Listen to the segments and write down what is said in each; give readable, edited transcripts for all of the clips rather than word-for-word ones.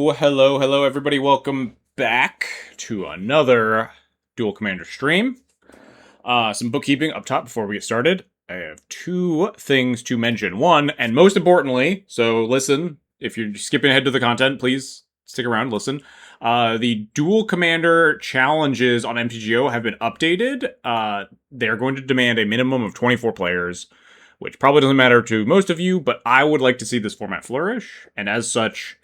Oh, hello, everybody. Welcome back to another Duel Commander stream. Some bookkeeping up top before we get started. I have two things to mention. One, and most importantly, so listen, if you're skipping ahead to the content, please stick around, listen. The Duel Commander challenges on MTGO have been updated. They're going to demand a minimum of 24 players, which probably doesn't matter to most of you, but I would like to see this format flourish, and as such,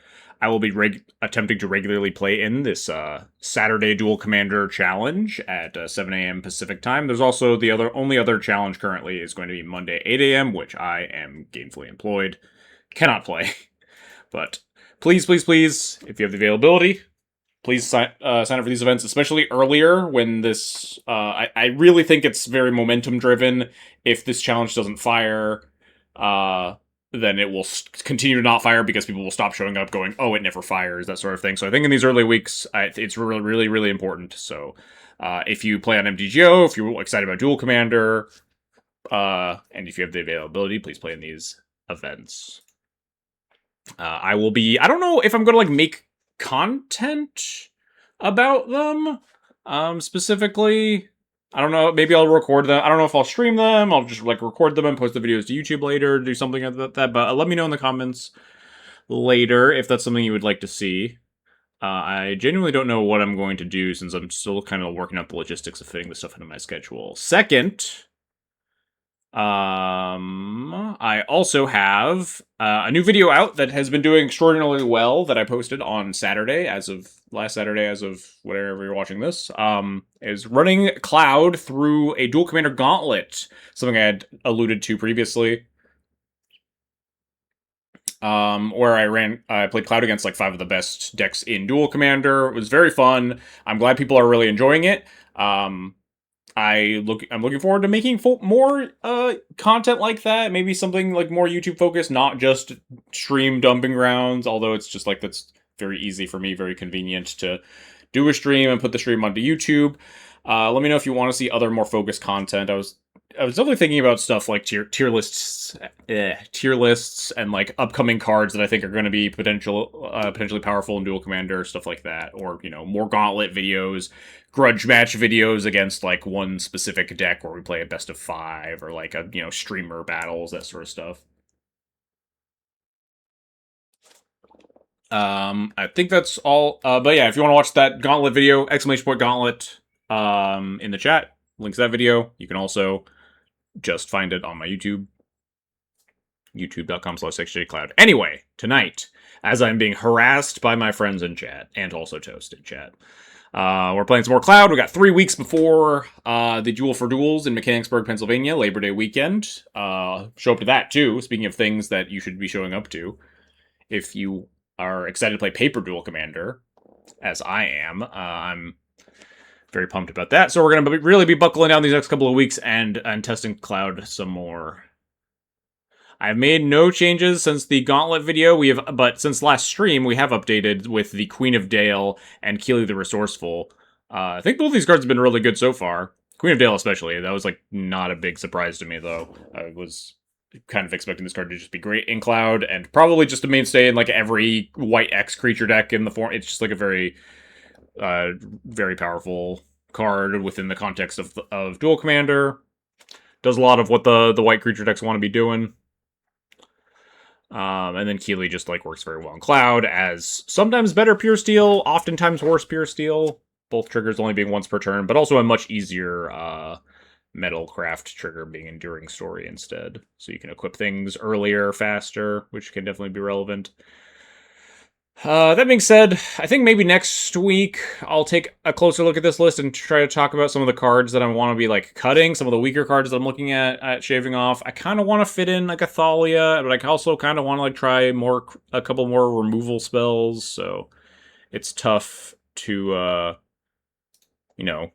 I will be attempting to regularly play in this Saturday Duel Commander challenge at 7 a.m. Pacific time. There's also the only other challenge currently is going to be Monday 8 a.m., which I am gainfully employed, cannot play. But please, please, please, if you have the availability, please sign up for these events, especially earlier when this. I really think it's very momentum driven. If this challenge doesn't fire, then it will continue to not fire because people will stop showing up, going, "Oh, it never fires," that sort of thing. So I think in these early weeks, it's really, really, really important. So if you play on MTGO, if you're excited about Duel Commander, and if you have the availability, please play in these events. I will be. I don't know if I'm going to make content about them. Specifically, I don't know. Maybe I'll record them. I don't know if I'll stream them. I'll just record them and post the videos to YouTube later. Do something like that. But let me know in the comments later if that's something you would like to see. I genuinely don't know what I'm going to do since I'm still kind of working out the logistics of fitting this stuff into my schedule. Second, I also have a new video out that has been doing extraordinarily well that I posted on Saturday, last Saturday, as of whatever you're watching this. Is running Cloud through a Duel Commander Gauntlet, something I had alluded to previously. Where I played Cloud against 5 of the best decks in Duel Commander. It was very fun. I'm glad people are really enjoying it. I'm looking forward to making more content like that. Maybe something more YouTube focused, not just stream dumping grounds. Although it's just that's very easy for me, very convenient to do a stream and put the stream onto YouTube. Let me know if you want to see other more focused content. I was definitely thinking about stuff like tier lists, and upcoming cards that I think are going to be potentially powerful in Duel Commander, stuff like that, or more Gauntlet videos, grudge match videos against one specific deck where we play a best of 5, or a streamer battles, that sort of stuff. I think that's all. But yeah, if you want to watch that Gauntlet video, !Gauntlet, in the chat, links to that video. You can also just find it on my YouTube, youtube.com/xjcloud. Anyway, tonight, as I'm being harassed by my friends in chat, and also Toast in chat, we're playing some more Cloud. We got 3 weeks before the Duel for Duels in Mechanicsburg, Pennsylvania, Labor Day weekend. Show up to that, too, speaking of things that you should be showing up to. If you are excited to play Paper Duel Commander, as I am, I'm very pumped about that. So we're going to really be buckling down these next couple of weeks and testing Cloud some more. I've made no changes since the Gauntlet video. But since last stream, we have updated with the Queen of Dale and Keely the Resourceful. I think both these cards have been really good so far. Queen of Dale especially. That was not a big surprise to me, though. I was kind of expecting this card to just be great in Cloud, and probably just a mainstay in every white X creature deck in the form. It's just a very, very powerful card within the context of Duel Commander. Does a lot of what the white creature decks want to be doing. And then Keely just works very well in Cloud as sometimes better Pure Steel, oftentimes worse Pure Steel. Both triggers only being once per turn, but also a much easier Metal Craft trigger being Enduring Story instead. So you can equip things earlier, faster, which can definitely be relevant. That being said, I think maybe next week I'll take a closer look at this list and try to talk about some of the cards that I want to be cutting, some of the weaker cards that I'm looking at shaving off. I kind of want to fit in a Thalia, but I also kind of want to try a couple more removal spells. So it's tough to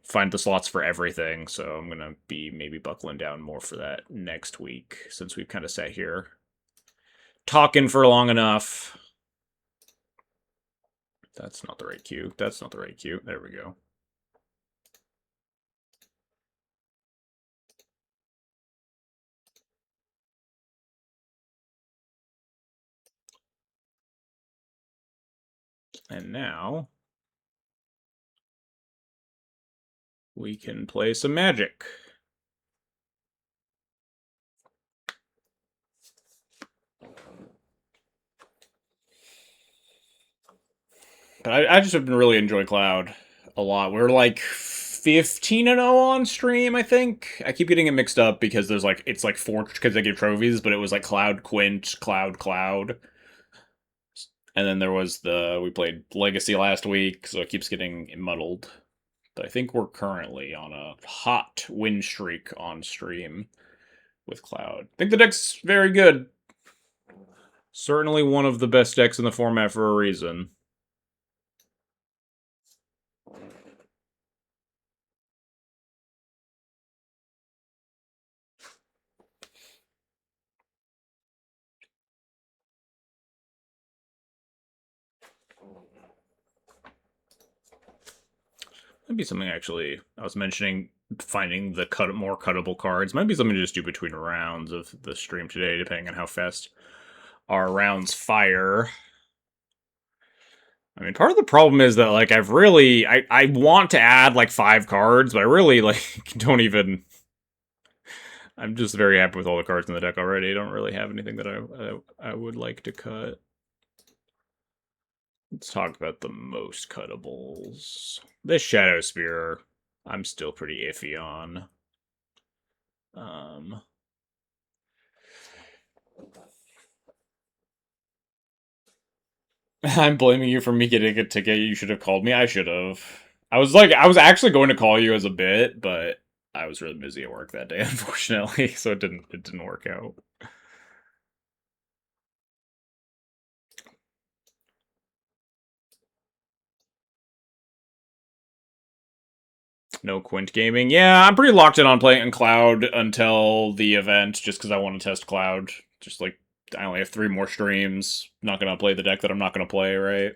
find the slots for everything. So I'm gonna be maybe buckling down more for that next week, since we've kind of sat here talking for long enough. That's not the right cue. That's not the right cue. There we go. And now we can play some Magic. But I just have been really enjoying Cloud a lot. We're like 15-0 on stream, I think. I keep getting it mixed up because there's like it's like 4 because they give trophies, but it was like Cloud, Quint, Cloud. And then there was we played Legacy last week, so it keeps getting muddled. But I think we're currently on a hot win streak on stream with Cloud. I think the deck's very good. Certainly one of the best decks in the format for a reason. Might be something actually. I was mentioning finding the more cuttable cards. Might be something to just do between rounds of the stream today, depending on how fast our rounds fire. I mean, part of the problem is that like I want to add like 5 cards, but I really like don't even. I'm just very happy with all the cards in the deck already. I don't really have anything that I would like to cut. Let's talk about the most cuttables. This Shadow Spear, I'm still pretty iffy on. I'm blaming you for me getting a ticket. You should have called me. I should have. I was actually going to call you as a bit, but I was really busy at work that day, unfortunately, so it didn't work out. No Quint gaming. Yeah, I'm pretty locked in on playing Cloud until the event, just because I want to test Cloud. Just like I only have 3 more streams. Not gonna play the deck that I'm not gonna play, right?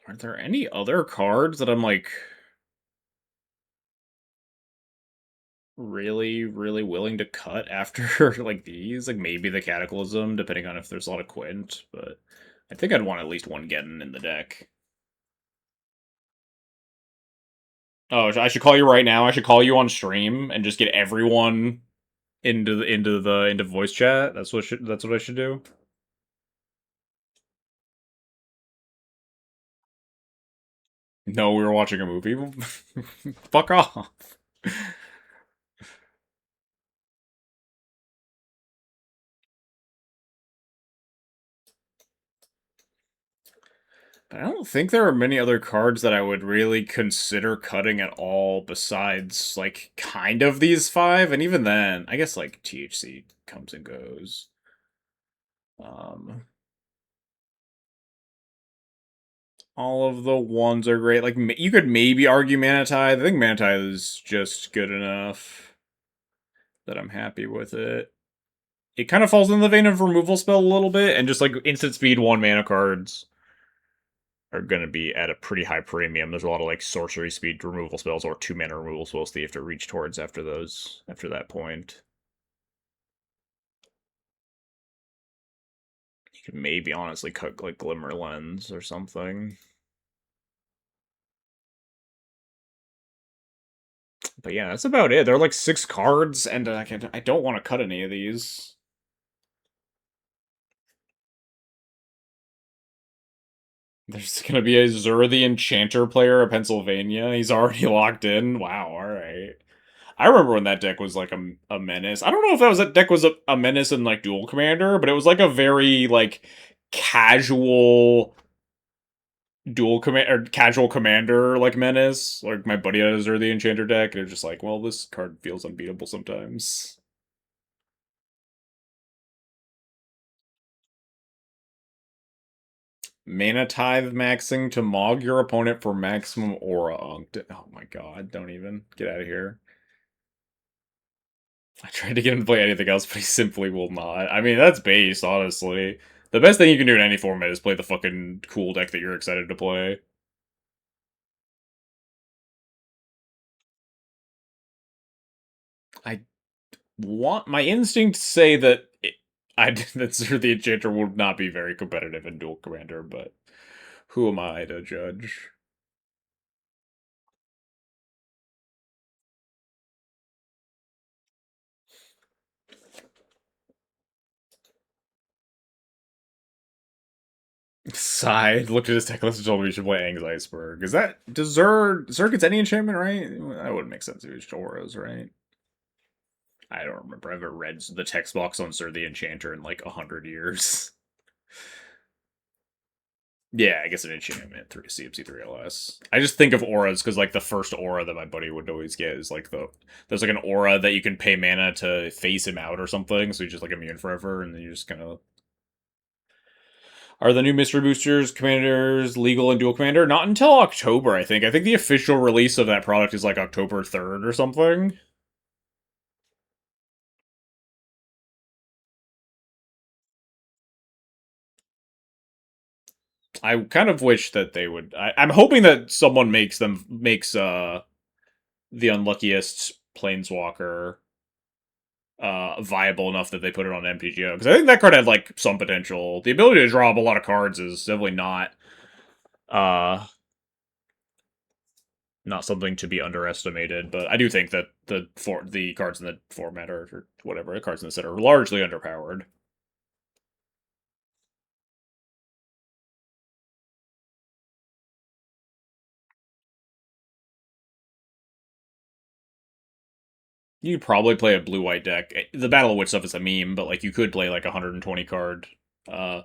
Are there any other cards that I'm like really, really willing to cut after like these? Like maybe the Cataclysm, depending on if there's a lot of Quint, but I think I'd want at least one Geddon in the deck. Oh, I should call you right now. I should call you on stream and just get everyone into voice chat. That's what I should do. No, we were watching a movie. Fuck off. I don't think there are many other cards that I would really consider cutting at all besides, like, kind of these 5, and even then, I guess, like, THC comes and goes. Um, all of the ones are great. Like, you could maybe argue Manatide. I think Manatide is just good enough that I'm happy with it. It kind of falls in the vein of removal spell a little bit, and just, like, instant speed 1 mana cards are going to be at a pretty high premium. There's a lot of like sorcery speed removal spells or 2 mana removal spells that you have to reach towards after that point. You could maybe honestly cut like Glimmer Lens or something. But yeah, that's about it. There are like 6 cards, and I don't want to cut any of these. There's gonna be a Zur the Enchanter player of Pennsylvania. He's already locked in. Wow, alright. I remember when that deck was like a menace. I don't know if that deck was a menace in like Duel Commander, but it was like a very like casual casual commander like menace. Like my buddy has or the Enchanter deck, and it's just like, well, this card feels unbeatable sometimes. Mana Tithe maxing to Mog your opponent for maximum aura unked. Oh my god, don't even. Get out of here. I tried to get him to play anything else, but he simply will not. I mean, that's base, honestly. The best thing you can do in any format is play the fucking cool deck that you're excited to play. I want my instincts say that that Sir the Enchanter will not be very competitive in Duel Commander, but who am I to judge? Sighed, looked at his tech list and told me we should play Aang's Iceberg. Is that does Zerg gets any enchantment, right? That wouldn't make sense if it was auras, right? I don't remember. I haven't read the text box on Sir the Enchanter in like 100 years. Yeah, I guess an enchantment through CMC 3LS. I just think of auras because like the first aura that my buddy would always get is like there's like an aura that you can pay mana to phase him out or something, so he's just like immune forever, and then you just kind of. Are the new mystery boosters commanders legal in Dual Commander? Not until October, I think. I think the official release of that product is like October 3rd or something. I kind of wish that they would. I'm hoping that someone makes the unluckiest planeswalker viable enough that they put it on MTGO, because I think that card had like some potential. The ability to draw up a lot of cards is definitely uh not something to be underestimated, but I do think that the cards in the format or whatever the cards in the set are largely underpowered. You could probably play a blue white deck. The Battle of Wit stuff is a meme, but like you could play like 120 card uh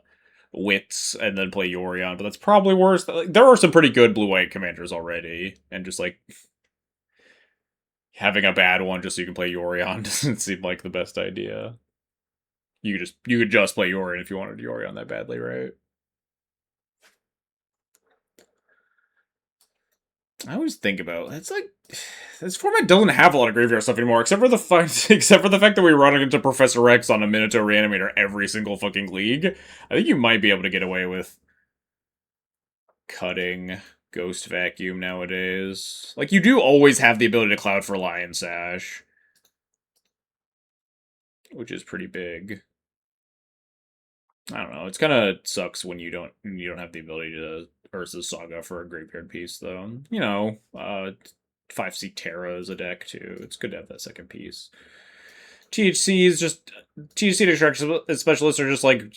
Wits and then play Yorion, but that's probably worse. Like, there are some pretty good blue white commanders already, and just like having a bad one just so you can play Yorion doesn't seem like the best idea. You could just play Yorion if you wanted Yorion that badly, right? I always think about it's like this format doesn't have a lot of graveyard stuff anymore, except for the fact that we run into Professor X on a Minato Reanimator every single fucking league. I think you might be able to get away with cutting Ghost Vacuum nowadays. Like you do always have the ability to Cloud for Lion Sash, which is pretty big. I don't know. It's kind of sucks when you don't have the ability to Urza's Saga for a graveyard piece, though. 5C Terra is a deck too. It's good to have that second piece. THC is just THC extraction specialists are just like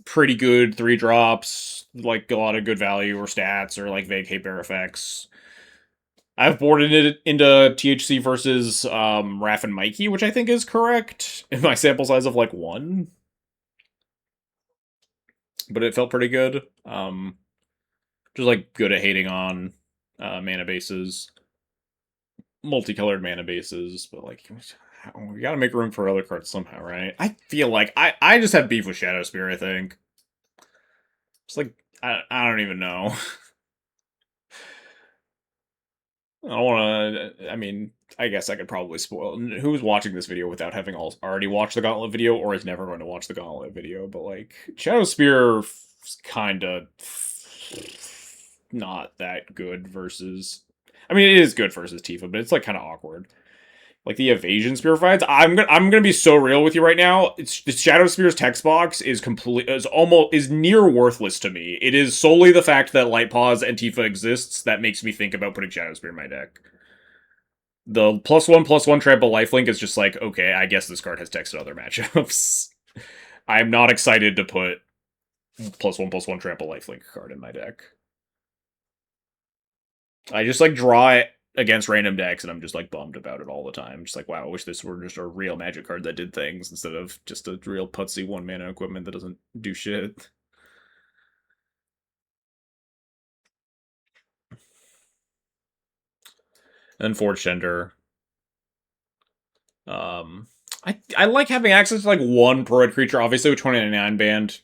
pretty good 3 drops, like a lot of good value or stats or like vacate bear effects. I've boarded it into THC versus Raph and Mikey, which I think is correct in my sample size of like 1. But it felt pretty good. Just like good at hating on mana bases, multicolored mana bases, but like we gotta make room for other cards somehow, right? I feel like I just have beef with Shadow Spear. I think it's like I don't even know. I don't want to. I mean, I guess I could probably spoil. Who's watching this video without having already watched the Gauntlet video, or is never going to watch the Gauntlet video? But like, Shadow Spear, kind of not that good versus. I mean, it is good versus Tifa, but it's like kind of awkward. Like the evasion spear fights, I'm gonna be so real with you right now. It's Shadow Spear's text box is near worthless to me. It is solely the fact that Light Paws and Tifa exists that makes me think about putting Shadow Spear in my deck. The +1/+1 trample lifelink is just like, okay, I guess this card has text in other matchups. I'm not excited to put +1/+1 trample lifelink card in my deck. I just like draw it against random decks, and I'm just like bummed about it all the time. Just like, wow, I wish this were just a real Magic card that did things instead of just a real putsy 1 mana equipment that doesn't do shit. And Forge Tender. I like having access to like 1 pro-red creature. Obviously, with 2099 band,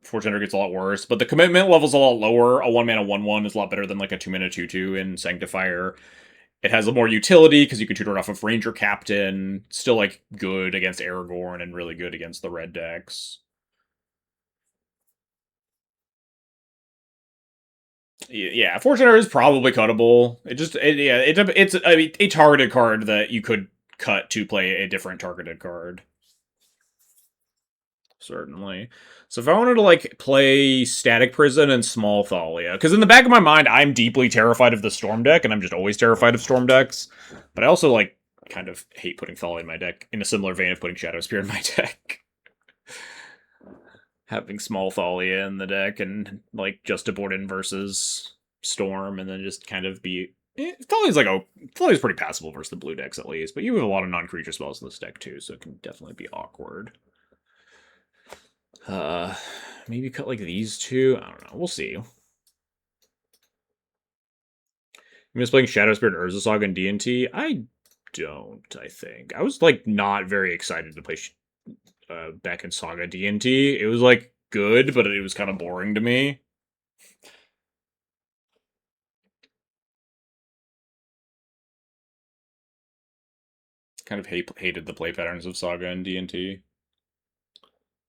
Forge Tender gets a lot worse, but the commitment level's a lot lower. A 1 mana 1/1 is a lot better than like a 2 mana 2/2 in Sanctifier. It has a more utility because you can tutor it off of Ranger Captain. Still like good against Aragorn and really good against the red decks. Yeah, Fortuner is probably cuttable. It's a targeted card that you could cut to play a different targeted card. Certainly. So if I wanted to like play Static Prison and Small Thalia, because in the back of my mind I'm deeply terrified of the Storm deck, and I'm just always terrified of Storm decks. But I also like kind of hate putting Thalia in my deck, in a similar vein of putting Shadow Spear in my deck. Having Small Thalia in the deck and like just to board in versus Storm, and then just kind of be. Thalia's like Thalia's pretty passable versus the blue decks at least, but you have a lot of non-creature spells in this deck too, so it can definitely be awkward. Maybe cut like these two. I don't know. We'll see. I'm just playing Shadow Spirit Urza Saga and D&T. I don't. I think I was like not very excited to play back in Saga D&T. It was like good, but it was kind of boring to me. Kind of hated the play patterns of Saga and D&T.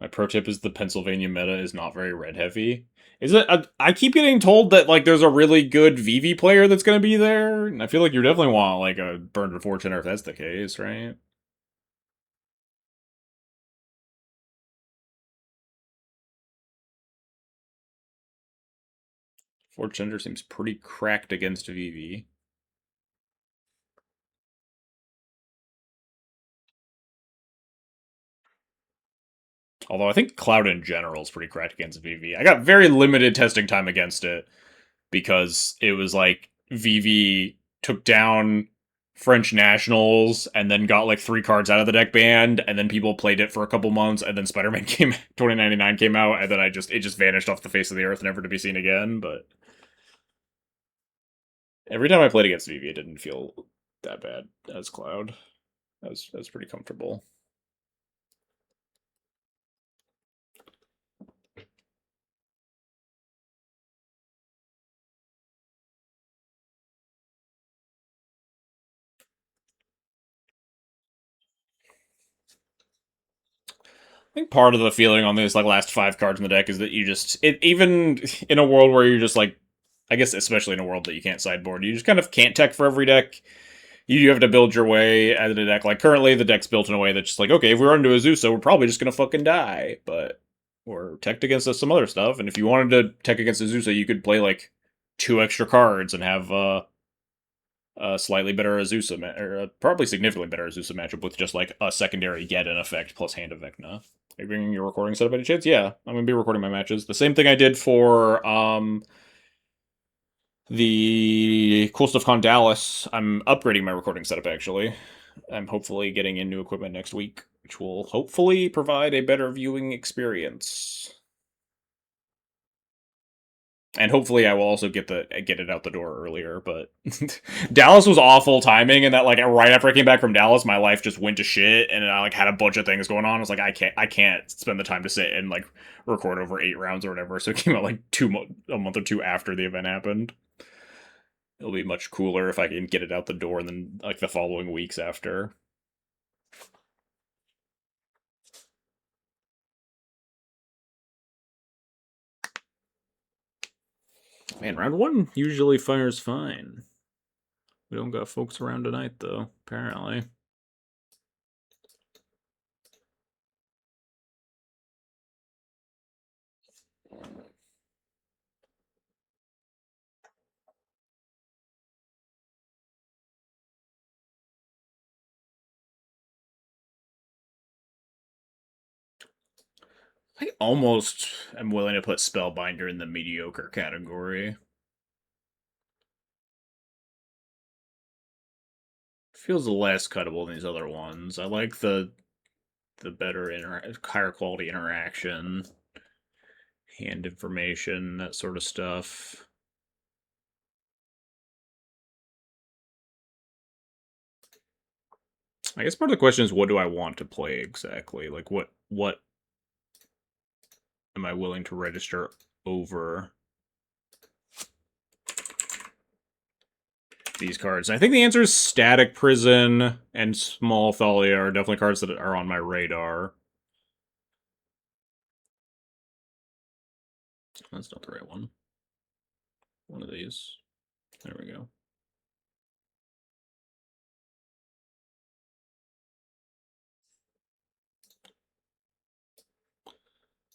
My pro tip is the Pennsylvania meta is not very red heavy. Is it? I keep getting told that like there's a really good VV player that's going to be there, and I feel like you definitely want like a Burn to Fortune if that's the case, right? Fortune seems pretty cracked against VV. Although I think Cloud in general is pretty cracked against VV. I got very limited testing time against it because it was like VV took down French nationals and then got like 3 cards out of the deck banned, and then people played it for a couple months, and then Spider-Man 2099 came out, and then it just vanished off the face of the earth, never to be seen again. But every time I played against VV, it didn't feel that bad as Cloud. That was pretty comfortable. I think part of the feeling on these like last 5 cards in the deck is that you just even in a world where you're just like, I guess especially in a world that you can't sideboard, you just kind of can't tech for every deck. You do have to build your way out of the deck. Like currently, the deck's built in a way that's just like, okay, if we run into Azusa, we're probably just gonna fucking die. But we're teched against some other stuff, and if you wanted to tech against Azusa, you could play like 2 extra cards and have a slightly better Azusa, or a probably significantly better Azusa matchup with just like a secondary get in effect plus Hand of Vecna. Are you bringing your recording setup any chance? Yeah, I'm gonna be recording my matches. The same thing I did for the Cool Stuff Con Dallas. I'm upgrading my recording setup actually. I'm hopefully getting in new equipment next week, which will hopefully provide a better viewing experience. And hopefully I will also get it out the door earlier, but Dallas was awful timing, and that like right after I came back from Dallas, my life just went to shit, and I like had a bunch of things going on. I was like, I can't spend the time to sit and like record over 8 rounds or whatever. So it came out like a month or two after the event happened. It'll be much cooler if I can get it out the door and then like the following weeks after. Man, round 1 usually fires fine. We don't got folks around tonight though, apparently. I almost am willing to put Spellbinder in the mediocre category. Feels less cuttable than these other ones. I like the better higher quality interaction, hand information, that sort of stuff. I guess part of the question is, what do I want to play exactly? Like what am I willing to register over these cards? And I think the answer is Static Prison and Small Thalia are definitely cards that are on my radar. That's not the right one. One of these. There we go.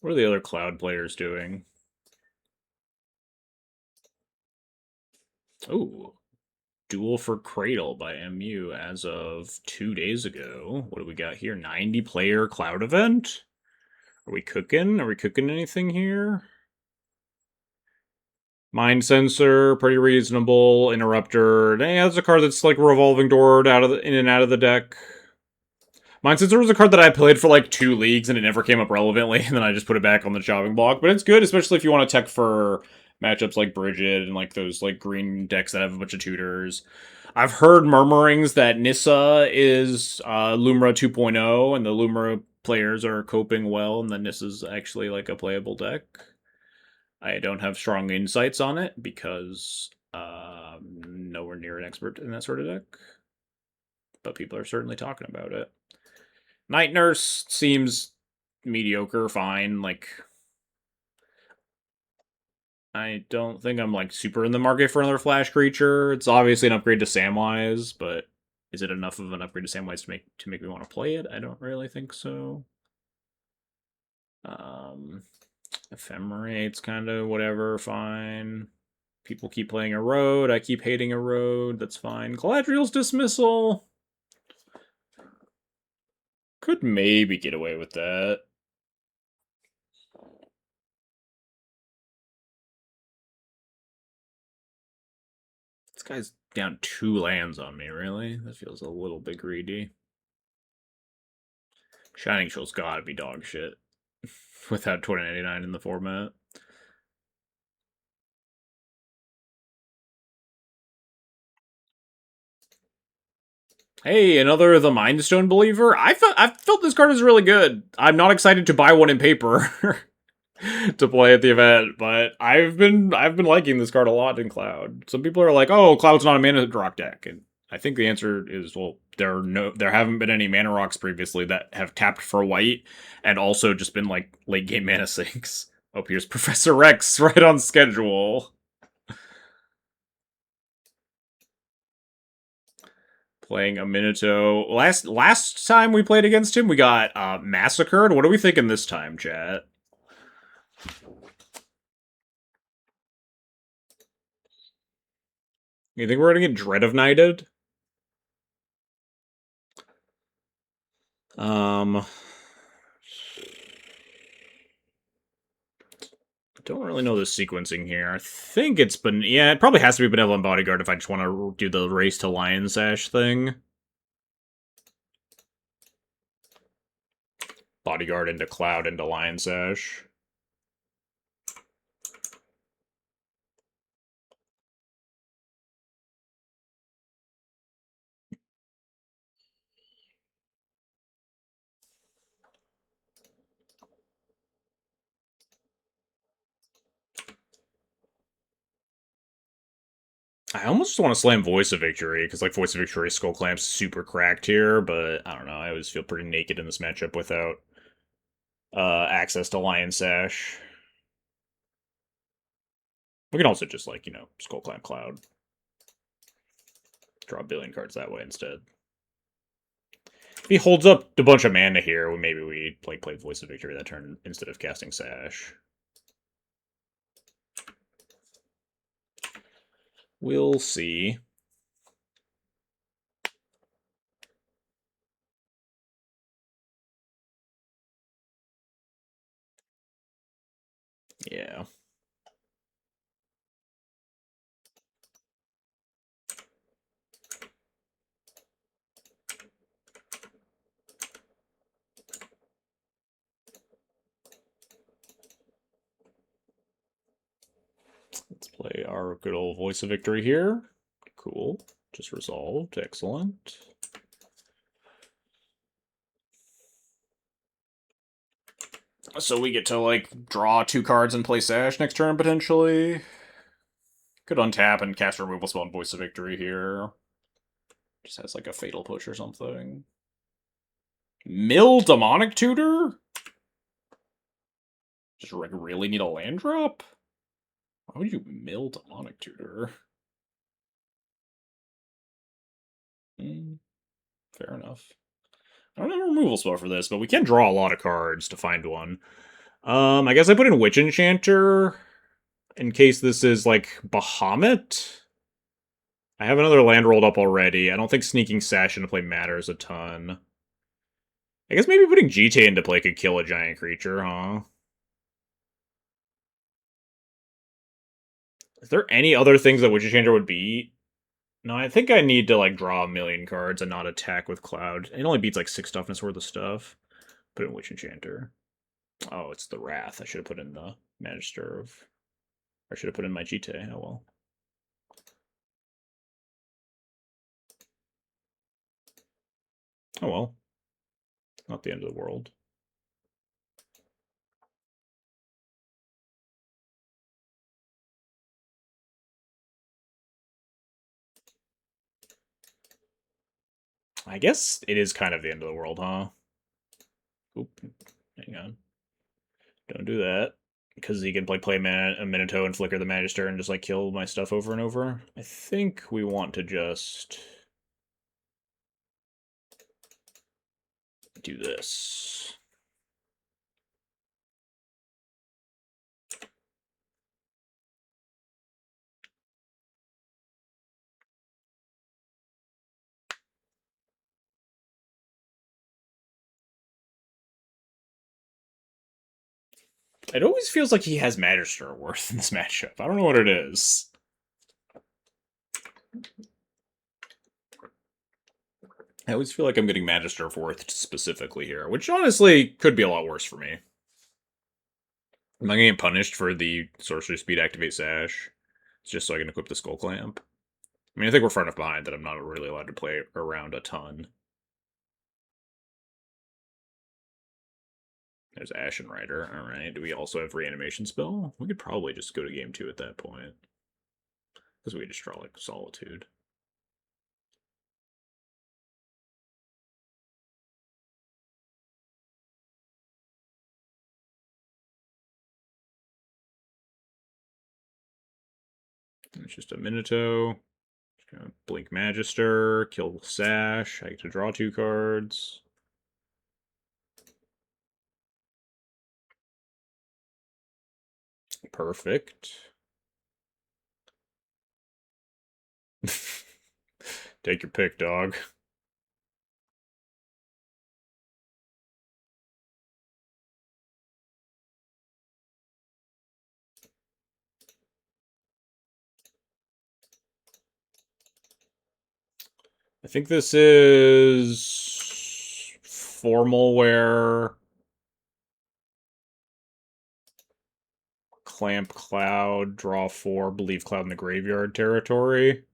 What are the other Cloud players doing? Oh, Duel for Cradle by MU as of 2 days ago. What do we got here? 90 player Cloud event? Are we cooking? Are we cooking anything here? Mind Sensor, pretty reasonable. Interrupter. Yeah, that's a card that's like revolving door out of in and out of the deck. Mind Sensor was a card that I played for like 2 leagues and it never came up relevantly, and then I just put it back on the chopping block. But it's good, especially if you want to tech for matchups like Bridget and like those like green decks that have a bunch of tutors. I've heard murmurings that Nissa is Lumra 2.0, and the Lumra players are coping well, and that Nissa's actually like a playable deck. I don't have strong insights on it because nowhere near an expert in that sort of deck. But people are certainly talking about it. Night Nurse seems mediocre, fine. Like, I don't think I'm like super in the market for another Flash creature. It's obviously an upgrade to Samwise, but is it enough of an upgrade to Samwise to make me want to play it? I don't really think so. Ephemerate's kind of whatever, fine. People keep playing a road. I keep hating a road. That's fine. Galadriel's Dismissal. Could maybe get away with that. This guy's down 2 lands on me, really? That feels a little bit greedy. Shining Shield's gotta be dog shit. Without 2099 in the format. Hey, another The Mind Stone Believer. I felt this card is really good. I'm not excited to buy one in paper to play at the event, but I've been liking this card a lot in Cloud. Some people are like, "Oh, Cloud's not a mana rock deck," and I think the answer is, well, there haven't been any mana rocks previously that have tapped for white and also just been like late game mana sinks. Oh, here's Professor Rex right on schedule. Playing a Minato. Last time we played against him, we got massacred. What are we thinking this time, chat? You think we're gonna get Dread of Knighted? Don't really know the sequencing here. I think it's been, yeah, it probably has to be Benevolent Bodyguard if I just want to do the race to Lion Sash thing. Bodyguard into Cloud into Lion Sash. I almost want to slam Voice of Victory, because like Voice of Victory Skull Clamp's super cracked here, but I don't know, I always feel pretty naked in this matchup without access to Lion Sash. We can also just, like, Skull Clamp Cloud. Draw a billion cards that way instead. If he holds up a bunch of mana here, maybe we play Voice of Victory that turn instead of casting Sash. We'll see. Yeah. Let's play our good old Voice of Victory here. Cool. Just resolved. Excellent. So we get to, like, draw 2 cards and play Sash next turn, potentially. Could untap and cast a removal spell on Voice of Victory here. Just has, like, a Fatal Push or something. Mill Demonic Tutor? Just, like, really need a land drop? Why would you mill Demonic Tutor? Fair enough. I don't have a removal spell for this, but we can draw a lot of cards to find one. I guess I put in Witch Enchanter in case this is like Bahamut. I have another land rolled up already. I don't think Sneaking Sash into play matters a ton. I guess maybe putting GTA into play could kill a giant creature, huh? Is there any other things that Witch Enchanter would beat? No, I think I need to like draw a million cards and not attack with Cloud. It only beats like 6 toughness worth of stuff. Put in Witch Enchanter. Oh, it's the Wrath. I should have put in the Magister of... I should have put in my GTA. Oh well. Oh well. Not the end of the world. I guess it is kind of the end of the world, huh? Oop. Hang on. Don't do that. Because he can play a Minato and flicker the Magister and just like kill my stuff over and over. I think we want to just do this. It always feels like he has Magister worth in this matchup. I don't know what it is. I always feel like I'm getting Magister worth specifically here, which honestly could be a lot worse for me. Am I going to get punished for the Sorcery Speed Activate Sash? It's just so I can equip the Skull Clamp. I mean, I think we're far enough behind that I'm not really allowed to play around a ton. There's Ashen Rider. Alright, do we also have Reanimation Spell? We could probably just go to game 2 at that point. Because we just draw, like, Solitude. It's just a Minato. Just gonna blink Magister, kill Sash. I get to draw 2 cards. Perfect. Take your pick, dog. I think this is formal wear. Clamp Cloud, draw 4, believe Cloud in the graveyard territory.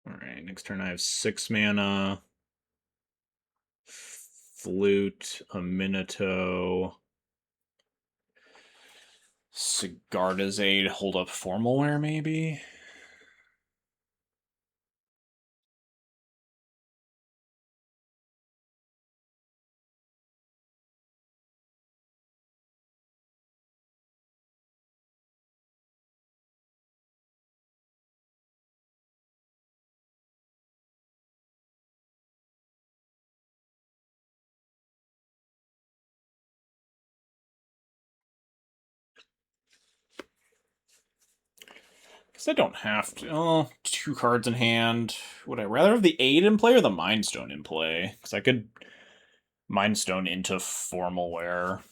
Alright, next turn I have 6 mana. Flute, a Minato. Sigarda's Aid, hold up Formalware, maybe? Because I don't have to. Oh, 2 cards in hand. Would I rather have the Aid in play or the Mind Stone in play? Because I could Mind Stone into Formalware.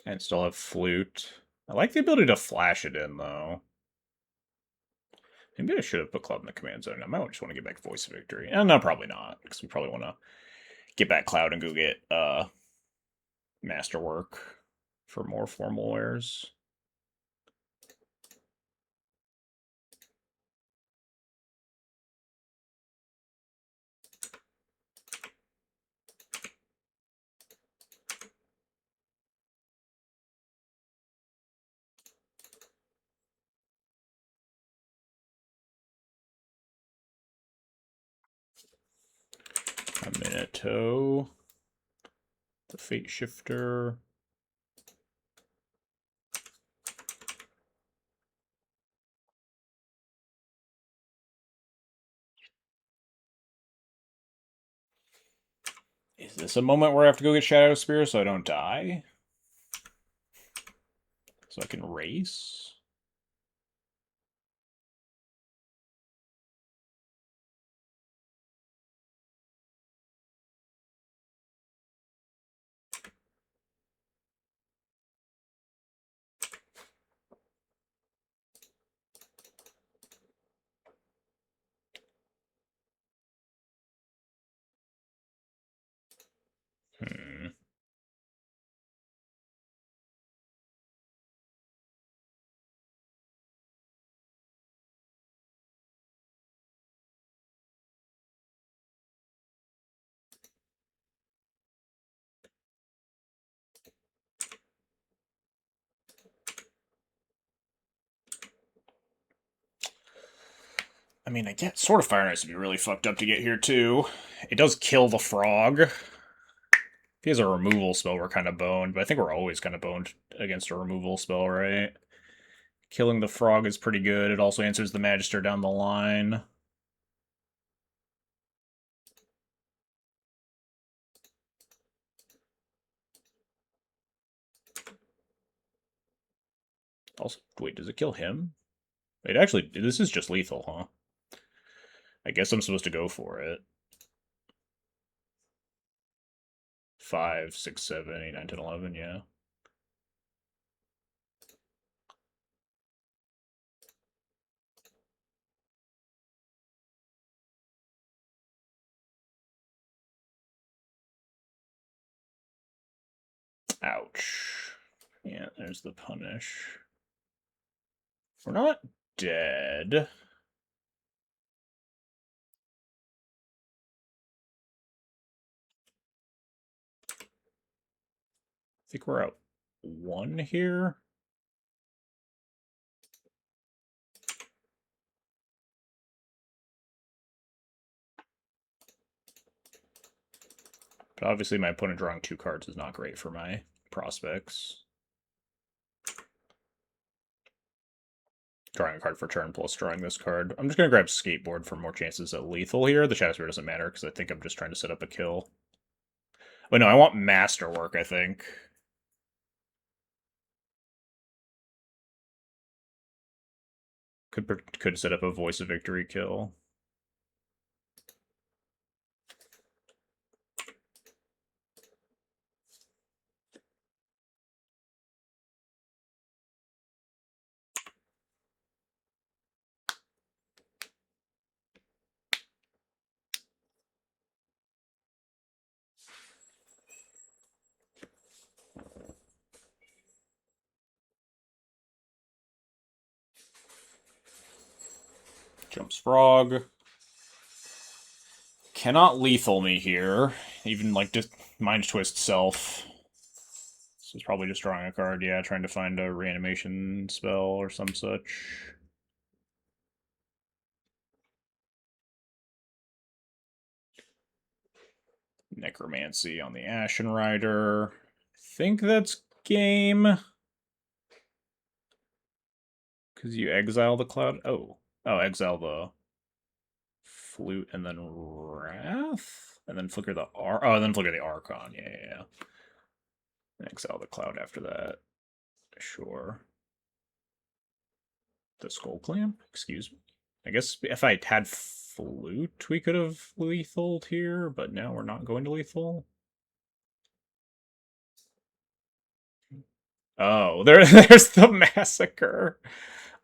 And still have Flute. I like the ability to flash it in, though. Maybe I should have put Club in the command zone. I might just want to get back Voice of Victory. No, probably not, because we probably want to get back Cloud and go get Masterwork for more formal wares. A Minato. The Fate Shifter. Is this a moment where I have to go get Shadow Spear so I don't die? So I can race? I mean, I get Sword of Fire and Ice would be really fucked up to get here, too. It does kill the frog. If he has a removal spell, we're kind of boned, but I think we're always kind of boned against a removal spell, right? Killing the frog is pretty good. It also answers the Magister down the line. Also, wait, does it kill him? It actually, this is just lethal, huh? I guess I'm supposed to go for it. 5, 6, 7, 8, 9, 10, 11, yeah. Ouch. Yeah, there's the punish. We're not dead. I think we're at 1 here. But obviously my opponent drawing 2 cards is not great for my prospects. Drawing a card for turn plus drawing this card. I'm just going to grab Skateboard for more chances at lethal here. The Shadow Spear doesn't matter because I think I'm just trying to set up a kill. Wait, no, I want Masterwork, I think. Could set up a Voice of Victory kill. Jumps Frog. Cannot lethal me here. Even, like, just Mind Twist Self. This is probably just drawing a card, yeah, trying to find a reanimation spell or some such. Necromancy on the Ashen Rider. I think that's game. Because you exile the cloud. Oh, exile the flute and then wrath, and then flicker the then flicker the Archon. Yeah. Exile the cloud after that. Sure. The Skull Clamp. Excuse me. I guess if I had flute, we could have lethaled here, but now we're not going to lethal. Oh, there's the massacre.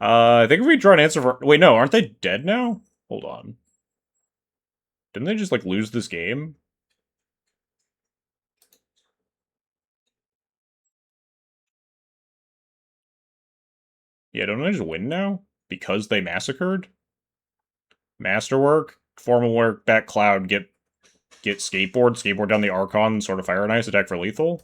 I think if we draw an answer for... Wait, no, aren't they dead now? Hold on. Didn't they just, like, lose this game? Yeah, don't they just win now? Because they massacred? Masterwork, formal work, back cloud, get skateboard down the Archon, Sword of Fire and Ice, attack for lethal?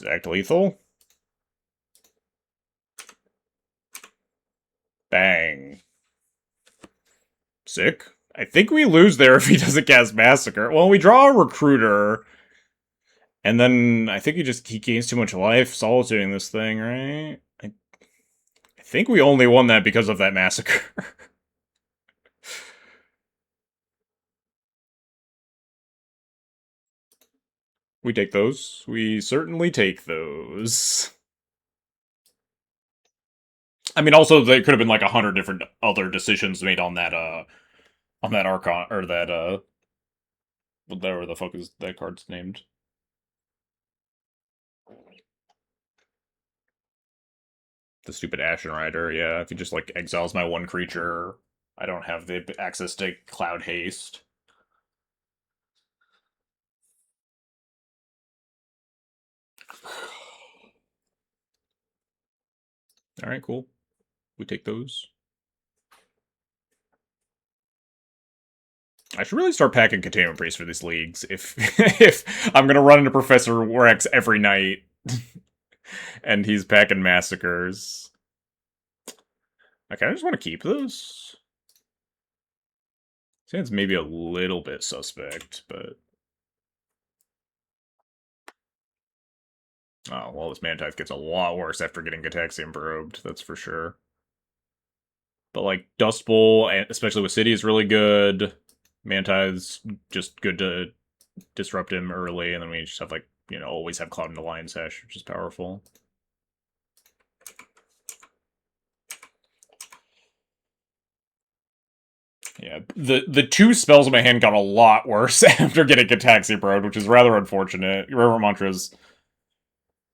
Exact lethal. Bang. Sick. I think we lose there if he doesn't cast Massacre. Well, we draw a Recruiter. And then I think he gains too much life solituting this thing, right? I think we only won that because of that Massacre. We take those. We certainly take those. I mean, also, there could have been like 100 different other decisions made on that Archon, or that, whatever the fuck is that card's named. The stupid Ashen Rider, yeah. If he just, like, exiles my one creature, I don't have the access to Cloud Haste. Alright, cool. We take those. I should really start packing Containment Priest for these leagues, if I'm gonna run into Professor Rex every night, and he's packing Massacres. I kinda just want to keep those. Sounds maybe a little bit suspect, but... Oh, well, this Mantithe gets a lot worse after getting Gataxian probed, that's for sure. But, like, Dust Bowl, especially with City, is really good. Mantithe's just good to disrupt him early, and then we just have, like, you know, always have Cloud in the Lion's Hesh, which is powerful. Yeah, the two spells in my hand got a lot worse after getting Gataxian probed, which is rather unfortunate. Reverent Mantra's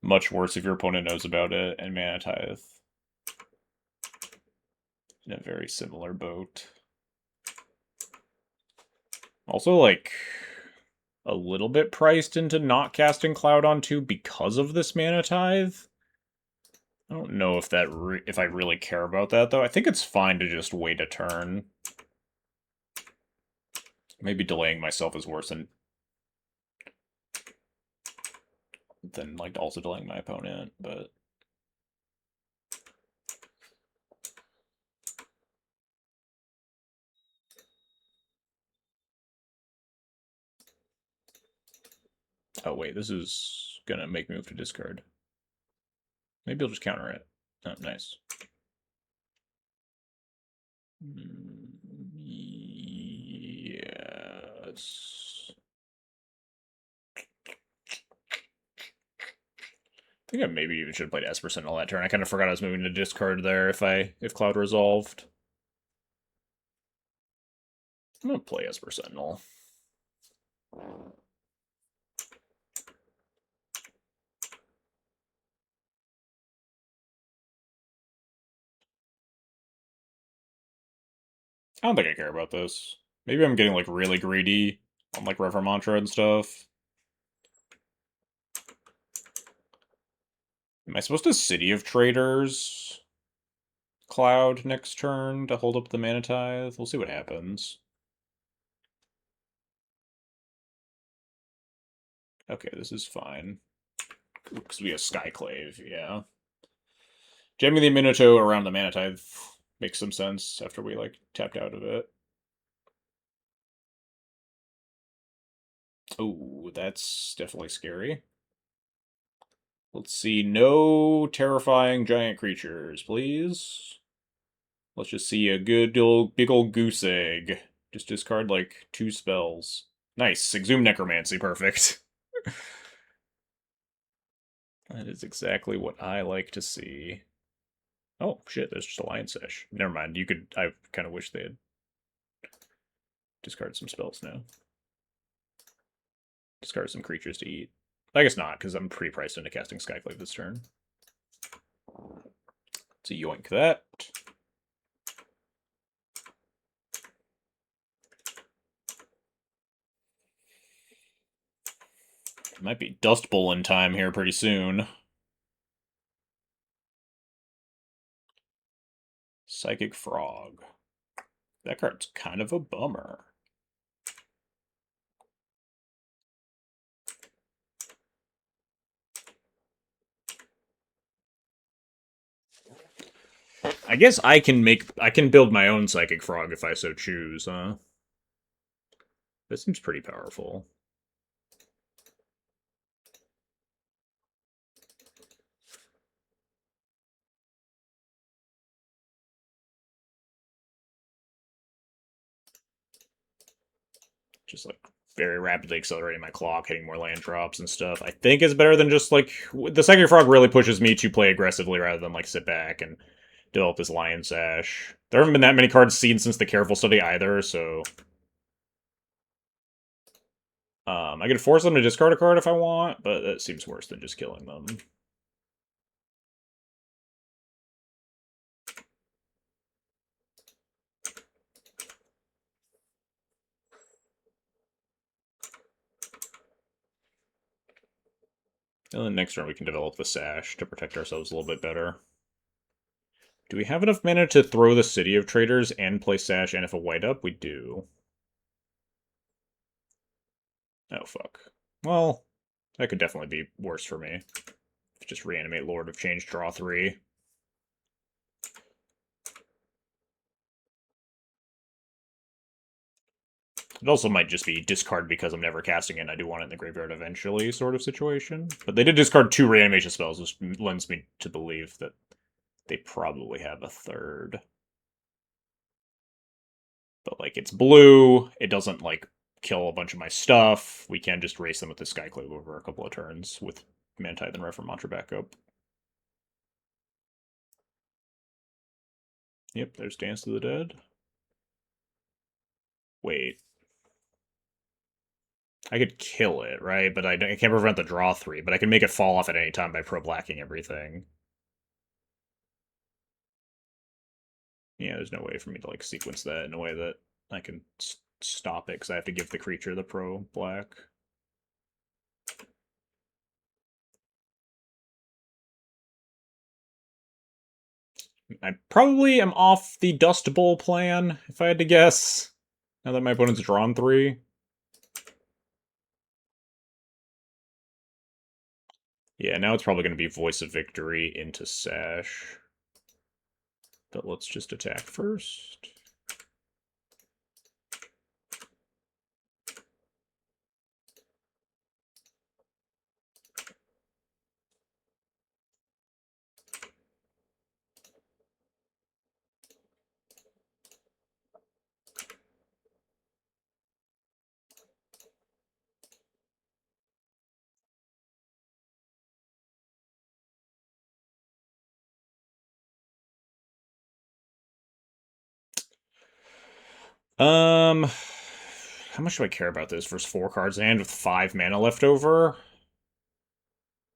much worse if your opponent knows about it, and Manitithe in a very similar boat. Also, like, a little bit priced into not casting Cloud on 2 because of this Manitithe. I don't know if if I really care about that, though. I think it's fine to just wait a turn. Maybe delaying myself is worse than like also delaying my opponent, but... Oh, wait, this is gonna make me move to discard. Maybe I'll just counter it. Oh, nice. Yes. I think I maybe even should have played Esper Sentinel that turn. I kind of forgot I was moving to discard there if Cloud resolved. I'm gonna play Esper Sentinel. I don't think I care about this. Maybe I'm getting, like, really greedy on, like, Reverend Mantra and stuff. Am I supposed to City of Traders Cloud next turn to hold up the Manitithe? We'll see what happens. Okay, this is fine. Because we have Skyclave, yeah. Jamming the Minato around the Manitithe makes some sense after we, like, tapped out of it. Oh, that's definitely scary. Let's see, no terrifying giant creatures, please. Let's just see a good big old goose egg. Just discard, like, 2 spells. Nice, Exhume Necromancy, perfect. That is exactly what I like to see. Oh, shit, there's just a Lion Sesh. Never mind, I kind of wish they had discarded some spells now. Discard some creatures to eat. I guess not, because I'm pretty priced into casting Skyclave this turn. So yoink that. It might be Dust Bowl in time here pretty soon. Psychic Frog. That card's kind of a bummer. I guess I can build my own Psychic Frog if I so choose, huh? That seems pretty powerful. Just like very rapidly accelerating my clock, hitting more land drops and stuff. I think is better than just like the Psychic Frog really pushes me to play aggressively rather than like sit back and develop this Lion Sash. There haven't been that many cards seen since the Careful Study either, so I could force them to discard a card if I want, but that seems worse than just killing them. And then next turn we can develop the Sash to protect ourselves a little bit better. Do we have enough mana to throw the City of Traders and play Sash, and if a white up? We do. Oh, fuck. Well, that could definitely be worse for me. Just reanimate Lord of Change, draw 3. It also might just be discard because I'm never casting it and I do want it in the graveyard eventually sort of situation. But they did discard 2 reanimation spells, which lends me to believe that they probably have a third. But, like, it's blue, it doesn't, like, kill a bunch of my stuff. We can just race them with the Skyclave over a couple of turns with Mantide and Referent Mantra backup. Yep, there's Dance to the Dead. Wait. I could kill it, right? But I can't prevent the draw 3, but I can make it fall off at any time by pro-blacking everything. Yeah, there's no way for me to, like, sequence that in a way that I can stop it, because I have to give the creature the pro-black. I probably am off the Dust Bowl plan, if I had to guess, now that my opponent's drawn 3. Yeah, now it's probably going to be Voice of Victory into Sash. But let's just attack first. How much do I care about this versus 4 cards in hand with 5 mana left over?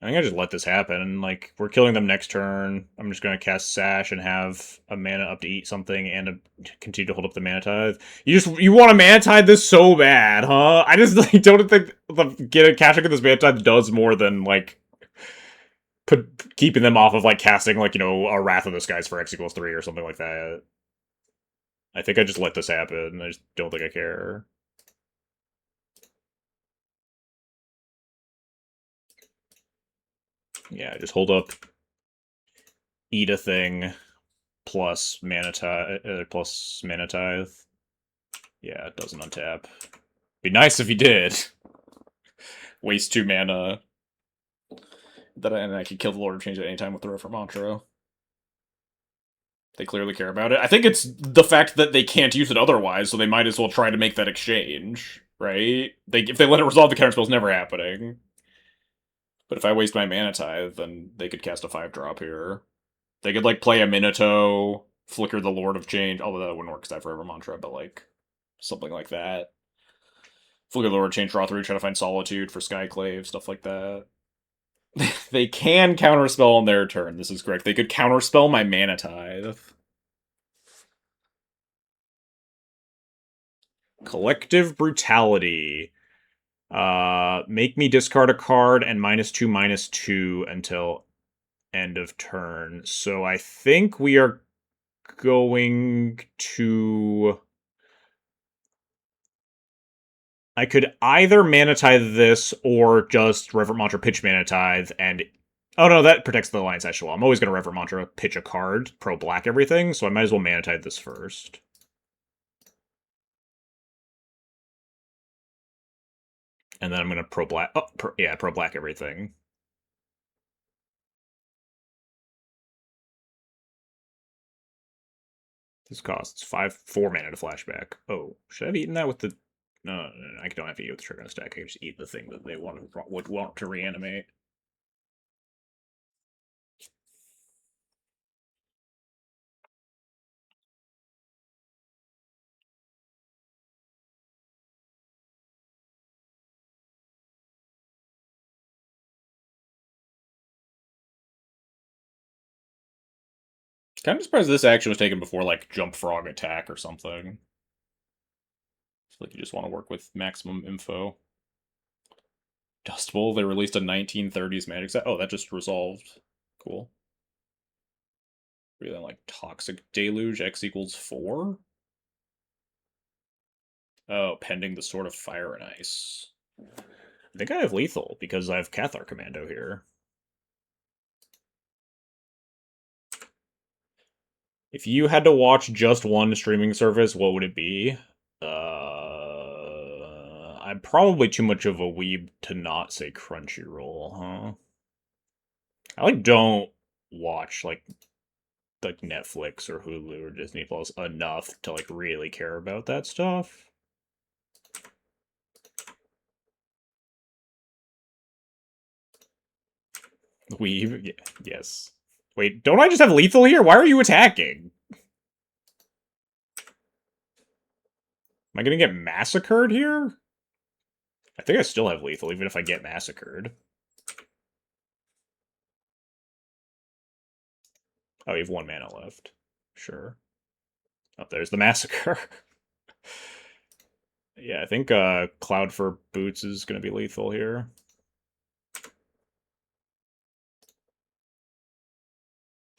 I think I just let this happen. Like, we're killing them next turn. I'm just going to cast Sash and have a mana up to eat something and continue to hold up the Mana Tithe. You want a Mana Tithe this so bad, huh? I just like don't think cashing in this Mana Tithe does more than like keeping them off of like casting like, you know, a Wrath of the Skies for X=3 or something like that. I think I just let this happen. I just don't think I care. Yeah, just hold up, eat a thing, plus Mana Tithe. Yeah, it doesn't untap. Be nice if he did. Waste 2 mana. And I could kill the Lord of Change at any time with the Referent Mantra. They clearly care about it. I think it's the fact that they can't use it otherwise, so they might as well try to make that exchange, right? If they let it resolve, the counterspell's never happening. But if I waste my Mana Tithe, then they could cast a 5-drop here. They could, like, play a Minato, flicker the Lord of Change, although that wouldn't work because I have Forever Mantra, but, like, something like that. Flicker the Lord of Change, draw 3, try to find Solitude for Skyclave, stuff like that. They can counterspell on their turn, this is correct. They could counterspell my Mana Tithe. Collective Brutality. Make me discard a card and -2/-2 until end of turn. So I think we are going to... I could either Mana Tithe this or just Reverent Mantra pitch Mana Tithe and Oh no, that protects the Alliance Echelon. I'm always going to Reverend Mantra, pitch a card, pro black everything, so I might as well Mana Tide this first. And then I'm going to pro black. Oh, pro black everything. This costs 4 mana to flashback. Oh, should I have eaten that with the? No, I don't have to eat with the trigger on the stack. I can just eat the thing that they would want to reanimate. Kind of surprised this action was taken before, like, Jump Frog attack or something. It's like you just want to work with maximum info. Dust Bowl, they released a 1930s Magic set. Oh, that just resolved. Cool. Really like Toxic Deluge, X equals 4? Oh, pending the Sword of Fire and Ice. I think I have Lethal, because I have Cathar Commando here. If you had to watch just one streaming service, what would it be? I'm probably too much of a weeb to not say Crunchyroll, huh? I like don't watch like Netflix or Hulu or Disney Plus enough to like really care about that stuff. Weeb, yes. Wait, don't I just have lethal here? Why are you attacking? Am I gonna get massacred here? I think I still have lethal, even if I get massacred. Oh, you have 1 mana left. Sure. Oh, there's the massacre. Yeah, I think Cloud for Boots is gonna be lethal here.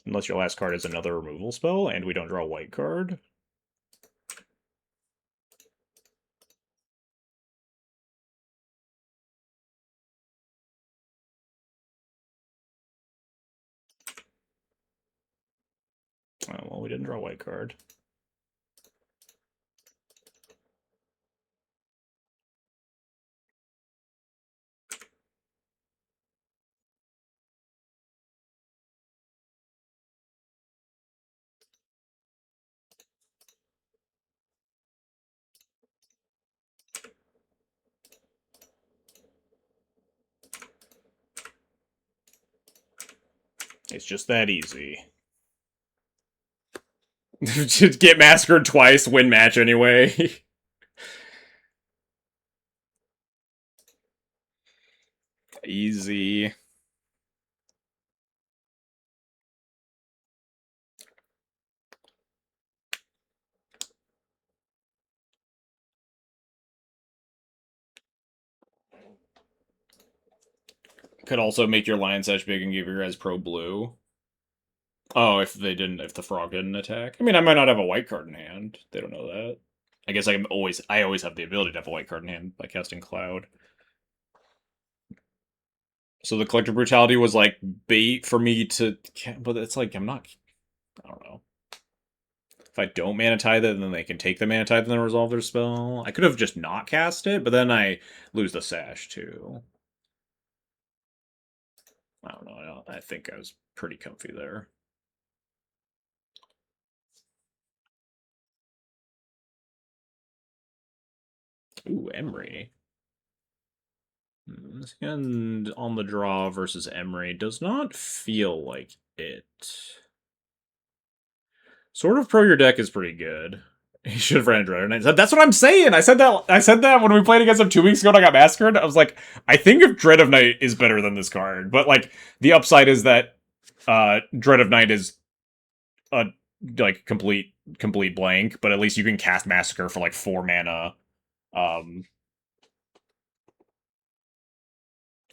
Unless your last card is another removal spell, and we don't draw a white card. Oh, well, we didn't draw a white card. It's just that easy. Just get massacred twice, win match anyway. Easy. Could also make your Lion's Edge big and give your guys pro blue. Oh, if the frog didn't attack. I mean, I might not have a white card in hand. They don't know that. I guess I always have the ability to have a white card in hand by casting Cloud. So the Collector Brutality was like bait for me to, but it's like I'm not. I don't know. If I don't Mana Tithe it, then they can take the Mana Tithe and then resolve their spell. I could have just not cast it, but then I lose the Sash too. I don't know. I think I was pretty comfy there. Ooh, Emery. And on the draw versus Emery does not feel like it. Sort of Pro Your deck is pretty good. He should have ran Dread of Night. That's what I'm saying. I said that when we played against him 2 weeks ago and I got massacred. I was like, I think if Dread of Night is better than this card. But like the upside is that Dread of Night is a like complete blank, but at least you can cast Massacre for like 4 mana.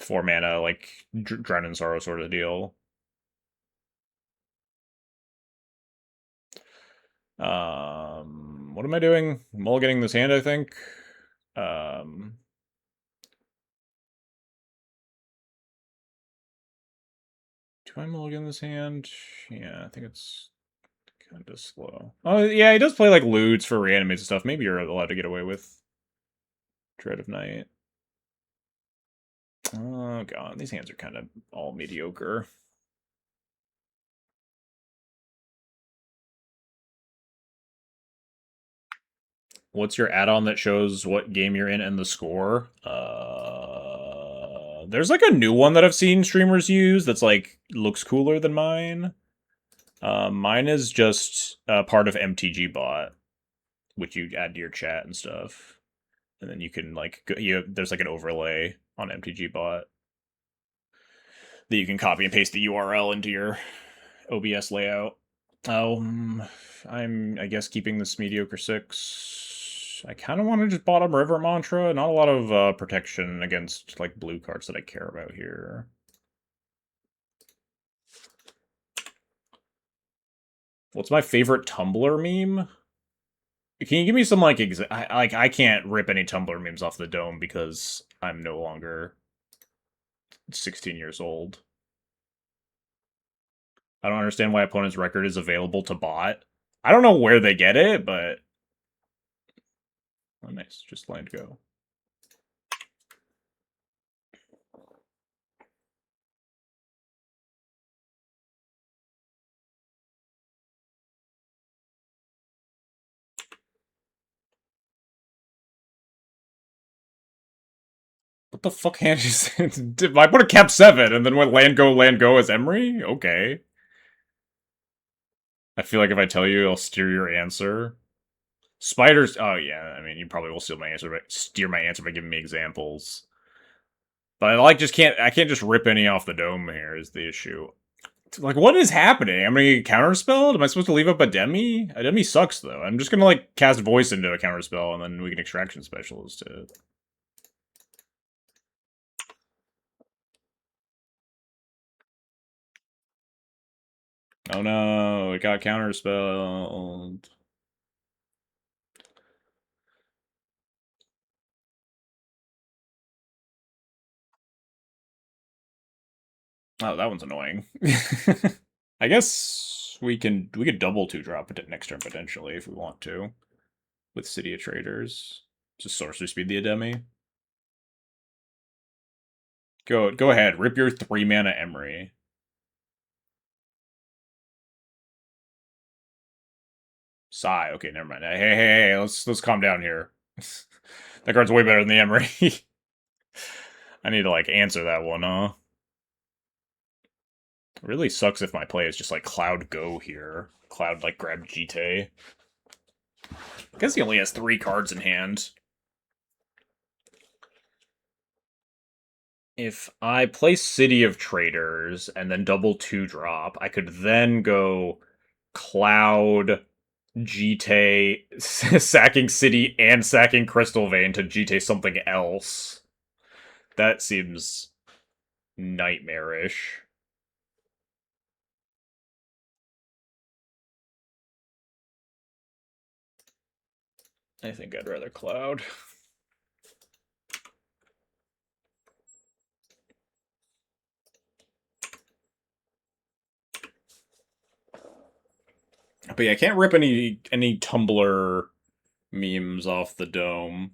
4 mana, like Drown in Sorrow sort of deal. What am I doing? Mulliganing this hand, I think. Do I mulligan this hand? Yeah, I think it's kind of slow. Oh, yeah, he does play like loots for reanimates and stuff. Maybe you're allowed to get away with Dread of Night. Oh god, these hands are kind of all mediocre. What's your add-on that shows what game you're in and the score? There's like a new one that I've seen streamers use that's like looks cooler than mine. Mine is just part of MTG bot, which you add to your chat and stuff, and then you can like there's like an overlay on MTG bot that you can copy and paste the URL into your OBS layout. I guess keeping this mediocre 6. I kind of want to just bottom river mantra. Not a lot of protection against like blue cards that I care about here. What's my favorite Tumblr meme? Can you give me some like I can't rip any Tumblr memes off the dome because I'm no longer 16 years old. I don't understand why opponent's record is available to bot. I don't know where they get it, but oh, nice, just land go. What the fuck hand is it? I put a cap 7 and then went land go as Emery? Okay. I feel like if I tell you, I'll steer your answer. Spiders. Oh yeah, I mean you probably will steal my answer, but steer my answer by giving me examples. But I like I can't just rip any off the dome here is the issue. Like what is happening? I'm gonna get counterspelled? Am I supposed to leave up a demi? A demi sucks though. I'm just gonna like cast voice into a counterspell and then we can extraction specialist it. Oh no, it got counterspelled. Oh, that one's annoying. I guess we could double 2-drop it next turn potentially if we want to. With City of Traders. Just sorcery speed the Ademi. Go ahead, rip your 3-mana Emery. Sigh. Okay, never mind. Hey, let's calm down here. That card's way better than the Emery. I need to like answer that one, huh? It really sucks if my play is just like Cloud Go here. Cloud like grab Jite. I guess he only has 3 cards in hand. If I play City of Traders and then double 2-drop, I could then go Cloud, Jite, sacking City, and sacking Crystal Vein to Jite something else. That seems nightmarish. I think I'd rather Cloud. But yeah, I can't rip any Tumblr memes off the dome.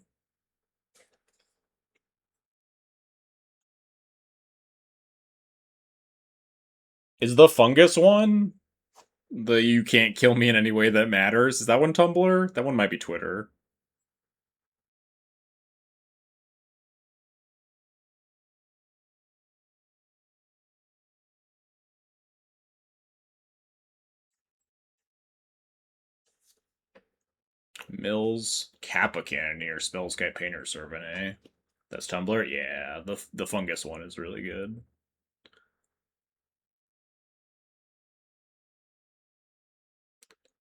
Is the fungus one? The you can't kill me in any way that matters? Is that one Tumblr? That one might be Twitter. Mills, Kappa Cannoneer, Spellskite Painter Servant, eh? That's Tumblr? Yeah, the fungus one is really good.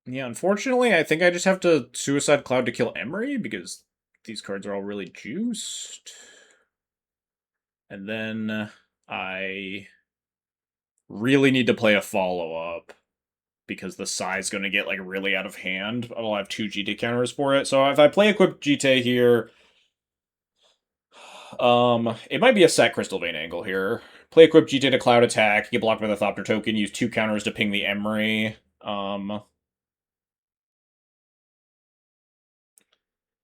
Yeah, unfortunately, I think I just have to Suicide Cloud to kill Emery, because these cards are all really juiced. And then I really need to play a follow-up, because the Psy's going to get, like, really out of hand. I'll have 2 GT counters for it. So if I play Equip GT here, it might be a set Crystal Vein angle here, Play equip GT to cloud attack. Get blocked by the Thopter token. Use 2 counters to ping the Emery. And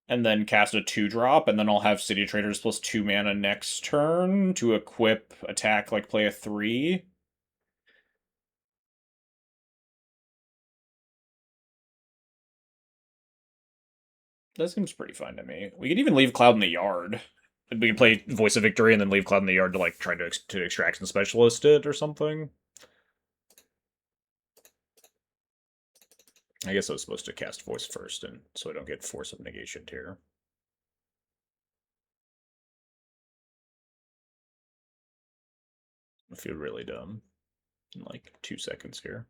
then cast a 2-drop, and then I'll have City Traders plus 2 mana next turn to equip attack, like play a 3. That seems pretty fine to me. We could even leave Cloud in the yard. We could play Voice of Victory and then leave Cloud in the yard to like try to Extraction Specialist it or something. I guess I was supposed to cast Voice first, and so I don't get Force of Negation here. I feel really dumb in like 2 seconds here.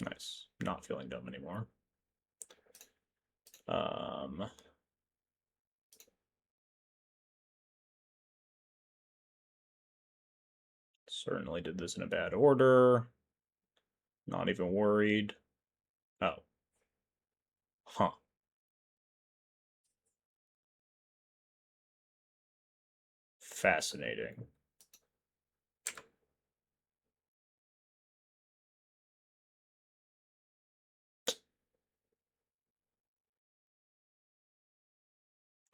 Nice. Not feeling dumb anymore. Certainly did this in a bad order. Not even worried. Oh. Huh. Fascinating.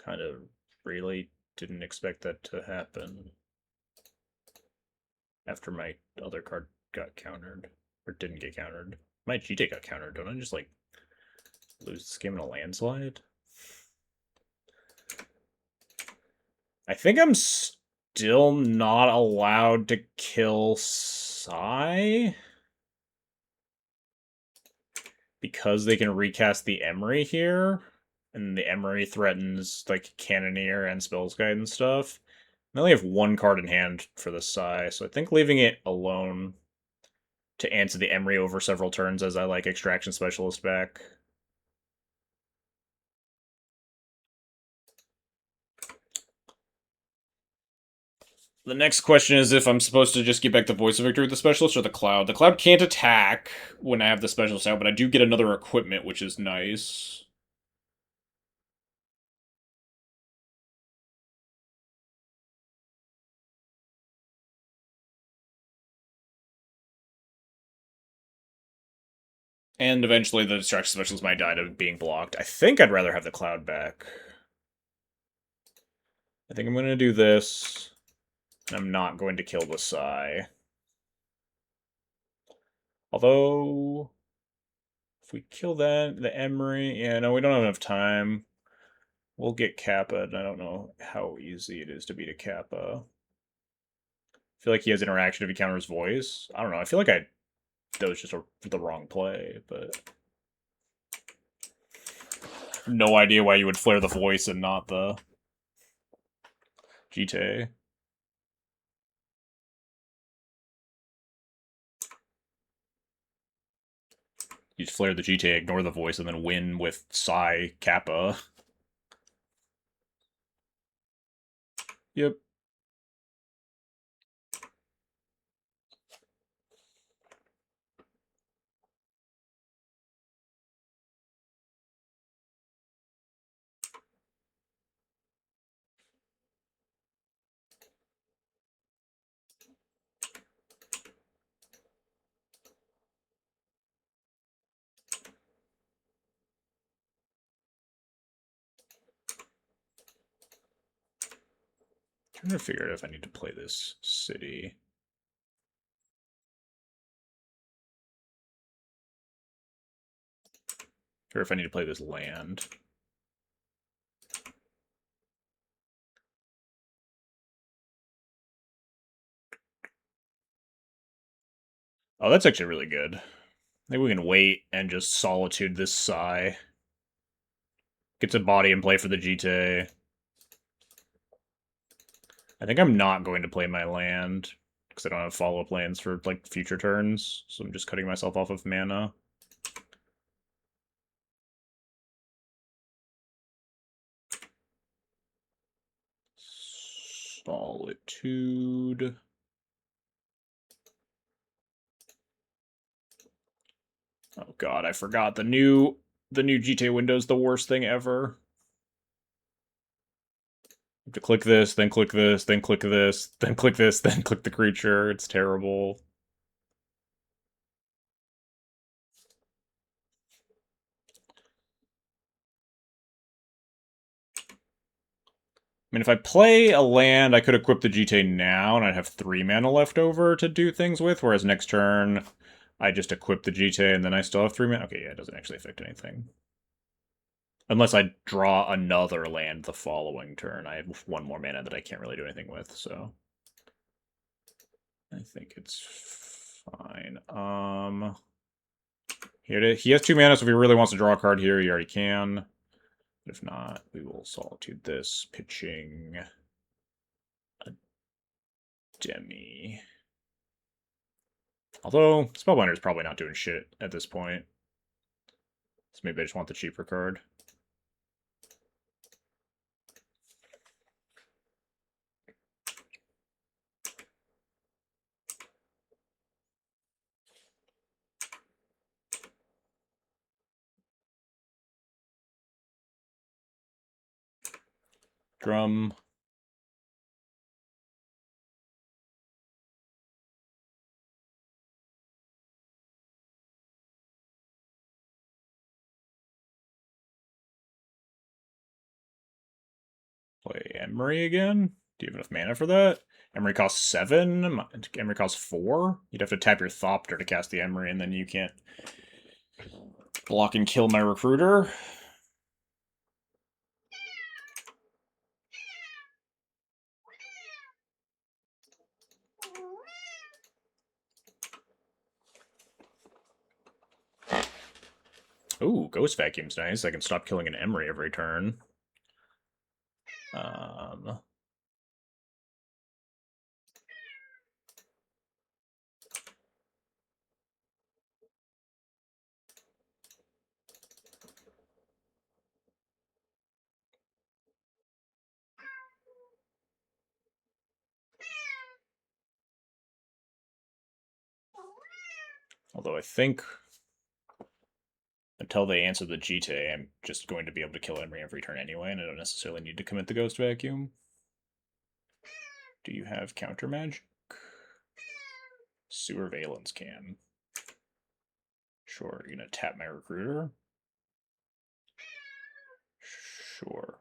Kind of really didn't expect that to happen after my other card got countered. Or didn't get countered. My GT got countered. Don't I just, like, lose this game in a landslide? I think I'm still not allowed to kill Sai. Because they can recast the Emery here. And the Emery threatens, like, Cannoneer and Spells Guide and stuff. I only have 1 card in hand for the Sai, so I think leaving it alone to answer the Emery over several turns as I, like, Extraction Specialist back. The next question is if I'm supposed to just get back the Voice of Victory with the Specialist or the Cloud. The Cloud can't attack when I have the Specialist out, but I do get another equipment, which is nice. And eventually the Distraction Specialist might die to being blocked. I think I'd rather have the Cloud back. I think I'm going to do this. I'm not going to kill the Sai. Although, if we kill that, the Emery, yeah, no, we don't have enough time. We'll get Kappa, and I don't know how easy it is to beat a Kappa. I feel like he has interaction if he counters Voice. I don't know, I feel like that was just the wrong play, but... No idea why you would flare the Voice and not the GT. You just flare the GT, ignore the Voice, and then win with Sai Kappa. Yep. I'm trying to figure out if I need to play this city. Or if I need to play this land. Oh, that's actually really good. Maybe we can wait and just Solitude this Sai. Gets a body and play for the GT. I think I'm not going to play my land, because I don't have follow-up lands for, like, future turns, so I'm just cutting myself off of mana. Solitude. Oh god, I forgot the new GTA window's the worst thing ever. You have to click this, then click this, then click this, then click this, then click the creature. It's terrible. I mean, if I play a land, I could equip the GTA now, and I'd have 3 mana left over to do things with, whereas next turn, I just equip the GTA, and then I still have 3 mana. Okay, yeah, it doesn't actually affect anything. Unless I draw another land the following turn. I have 1 more mana that I can't really do anything with, so... I think it's fine. He has 2 mana, so if he really wants to draw a card here, he already can. But if not, we will Solitude this, pitching a Demi. Although, Spellbinder is probably not doing shit at this point. So maybe I just want the cheaper card. Drum. Play Emery again? Do you have enough mana for that? Emery costs 7. Emery costs 4. You'd have to tap your Thopter to cast the Emery, and then you can't block and kill my Recruiter. Ooh, Ghost Vacuum's nice. I can stop killing an Emery every turn. Although I think until they answer the GTA, I'm just going to be able to kill Emery every turn anyway, and I don't necessarily need to commit the Ghost Vacuum. Do you have counter magic? Surveillance can. Sure, you're gonna tap my Recruiter? Sure.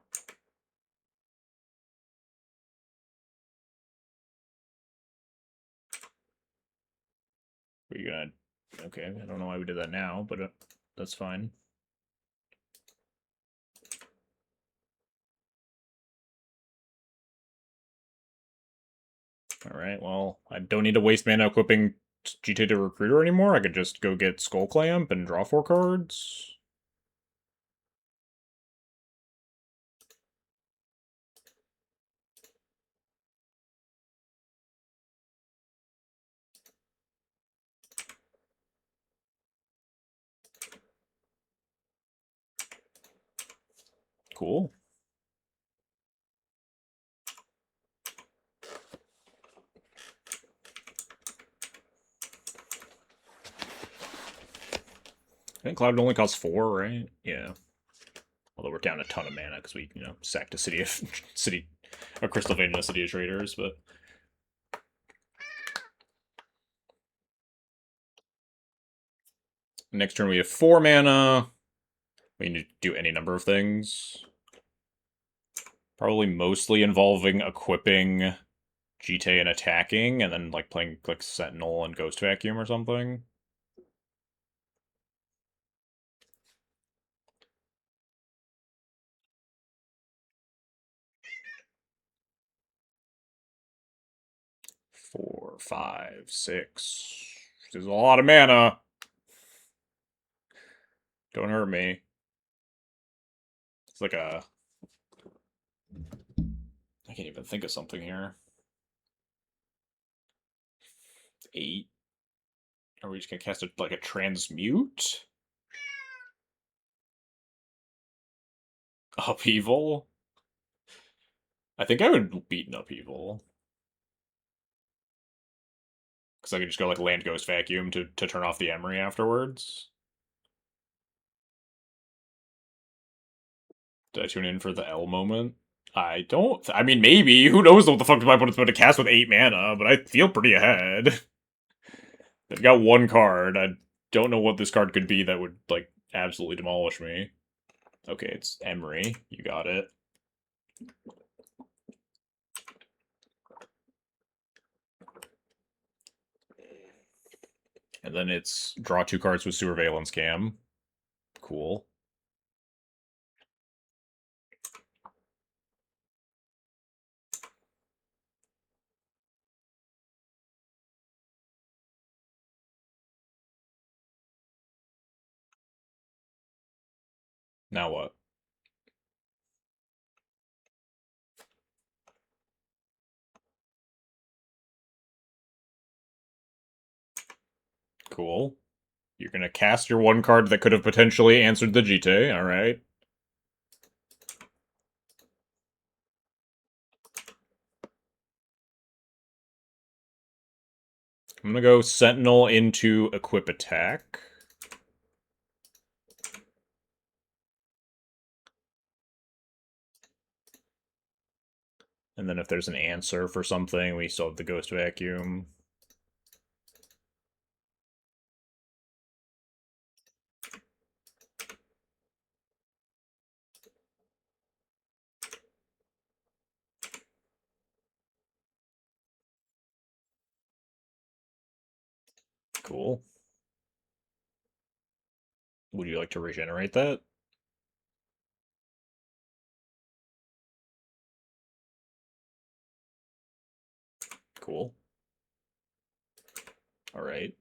Are you gonna... Okay, I don't know why we did that now, but that's fine. Alright, well, I don't need to waste mana equipping GTA to Recruiter anymore. I could just go get Skull Clamp and draw 4 cards. Cool. I think Cloud only costs 4, right? Yeah. Although we're down a ton of mana because we, sacked a a Crystal Vein and a City of Traders, but... Next turn we have 4 mana. We need to do any number of things. Probably mostly involving equipping GTA and attacking, and then like playing like Sentinel and Ghost Vacuum or something. Four, 5, 6. There's a lot of mana. Don't hurt me. It's like a... I can't even think of something here. 8. Are we just gonna cast like a transmute? Upheaval? I think I would beat an Upheaval. Because I could just go like land Ghost Vacuum to turn off the Emery afterwards. Did I tune in for the L moment? I don't. I mean, maybe. Who knows what the fuck my opponent's about to cast with 8 mana, but I feel pretty ahead. They've got one card. I don't know what this card could be that would, like, absolutely demolish me. Okay, it's Emery. You got it. And then it's draw 2 cards with Surveillance Cam. Cool. Now what? Cool. You're gonna cast your one card that could have potentially answered the Jite, alright. I'm gonna go Sentinel into Equip Attack. And then if there's an answer for something, we still have the Ghost Vacuum. Cool. Would you like to regenerate that? Cool. Alright.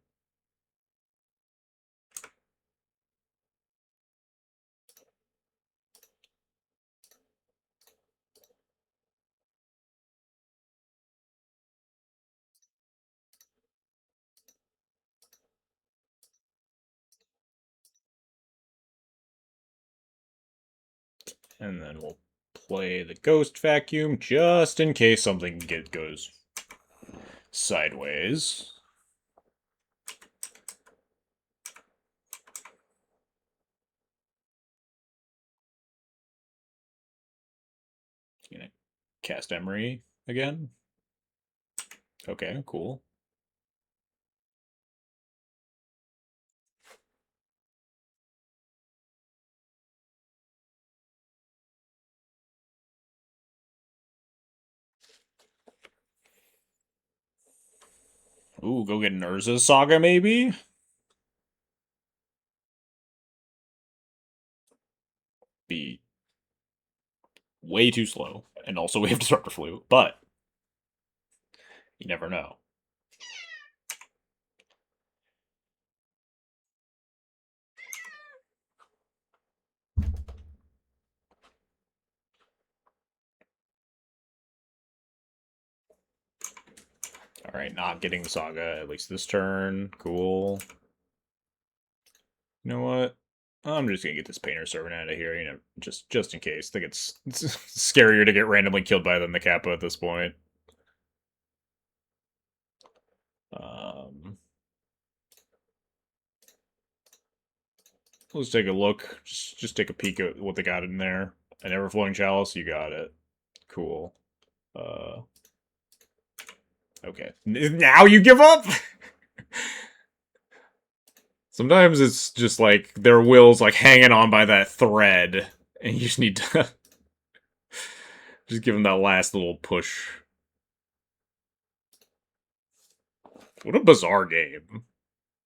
And then we'll play the Ghost Vacuum just in case something goes sideways. Gonna cast Emery again. Okay, cool. Ooh, go get an Urza Saga, maybe? Be way too slow. And also we have Disruptor Flu, but you never know. Alright, not getting the Saga, at least this turn. Cool. You know what? I'm just gonna get this Painter Servant out of here, you know, just in case. I think it's scarier to get randomly killed by than the Kappa at this point. Let's take a look. Just take a peek at what they got in there. An Everflowing Chalice, you got it. Cool. Okay. Now you give up? Sometimes it's just like their will's like hanging on by that thread, and you just need to just give them that last little push. What a bizarre game.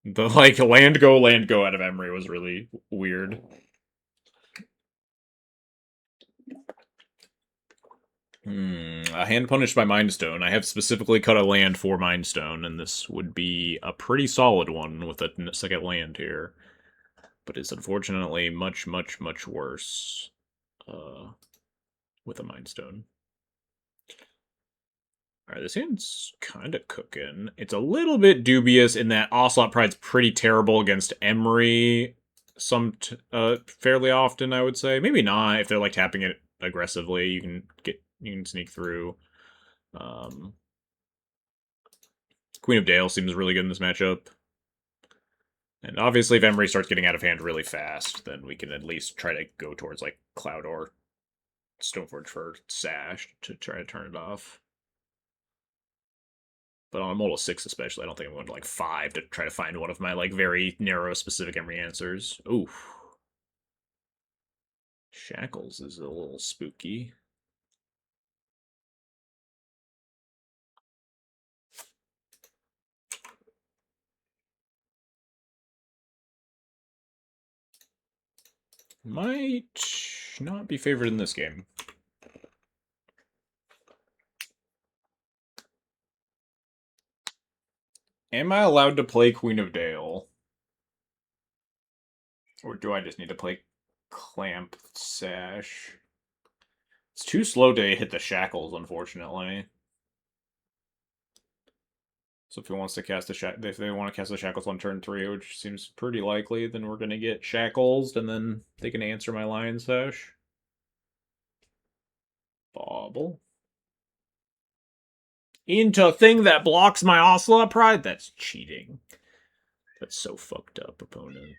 The like land go out of Emery was really weird. A hand punished by Mind Stone. I have specifically cut a land for Mind Stone, and this would be a pretty solid one with a second land here. But it's unfortunately much, much, much worse with a Mind Stone. Alright, this hand's kind of cooking. It's a little bit dubious in that Ocelot Pride's pretty terrible against Emery fairly often, I would say. Maybe not, if they're like tapping it aggressively, you can sneak through. Queen of Dale seems really good in this matchup. And obviously if Emery starts getting out of hand really fast, then we can at least try to go towards like Cloud or Stoneforge for Sash to try to turn it off. But on a modal 6 especially, I don't think I'm going to like 5 to try to find one of my like very narrow specific Emery answers. Ooh. Shackles is a little spooky. Might not be favored in this game. Am I allowed to play Queen of Dale? Or do I just need to play Clamp Sash? It's too slow to hit the shackles, unfortunately. So if he wants to cast if they want to cast the shackles on turn 3, which seems pretty likely, then we're gonna get shackles, and then they can answer my Lion Sash. Bauble. Into a thing that blocks my Ocelot Pride? That's cheating. That's so fucked up, opponent.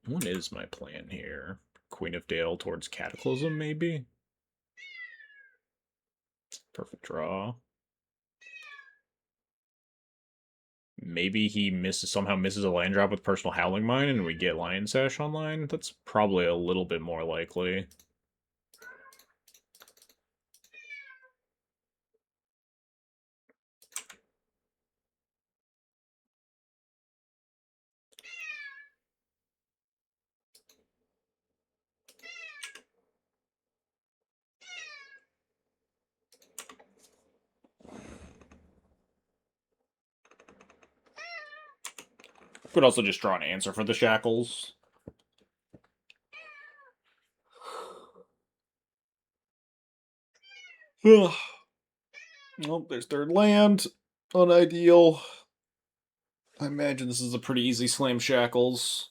What is my plan here? Queen of Dale towards Cataclysm, maybe? Perfect draw. Maybe he somehow misses a land drop with Personal Howling Mine and we get Lion Sash online? That's probably a little bit more likely. Could also just draw an answer for the shackles. Oh, there's third land. Unideal. I imagine this is a pretty easy slam shackles.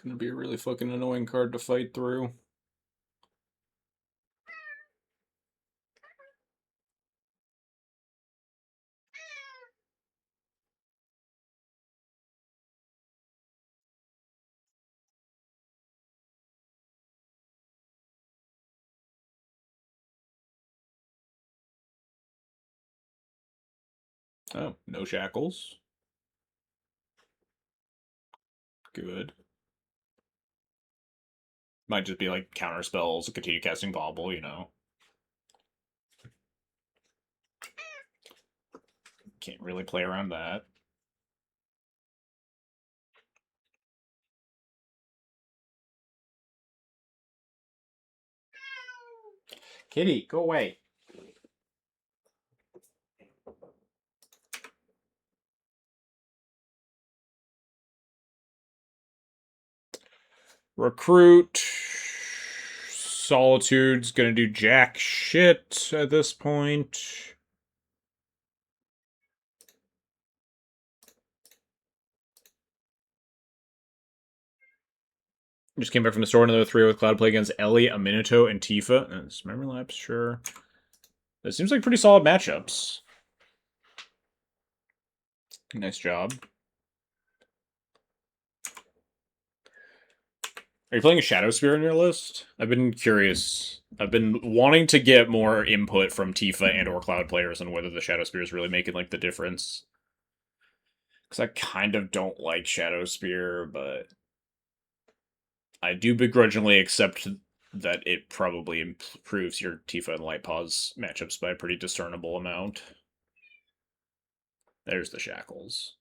Gonna be a really fucking annoying card to fight through. Oh, no shackles. Good. Might just be like counter spells, continue casting Bauble, you know. Can't really play around that. Kitty, go away. Recruit. Solitude's gonna do jack shit at this point. Just came back from the store, another 3 with Cloud play against Ellie, Aminato, and Tifa. It's memory lapse, sure. That seems like pretty solid matchups. Nice job. Are you playing a Shadow Spear on your list? I've been curious. I've been wanting to get more input from Tifa and or Cloud players on whether the Shadow Spear is really making like the difference. Because I kind of don't like Shadow Spear, but I do begrudgingly accept that it probably improves your Tifa and Light Paws matchups by a pretty discernible amount. There's the shackles.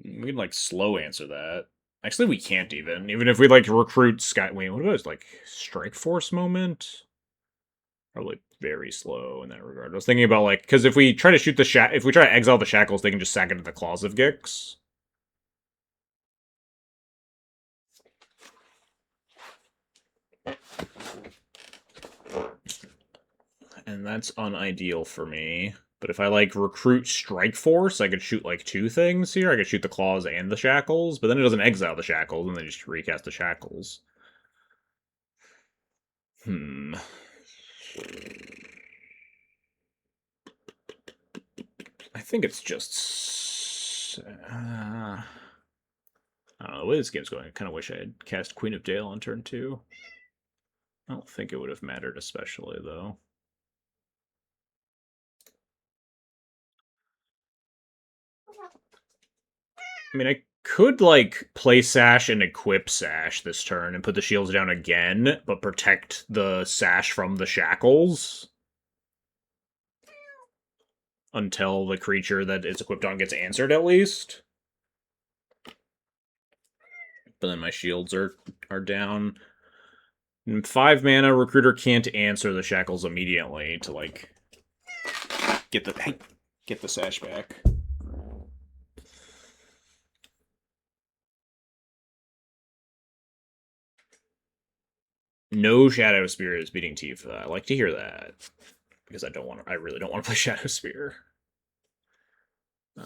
We can like slow answer that. Actually, we can't even if we like recruit Sky. Wait, what about like Strike Force moment? Probably very slow in that regard. I was thinking about like because if we try to shoot the if we try to exile the shackles, they can just sack into the Claws of Gix. And that's unideal for me. But if I like recruit Strike Force, I could shoot like 2 things here. I could shoot the Claws and the Shackles, but then it doesn't exile the Shackles, and then just recast the Shackles. I think it's just. I don't know the way this game's going. I kind of wish I had cast Queen of Dale on turn 2. I don't think it would have mattered especially, though. I mean, I could, like, play Sash and equip Sash this turn and put the shields down again, but protect the Sash from the shackles until the creature that it's equipped on gets answered, at least. But then my shields are down. And 5 mana, Recruiter can't answer the shackles immediately to, like, get the Sash back. No Shadow Spear is beating Tifa. I like to hear that because I really don't want to play Shadow Spear. I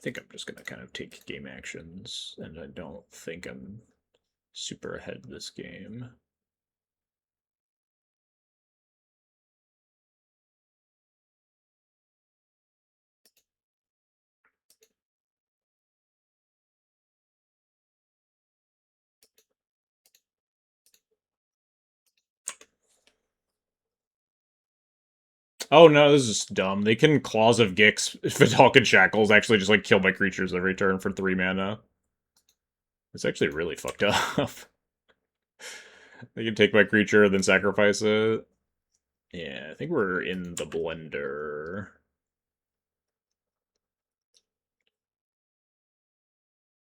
think I'm just gonna kind of take game actions, and I don't think I'm super ahead this game. Oh no, this is dumb. They can Claws of Gix, Vidalcan Shackles actually just like kill my creatures every turn for 3 mana. It's actually really fucked up. They can take my creature and then sacrifice it. Yeah, I think we're in the blender.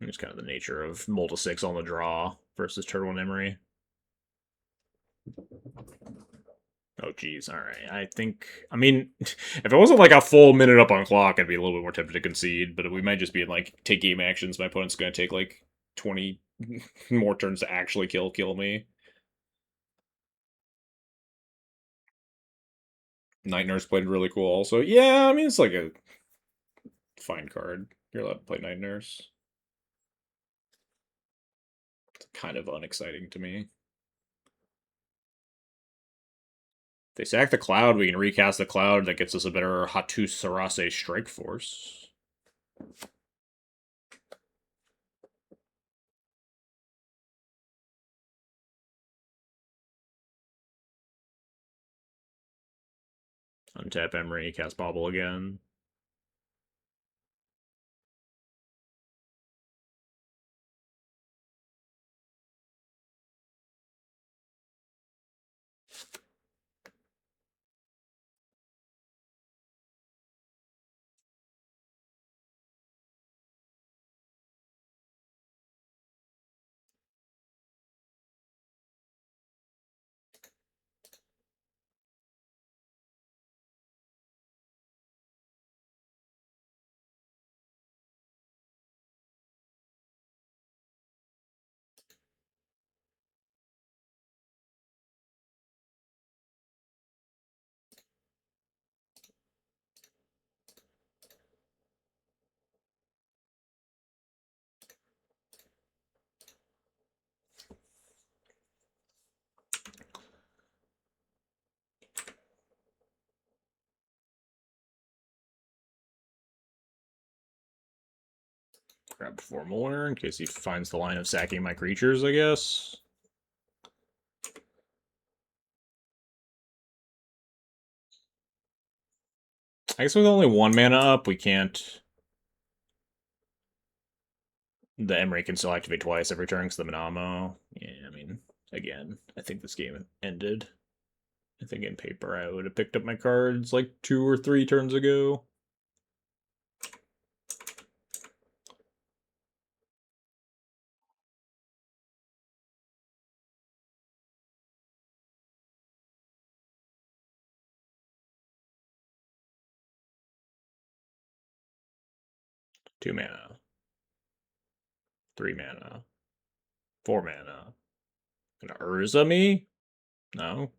It's kind of the nature of Molta 6 on the draw versus Turtle and Emery. Oh, geez. All right. I mean, if it wasn't like a full minute up on clock, I'd be a little bit more tempted to concede, but we might just be in like take game actions. My opponent's going to take like 20 more turns to actually kill me. Night Nurse played really cool also. Yeah, I mean, it's like a fine card. You're allowed to play Night Nurse. It's kind of unexciting to me. If they sack the Cloud, we can recast the Cloud. That gets us a better Hatu Sarase Strike Force. Untap Emery, cast Bobble again. Grab 4 more in case he finds the line of sacking my creatures, I guess. I guess with only 1 mana up, we can't... The Emery can still activate twice every turn because the Manamo. Yeah, I mean, again, I think this game ended. I think in paper I would have picked up my cards like 2 or 3 turns ago. Two mana. 3 mana. 4 mana. Gonna Urza me? No.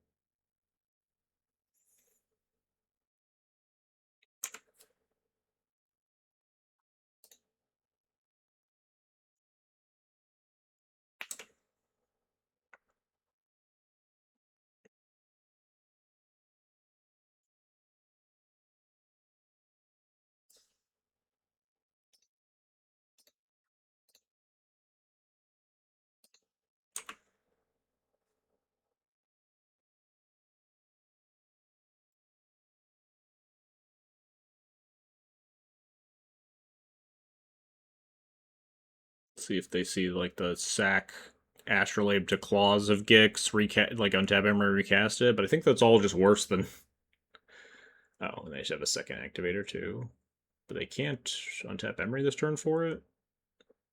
See if they see like the sack Astrolabe to Claws of Gix, like untap memory, recast it. But I think that's all just worse than. Oh, and they should have a second activator too. But they can't untap memory this turn for it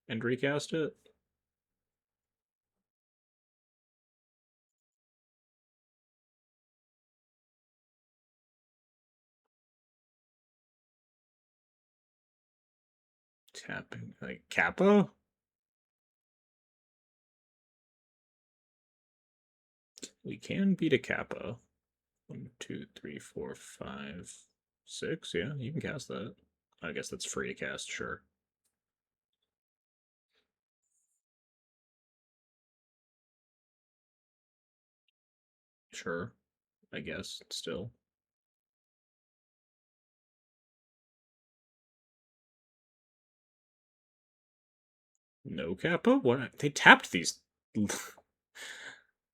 and recast it. Tapping like Kappa. We can beat a Kappa. 1, 2, 3, 4, 5, 6. Yeah, you can cast that. I guess that's free to cast, sure. Sure. I guess, still. No Kappa? What? They tapped these.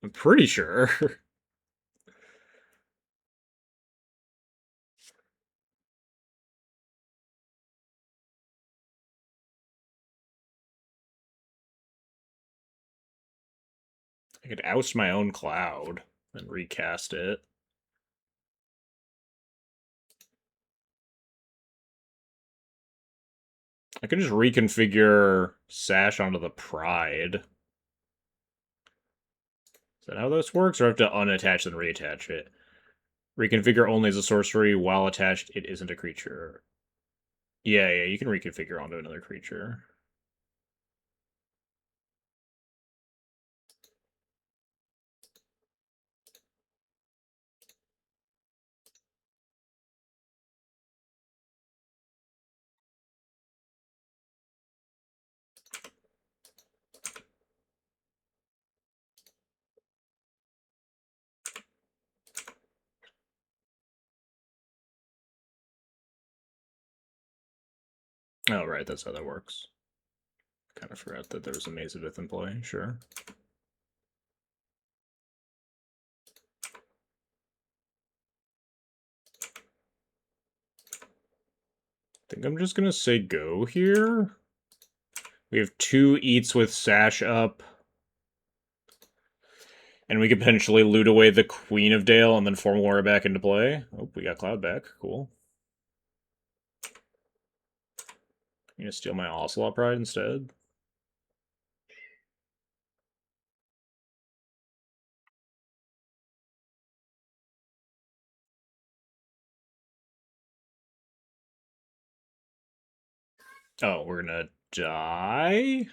I'm pretty sure. I could oust my own cloud and recast it. I could just reconfigure Sash onto the Pride. Is that how this works? Or I have to unattach and reattach it? Reconfigure only as a sorcery. While attached, it isn't a creature. Yeah, you can reconfigure onto another creature. Oh, right, that's how that works. Kind of forgot that there was a Maze of Ith in play, sure. I think I'm just gonna say go here. We have 2 eats with Sash up. And we could potentially loot away the Queen of Dale and then form Warrior back into play. Oh, we got Cloud back. Cool. You gonna steal my Ocelot Pride instead? Oh, we're gonna die?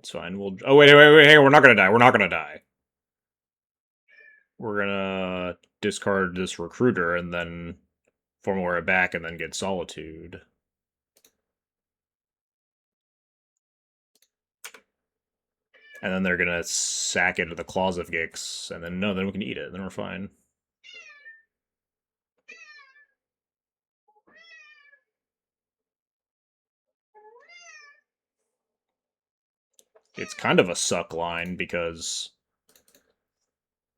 It's fine. We'll. Oh, wait. Hey, we're not gonna die. We're not gonna die. We're gonna discard this Recruiter and then form Warrior back and then get Solitude. And then they're gonna sack into the Claws of Gix, and then no, then we can eat it. Then we're fine. It's kind of a suck line because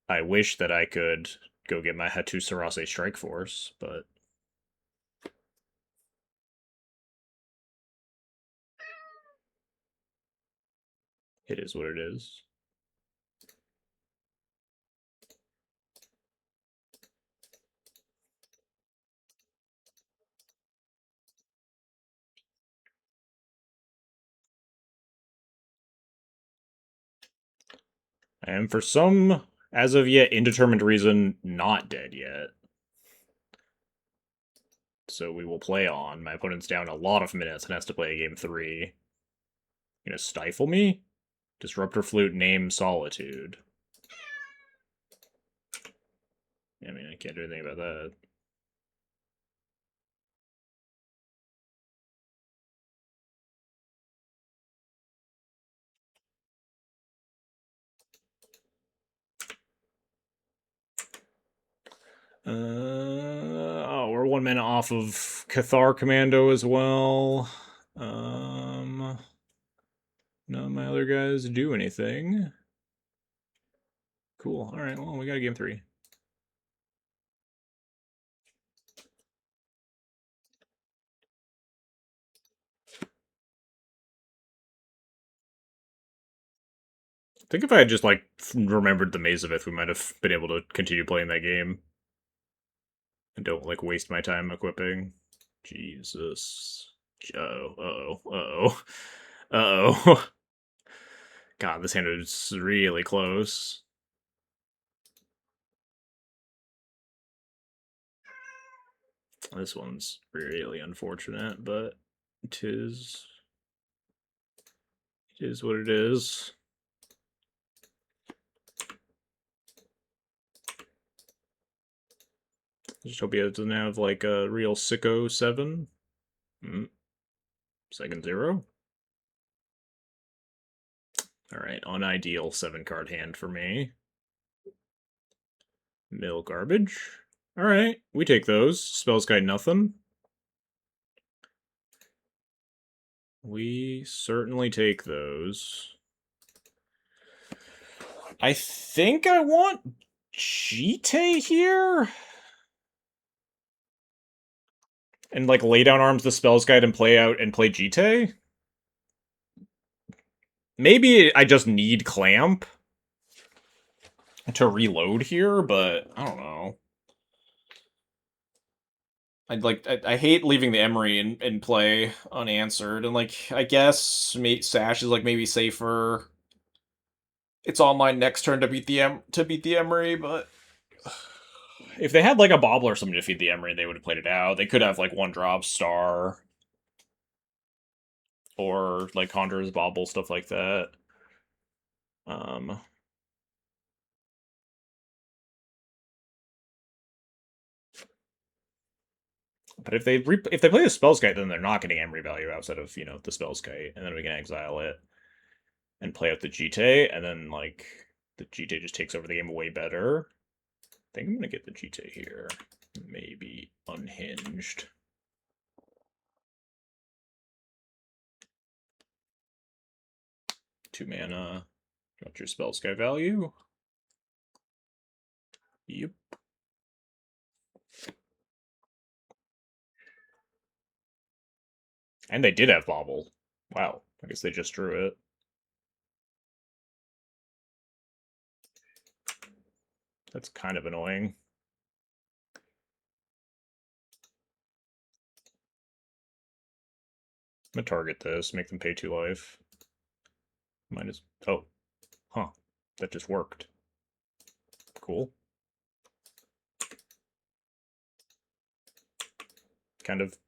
I wish that I could go get my Hatu Sarase Strike Force, but it is what it is. I am, for some, as of yet, indeterminate reason, not dead yet. So we will play on. My opponent's down a lot of minutes and has to play game 3. You gonna stifle me? Disruptor Flute, name Solitude. I mean, I can't do anything about that. Oh, we're 1 mana off of Cathar Commando as well. None of my other guys do anything. Cool. Alright, well, we got a game 3. think if I had just, like, remembered the Maze of Ith, we might have been able to continue playing that game. And don't, like, waste my time equipping. Jesus. Uh-oh. Uh-oh. Uh-oh. God, this hand is really close. This one's really unfortunate, but it is what it is. Just hope he doesn't have, like, a real sicko 7. Second 0. Alright, unideal 7-card hand for me. Mill garbage. Alright, we take those. Spells guide nothing. We certainly take those. I think I want Jite here? And, like, lay down arms the spells guide and play out and play Jite? Maybe I just need Clamp to reload here, but I don't know. I hate leaving the Emery in play unanswered, and, like, I guess Sash is, like, maybe safer. It's online next turn to beat the Emery, but if they had, like, a Bobble or something to defeat the Emery, they would have played it out. They could have, like, 1-drop Star or, like, Conjurer's Bobble, stuff like that. But if they play the Spellskite, then they're not getting Emery value outside of, you know, the Spellskite, and then we can exile it and play out the Jite, and then, like, the Jite just takes over the game way better. I think I'm gonna get the Jite here. Maybe Unhinged. Two mana. Got your Spellskite value. Yep. And they did have Bobble. Wow. I guess they just drew it. That's kind of annoying. I'm gonna target this, make them pay 2 life. Minus. Oh. Huh. That just worked. Cool. Kind of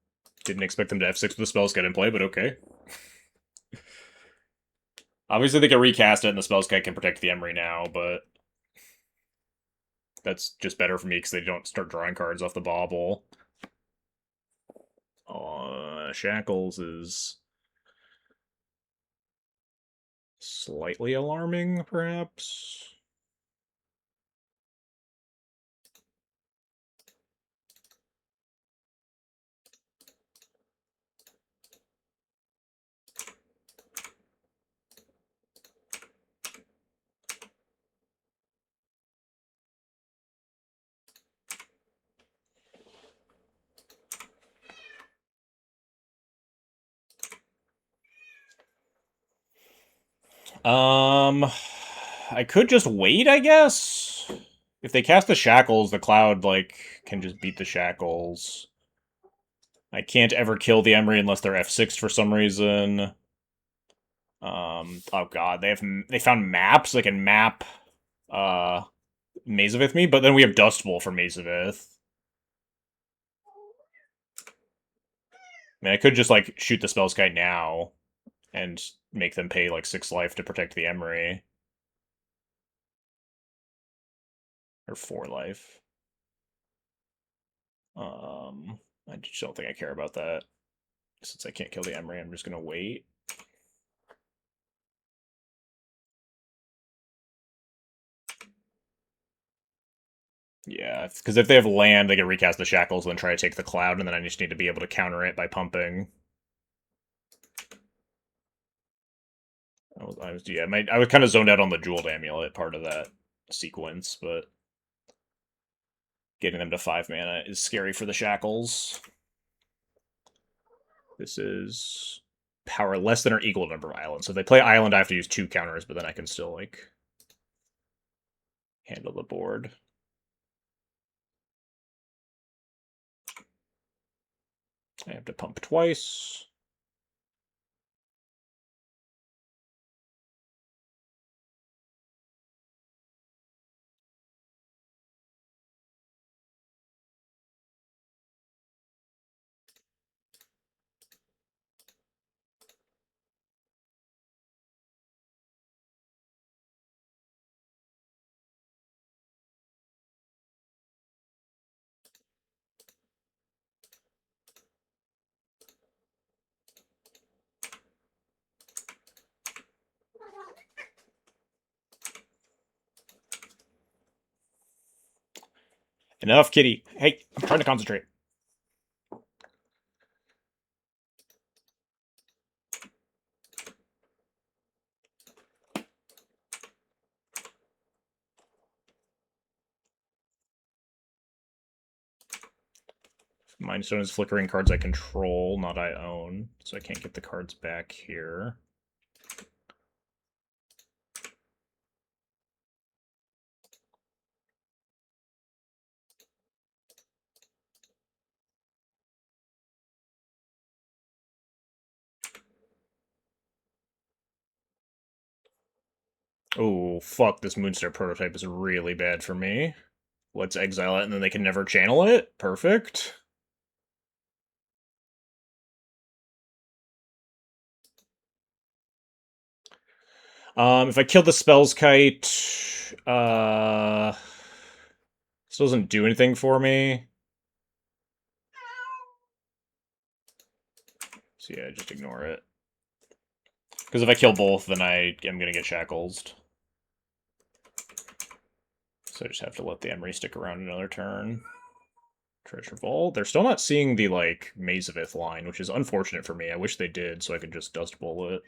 didn't expect them to F6 with the spells get in play, but okay. Obviously, they can recast it and the spells can protect the Emery now, but that's just better for me because they don't start drawing cards off the Bobble. Shackles is slightly alarming, perhaps. I could just wait, I guess. If they cast the Shackles, the Cloud, like, can just beat the Shackles. I can't ever kill the Emery unless they're F6 for some reason. Oh god, they found maps. They can map, Maze of Ith me, but then we have Dust Bowl for Maze of Ith. I mean, I could just, like, shoot the Spellskite now and make them pay, like, 6 life to protect the Emery. Or 4 life. I just don't think I care about that. Since I can't kill the Emery, I'm just gonna wait. Yeah, because if they have land, they can recast the Shackles and then try to take the Cloud, and then I just need to be able to counter it by pumping. I was kind of zoned out on the Jeweled Amulet part of that sequence, but getting them to 5 mana is scary for the Shackles. This is power less than or equal to number of islands. So if they play island, I have to use 2 counters, but then I can still, like, handle the board. I have to pump twice. Enough, kitty. Hey, I'm trying to concentrate. Mindstone is flickering cards I control, not I own, so I can't get the cards back here. Oh, fuck, this Moonstar prototype is really bad for me. Let's exile it, and then they can never channel it? Perfect. If I kill the Spells Kite, this doesn't do anything for me. So yeah, just ignore it. Because if I kill both, then I am going to get Shackles. So I just have to let the Emery stick around another turn. Treasure Vault. They're still not seeing the, like, Maze of Ith line, which is unfortunate for me. I wish they did, so I could just Dust Bowl it.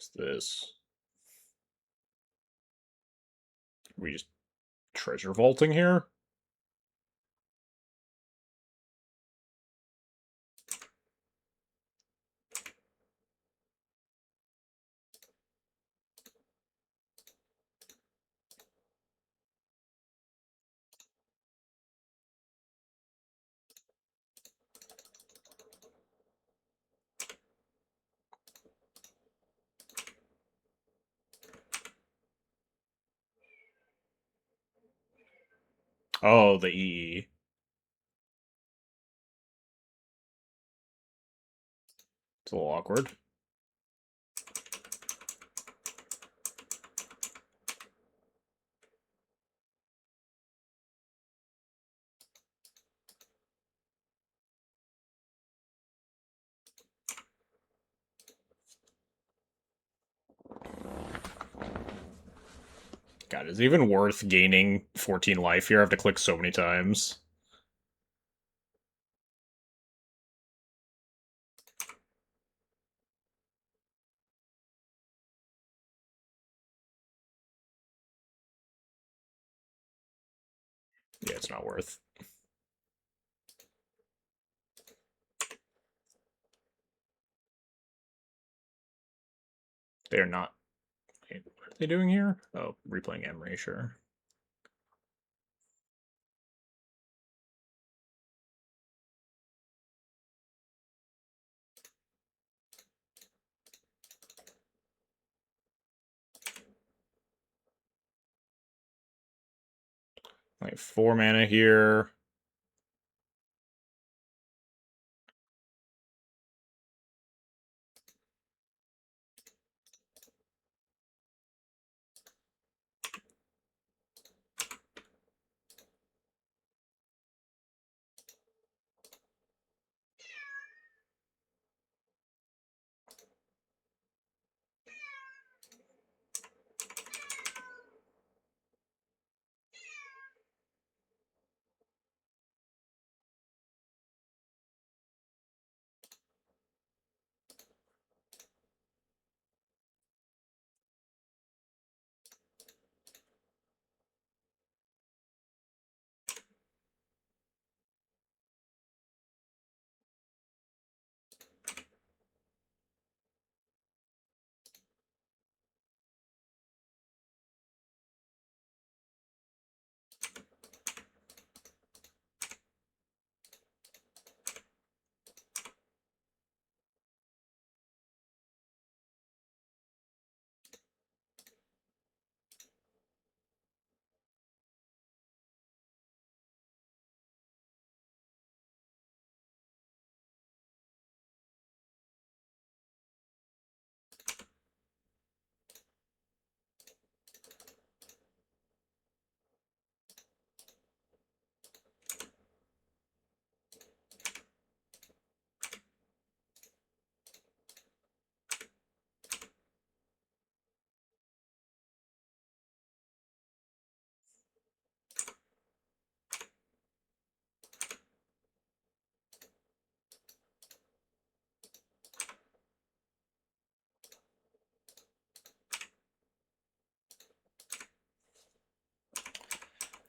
What's this? Are we just treasure vaulting here? Oh, the EE. It's a little awkward. God, is it even worth gaining 14 life here? I have to click so many times. Yeah, it's not worth. They're not. are they doing here? Oh, replaying Emery, sure. Like 4 mana here.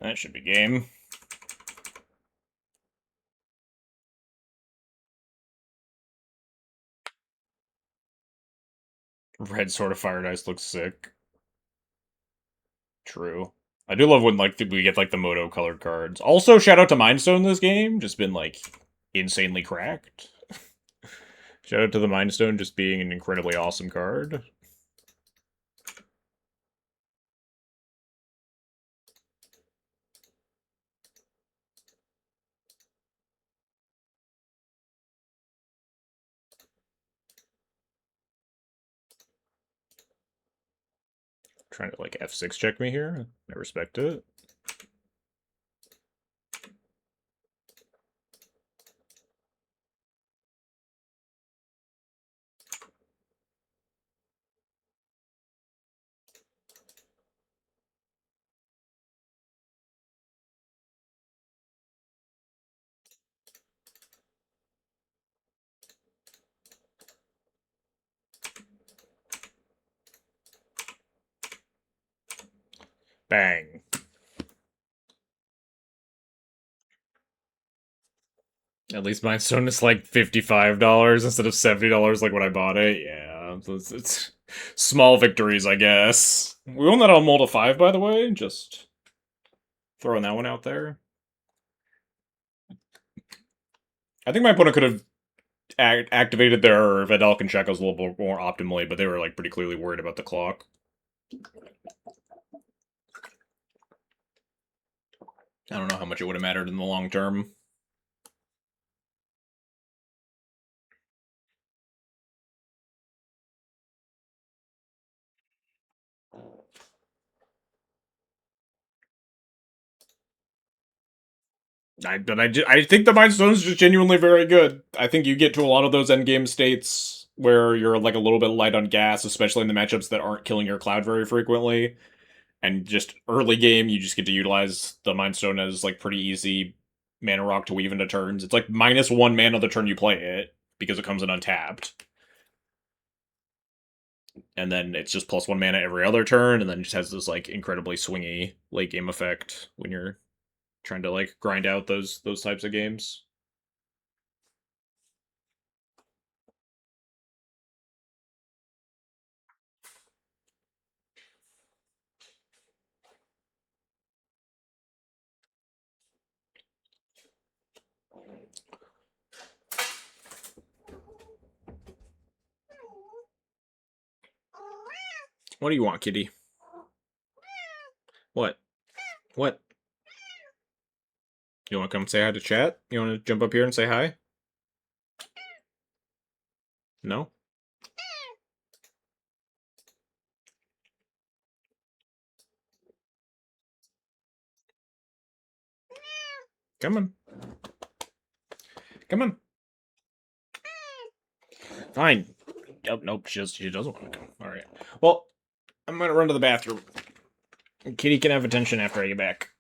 That should be game. Red Sword of Fire Dice looks sick. True. I do love when like we get like the Moto colored cards. Also, shout out to Mindstone this game, just been like insanely cracked. Shout out to the Mindstone just being an incredibly awesome card. Trying to like F6 check me here. I respect it. Bang. At least Mindstone is like $55 instead of $70 like when I bought it. Yeah, it's small victories, I guess. We own that on Molda 5, by the way. Just throwing that one out there. I think my opponent could have activated their Vedalken Shackles a little bit more optimally, but they were like pretty clearly worried about the clock. I don't know how much it would have mattered in the long term. I think the Mindstone is just genuinely very good. I think you get to a lot of those endgame states where you're like a little bit light on gas, especially in the matchups that aren't killing your cloud very frequently. And just early game, you just get to utilize the Mind Stone as like pretty easy mana rock to weave into turns. It's like -1 mana the turn you play it because it comes in untapped. And then it's just +1 mana every other turn, and then it just has this like incredibly swingy late game effect when you're trying to like grind out those types of games. What do you want, kitty? What? What? You want to come say hi to chat? You want to jump up here and say hi? No? Come on. Come on. Fine. Oh, nope, she doesn't want to come. Alright. Well, I'm gonna run to the bathroom. Kitty can have attention after I get back.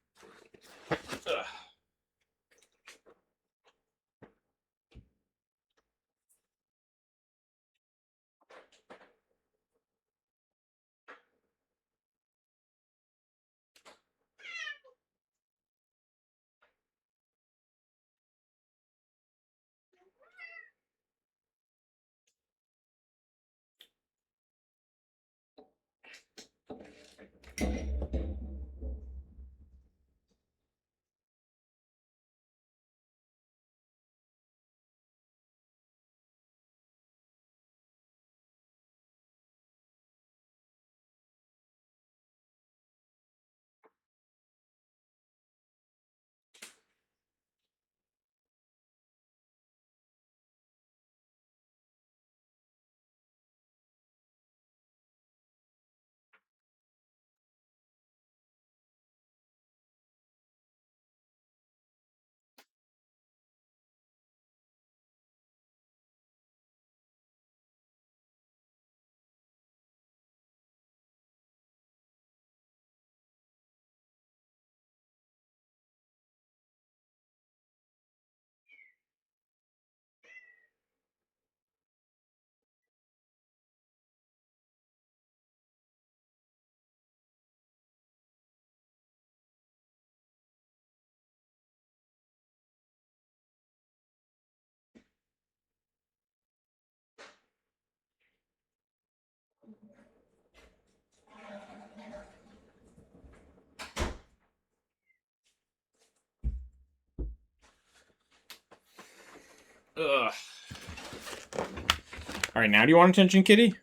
Ugh. Alright, now do you want attention, kitty?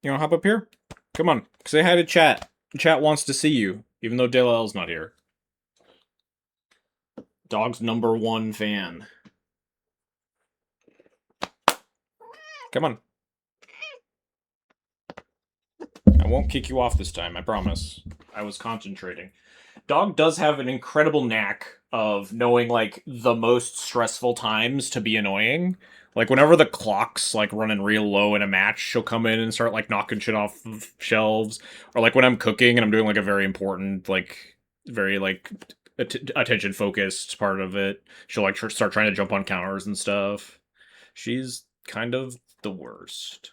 You wanna hop up here? Come on, say hi to chat. Chat wants to see you, even though Dale L's not here. Dog's #1 fan. Come on. I won't kick you off this time, I promise. I was concentrating. Dog does have an incredible knack of knowing, like, the most stressful times to be annoying. Like, whenever the clock's, like, running real low in a match, she'll come in and start, like, knocking shit off of shelves. Or, like, when I'm cooking and I'm doing, like, a very important, like, very, like, attention-focused part of it, she'll, like, start trying to jump on counters and stuff. She's kind of the worst.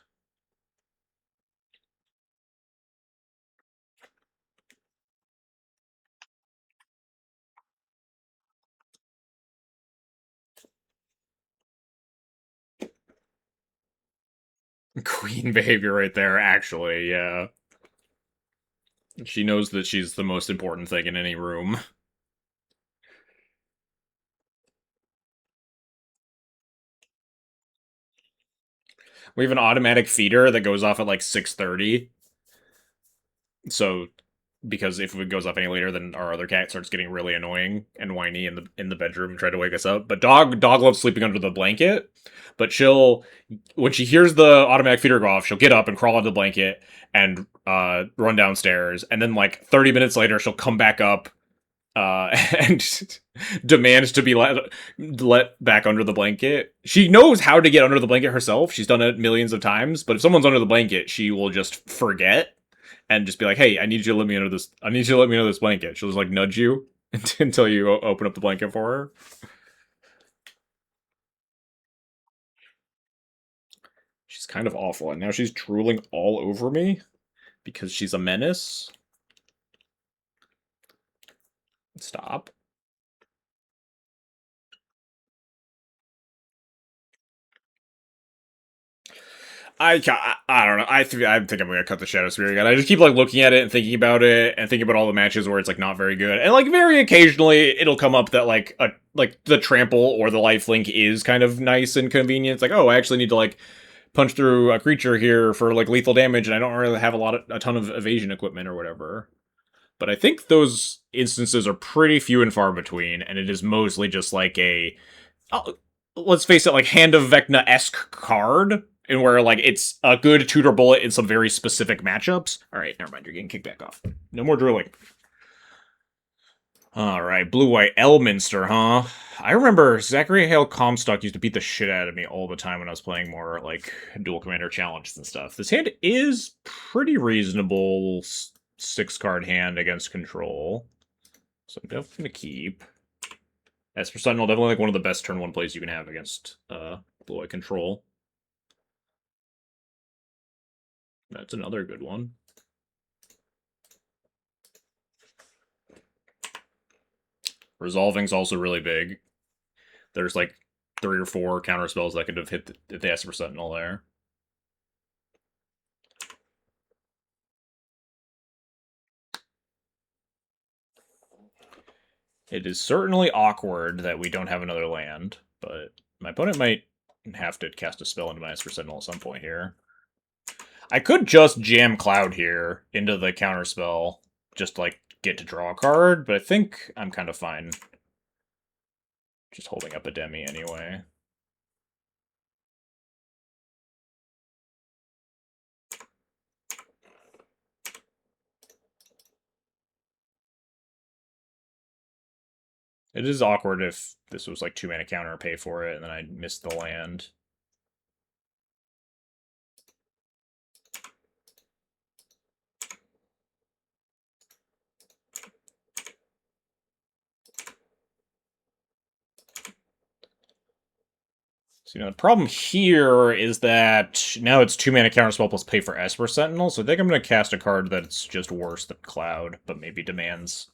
Queen behavior right there, actually, yeah. She knows that she's the most important thing in any room. We have an automatic feeder that goes off at like 6:30. So because if it goes off any later, then our other cat starts getting really annoying and whiny in the bedroom and try to wake us up. But dog loves sleeping under the blanket. But she'll, when she hears the automatic feeder go off, she'll get up and crawl under the blanket and run downstairs. And then like 30 minutes later, she'll come back up and demands to be let back under the blanket. She knows how to get under the blanket herself. She's done it millions of times. But if someone's under the blanket, she will just forget and just be like, "Hey, I need you to let me under this. I need you to let me under this blanket." She'll just like nudge you until you open up the blanket for her. She's kind of awful, and now she's drooling all over me because she's a menace. Stop. I don't know. I think I'm gonna cut the Shadow Spear again. I just keep like looking at it and thinking about it and thinking about all the matches where it's like not very good, and like very occasionally it'll come up that like the trample or the lifelink is kind of nice and convenient. It's like, oh, I actually need to like punch through a creature here for like lethal damage, and I don't really have a ton of evasion equipment or whatever. But I think those instances are pretty few and far between, and it is mostly just like let's face it, like Hand of Vecna-esque card, and where like it's a good tutor bullet in some very specific matchups. All right, never mind, you're getting kicked back off. No more drilling. All right, blue-white Elminster, huh? I remember Zachary Hale Comstock used to beat the shit out of me all the time when I was playing more like Duel Commander challenges and stuff. This hand is pretty reasonable 6-card hand against control, so I'm definitely gonna keep. As for Sentinel, definitely like one of the best turn 1 plays you can have against blue-white control. That's another good one. Resolving's also really big. There's like 3 or 4 counter spells that could have hit the Esper Sentinel there. It is certainly awkward that we don't have another land, but my opponent might have to cast a spell into my Esper Sentinel at some point here. I could just jam Cloud here into the counter spell, just like get to draw a card, but I think I'm kind of fine just holding up a Demi anyway. It is awkward if this was like 2-mana counter pay for it, and then I missed the land. So, the problem here is that now it's 2-mana counterspell plus pay for Esper Sentinel, so I think I'm going to cast a card that's just worse than Cloud, but maybe demands,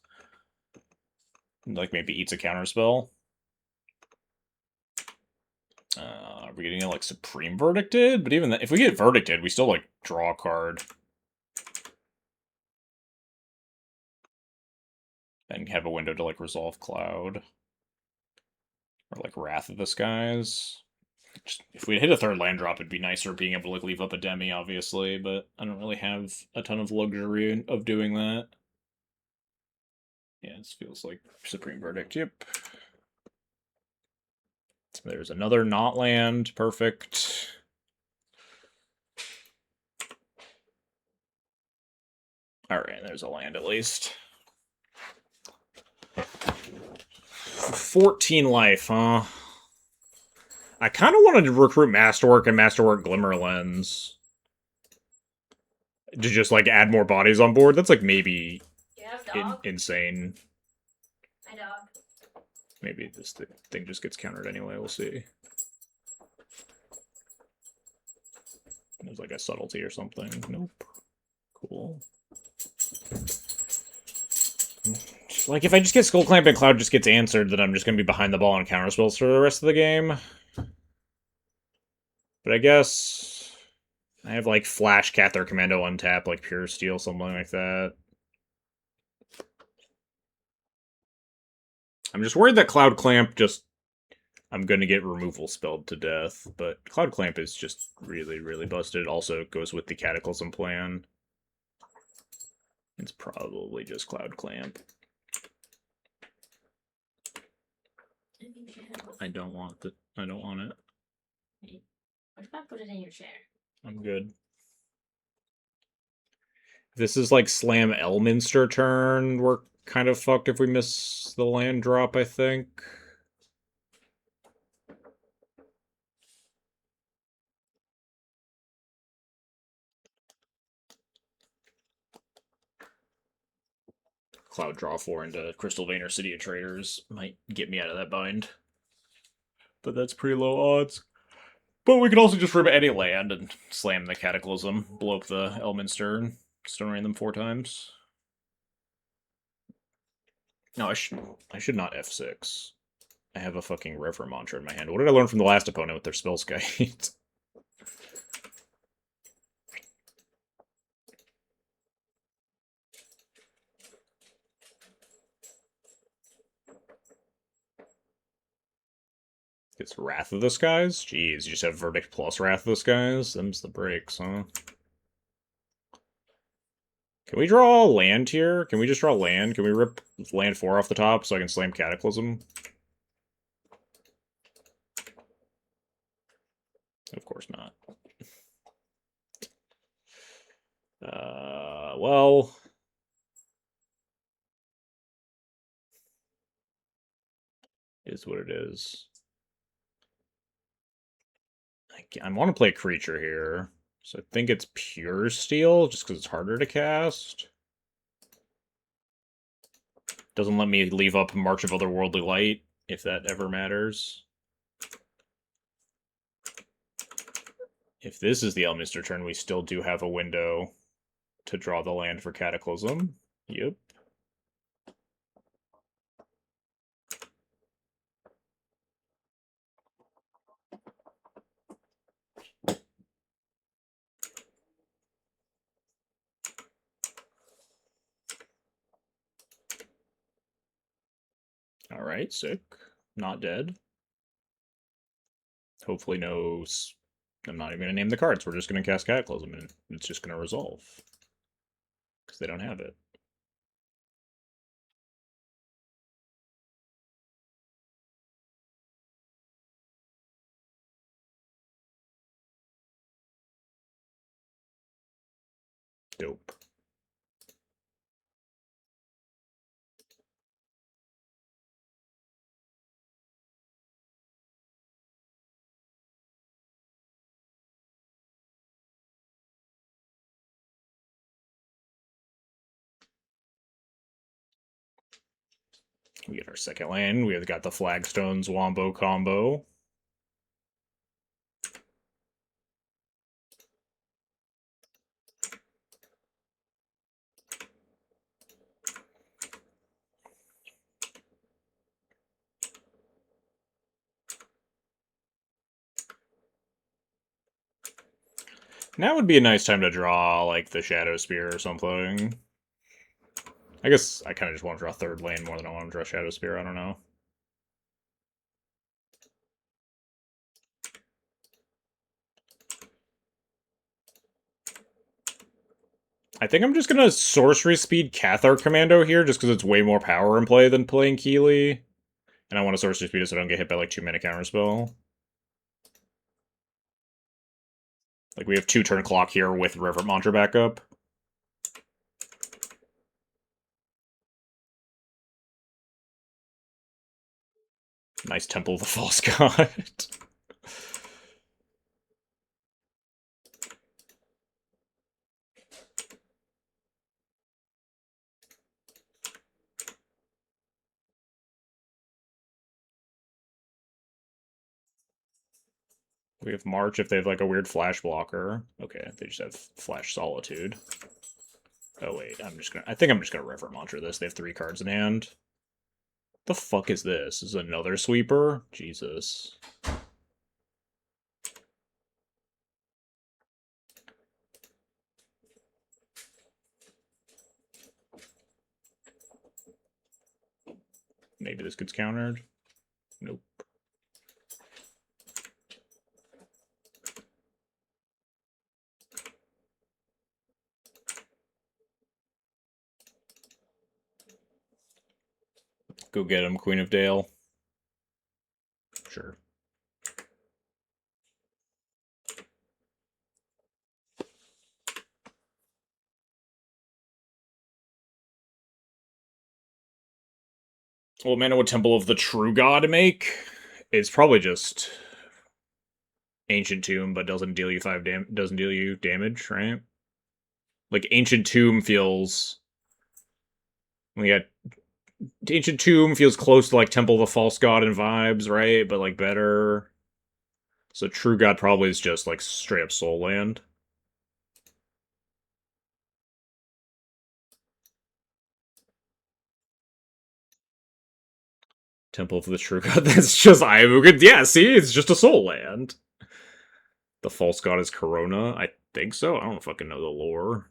like maybe eats a counterspell. Are we getting like Supreme Verdicted? But even if we get Verdicted, we still like draw a card. And have a window to like resolve Cloud. Or like Wrath of the Skies. If we hit a 3rd land drop, it'd be nicer being able to like leave up a Demi, obviously, but I don't really have a ton of luxury of doing that. Yeah, this feels like Supreme Verdict, yep. There's another not land, perfect. Alright, there's a land at least. 14 life, huh? I kind of wanted to recruit Masterwork and Masterwork Glimmerlens. To just, like, add more bodies on board. That's, like, maybe insane. My dog. Maybe this thing just gets countered anyway, we'll see. There's, like, a subtlety or something. Nope. Cool. Like, if I just get Skull Clamp and Cloud just gets answered, then I'm just going to be behind the ball on counterspells for the rest of the game. But I guess I have, like, Flash Cathar Commando untap, like Pure Steel, something like that. I'm just worried that Cloud Clamp I'm going to get removal spelled to death, but Cloud Clamp is just really, really busted. It also goes with the Cataclysm plan. It's probably just Cloud Clamp. I don't want it. What if I put it in your chair? I'm good. This is like Slam Elminster turn. We're kind of fucked if we miss the land drop, I think. Cloud draw 4 into Crystal Vein or City of Traders might get me out of that bind. But that's pretty low odds. But we could also just rip any land and slam the Cataclysm, blow up the Elminster, and Stone Rain them 4 times. No, I should not F6. I have a fucking River Mantra in my hand. What did I learn from the last opponent with their Spellskite? It's Wrath of the Skies? Jeez, you just have Verdict plus Wrath of the Skies? Them's the breaks, huh? Can we draw land here? Can we just draw land? Can we rip land 4 off the top so I can slam Cataclysm? Of course not. Well... is what it is. I want to play creature here, so I think it's pure steel, just because it's harder to cast. Doesn't let me leave up March of Otherworldly Light, if that ever matters. If this is the Elminster turn, we still do have a window to draw the land for Cataclysm. Yep. Alright, sick. Not dead. Hopefully no... I'm not even going to name the cards. We're just going to cast Cataclysm, and it's just going to resolve. Because they don't have it. Dope. We get our second land. We have got the Flagstones Wombo combo. Now would be a nice time to draw, like, the Shadow Spear or something. I guess I kind of just want to draw third lane more than I want to draw Shadow Spear, I don't know. I think I'm just going to Sorcery Speed Cathar Commando here, just because it's way more power in play than playing Keeley. And I want to Sorcery Speed it so I don't get hit by, like, 2-mana counterspell. Like, we have 2-turn clock here with Reverent Mantra backup. Nice Temple of the False God. We have March if they have, like, a weird Flash blocker. Okay, they just have Flash Solitude. Oh, wait, I think I'm just gonna Reverent Mantra this. They have 3 cards in hand. The fuck is this? Is another sweeper? Jesus. Maybe this gets countered. Nope. Go get him, Queen of Dale. Sure. What mana would Temple of the True God make? It's probably just Ancient Tomb, but doesn't deal you damage, right? Like Ancient Tomb feels. Ancient Tomb feels close to like Temple of the False God in vibes, right? But like better. So True God probably is just like straight up Soul Land. Temple of the True God. That's just yeah, see, it's just a Soul Land. The False God is Corona. I think so. I don't fucking know the lore.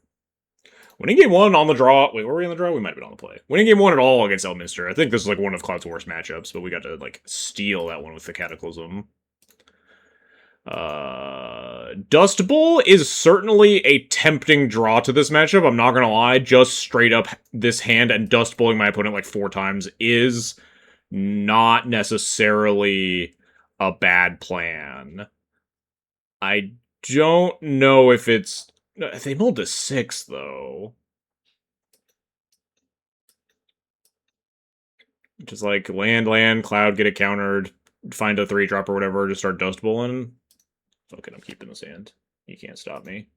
Winning game 1 on the draw. Wait, were we on the draw? We might have been on the play. Winning game 1 at all against Elminster. I think this is like one of Cloud's worst matchups, but we got to like steal that one with the Cataclysm. Dust Bowl is certainly a tempting draw to this matchup. I'm not gonna lie. Just straight up this hand and Dust Bowling my opponent like 4 times is not necessarily a bad plan. I don't know if it's... They mulled to 6, though. Just like land, Cloud, get it countered, find a 3-drop or whatever, just start Dust Bowling. Fuck it, I'm keeping this hand. You can't stop me.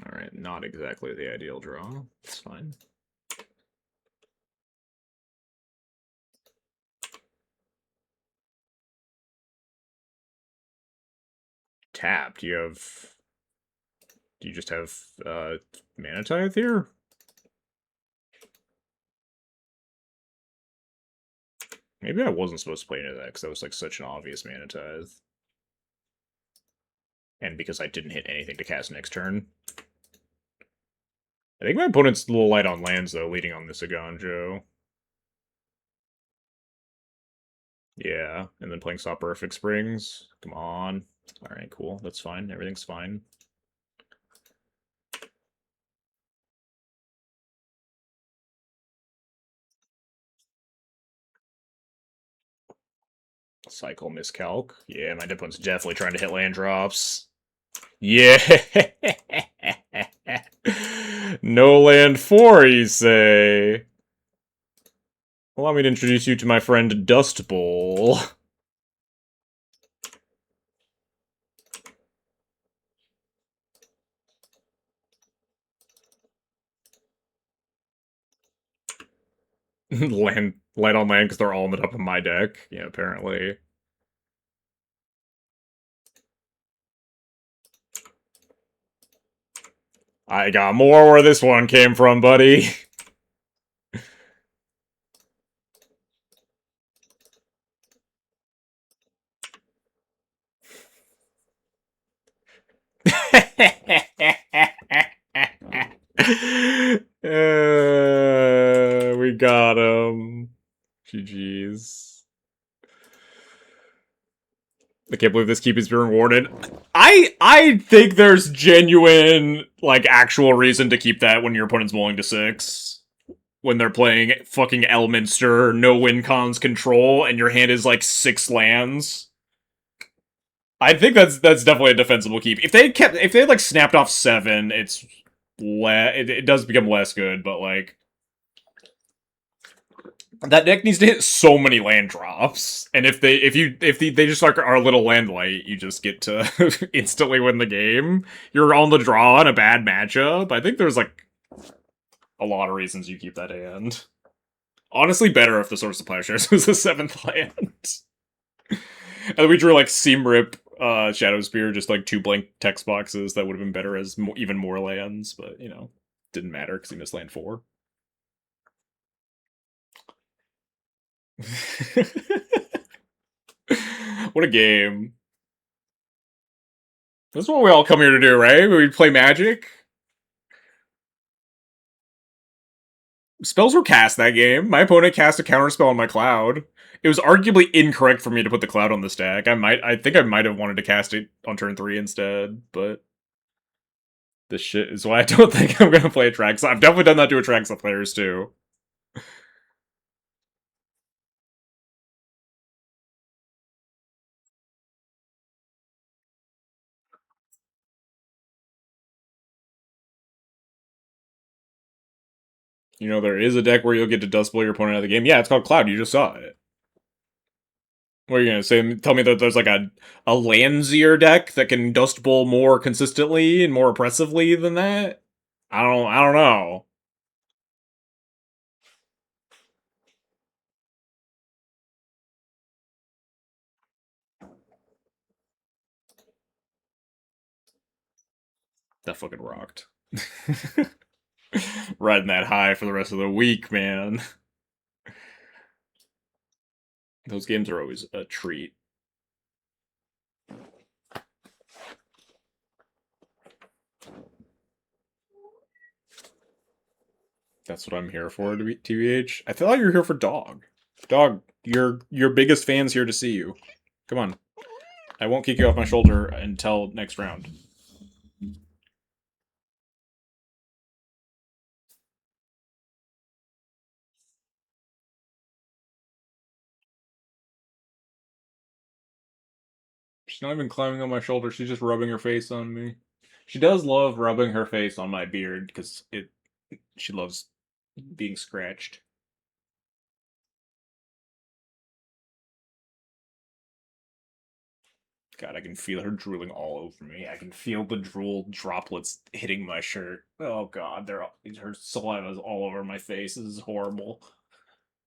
Alright, not exactly the ideal draw. It's fine. Tapped. Do you just have Mana Tithe here? Maybe I wasn't supposed to play into that because that was like such an obvious Mana Tithe. And because I didn't hit anything to cast next turn. I think my opponent's a little light on lands, though, leading on this Agonjo. Yeah, and then playing Soporific Springs. Come on. Alright, cool. That's fine. Everything's fine. Cycle Miscalc. Yeah, my opponent's definitely trying to hit land drops. Yeah! No land 4, you say? Allow me to introduce you to my friend Dust Bowl. Light on land because they're all on the top of my deck. Yeah, apparently. I got more where this one came from, buddy. We got him. GG's. I can't believe this keep is being rewarded. I think there's genuine, like, actual reason to keep that when your opponent's mulling to 6. When they're playing fucking Elminster, no win cons control, and your hand is like 6 lands. I think that's definitely a defensible keep. If they had like snapped off 7, it does become less good, but like that deck needs to hit so many land drops, and if they just like are a little land light, you just get to instantly win the game. You're on the draw in a bad matchup. I think there's like a lot of reasons you keep that hand. Honestly, better if the Source of Plowshares was the 7th land. And we drew like Seam Rip, Shadow Spear, just like 2 blank text boxes that would have been better as even more lands, but you know, didn't matter because he missed land 4. What a game. That's what we all come here to do, right? We play Magic. Spells were cast that game. My opponent cast a counterspell on my Cloud. It was arguably incorrect for me to put the Cloud on this deck. I think I might have wanted to cast it on turn 3 instead, but this shit is why I don't think I'm gonna play Atraxa. I've definitely done that to Atraxa players too. You know, there is a deck where you'll get to Dust Bowl your opponent out of the game. Yeah, it's called Cloud. You just saw it. What are you gonna say? Tell me that there's like a Landseer deck that can Dust Bowl more consistently and more oppressively than that? I don't know. That fucking rocked. Riding that high for the rest of the week, man. Those games are always a treat. That's what I'm here for, TBH. I thought you were here for Dog. Dog, your biggest fan's here to see you. Come on. I won't kick you off my shoulder until next round. She's not even climbing on my shoulder. She's just rubbing her face on me. She does love rubbing her face on my beard because she loves being scratched. God, I can feel her drooling all over me. I can feel the drool droplets hitting my shirt. Oh God, her saliva is all over my face. This is horrible.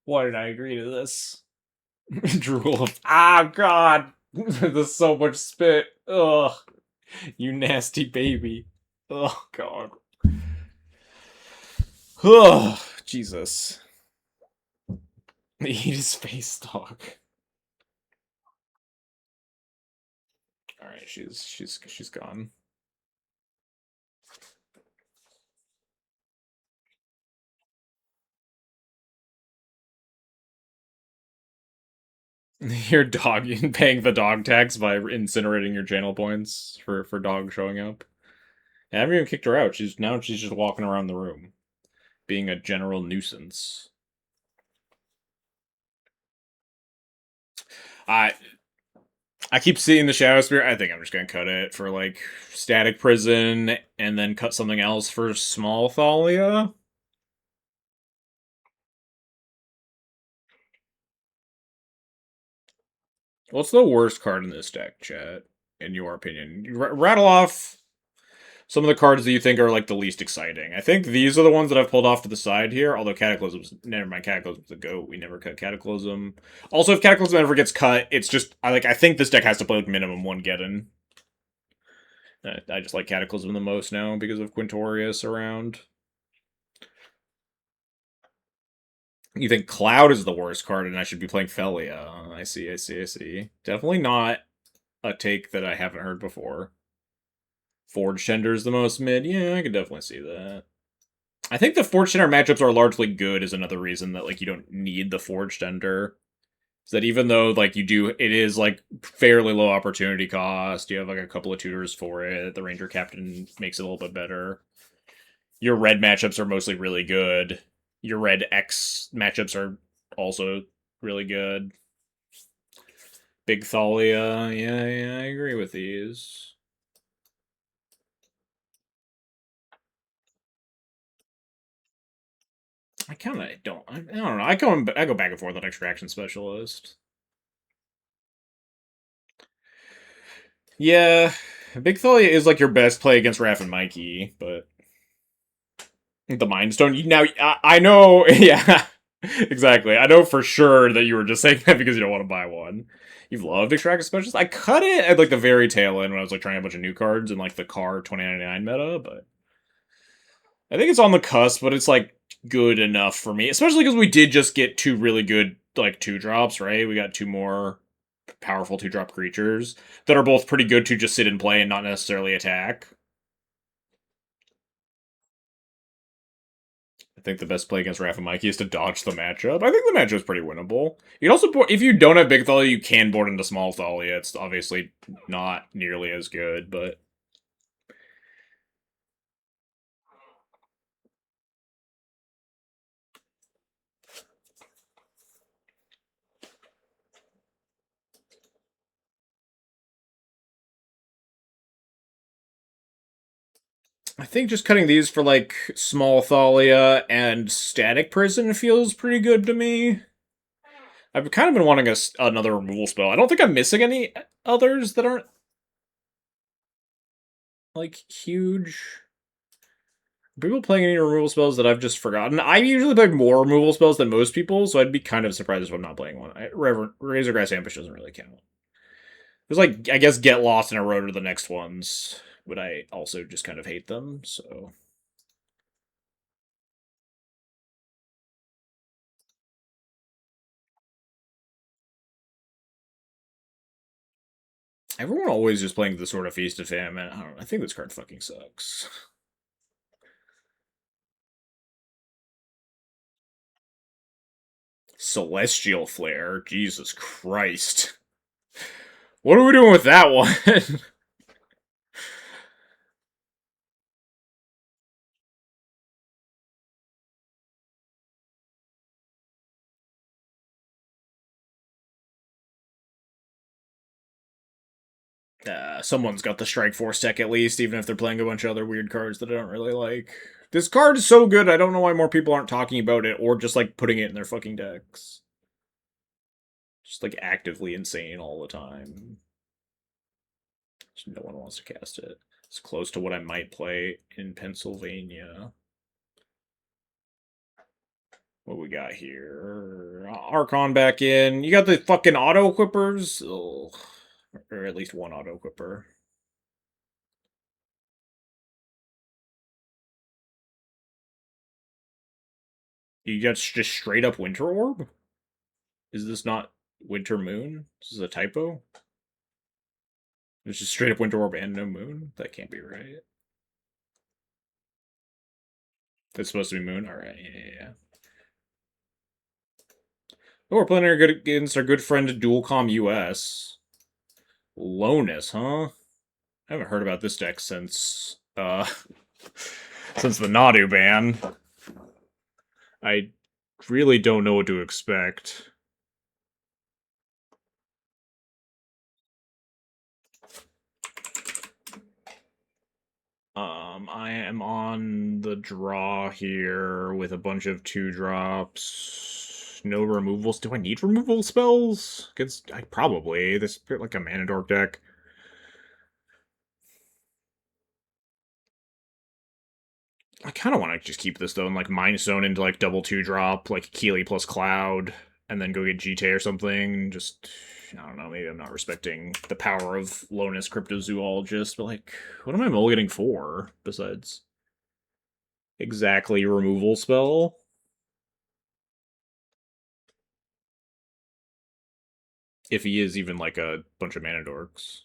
Why did I agree to this? Drool. Ah, God. There's so much spit. Ugh. You nasty baby. Oh, God. Ugh. Jesus. Eat his face, dog. All right, she's gone. Your dog paying the dog tax by incinerating your channel points for dog showing up. I haven't even kicked her out. She's just walking around the room, being a general nuisance. I I keep seeing the Shadow Spear. I think I'm just gonna cut it for like Static Prison, and then cut something else for Small Thalia. What's the worst card in this deck, chat? In your opinion, you rattle off some of the cards that you think are like the least exciting. I think these are the ones that I've pulled off to the side here. Although Cataclysm's never mind. Cataclysm's a goat. We never cut Cataclysm. Also, if Cataclysm ever gets cut, it's just I think this deck has to play like minimum one Geddon. I just like Cataclysm the most now because of Quintorius around. You think Cloud is the worst card and I should be playing Felia. I see. Definitely not a take that I haven't heard before. Forge Tender is the most mid. Yeah, I could definitely see that. I think the Forge Tender matchups are largely good is another reason that like you don't need the Forge Tender. Is that even though like you do, it is like fairly low opportunity cost. You have like a couple of tutors for it. The Ranger Captain makes it a little bit better. Your red matchups are mostly really good. Your red X matchups are also really good. Big Thalia, yeah, I agree with these. I kind of don't. I don't know. I go back and forth on Extraction Specialist. Yeah, Big Thalia is like your best play against Raph and Mikey, but the Mind Stone. Now I know. Yeah, exactly. I know for sure that you were just saying that because you don't want to buy one. You've loved Extraction Specialist. I cut it at like the very tail end when I was like trying a bunch of new cards in like the car 2099 meta, but I think it's on the cusp. But it's like good enough for me, especially because we did just get two really good like 2-drops. Right, we got two more powerful 2-drop creatures that are both pretty good to just sit and play and not necessarily attack. I think the best play against Raph and Mikey is to dodge the matchup. I think the matchup is pretty winnable. You can also if you don't have Big Thalia, you can board into Small Thalia. It's obviously not nearly as good, but I think just cutting these for like Small Thalia and Static Prison feels pretty good to me. I've kind of been wanting another removal spell. I don't think I'm missing any others that aren't like huge. People playing any removal spells that I've just forgotten. I usually play more removal spells than most people, so I'd be kind of surprised if I'm not playing one. Razorgrass Ambush doesn't really count. There's like, I guess, Get Lost and Erode are the next ones, but I also just kind of hate them, so. Everyone always just playing the Sword of Feast of Famine. I don't know. I think this card fucking sucks. Celestial Flare? Jesus Christ. What are we doing with that one? Someone's got the Strike Force tech at least, even if they're playing a bunch of other weird cards that I don't really like. This card is so good, I don't know why more people aren't talking about it or just like putting it in their fucking decks. Just like actively insane all the time. Just no one wants to cast it. It's close to what I might play in Pennsylvania. What we got here? Archon back in. You got the fucking auto equippers? Ugh. Or at least one auto equipper. You got just straight up Winter Orb? Is this not Winter Moon? This is a typo? It's just straight up Winter Orb and no moon? That can't be right. It's supposed to be moon? Alright, yeah. Oh, we're playing against our good friend Duelcom US. Lonus, huh? I haven't heard about this deck since since the Nadu ban. I really don't know what to expect. I am on the draw here with a bunch of 2-drops. No removals. Do I need removal spells? I probably. This is like a mana dork deck. I kind of want to just keep this though and like Mind Stone into like double 2-drop, like Keely plus Cloud, and then go get GT or something. Just, I don't know, maybe I'm not respecting the power of Lonus Cryptozoologist, but like, what am I mulliganing for besides exactly removal spell? If he is even like a bunch of mana dorks.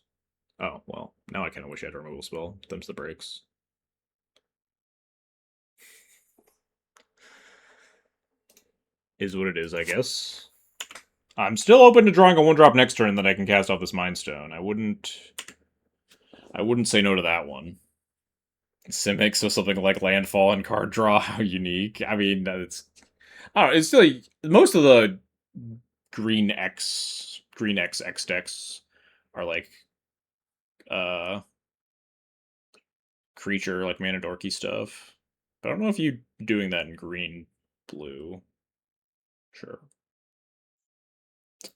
Oh, well, now I kind of wish I had a removal spell. Them's the breaks. Is what it is, I guess. I'm still open to drawing a 1-drop next turn that I can cast off this Mind Stone. I wouldn't say no to that one. Simic, so something like landfall and card draw, how unique. I mean, I don't know, it's still most of the green X decks are like creature like mana dorky stuff. But I don't know if you doing that in green blue. Sure.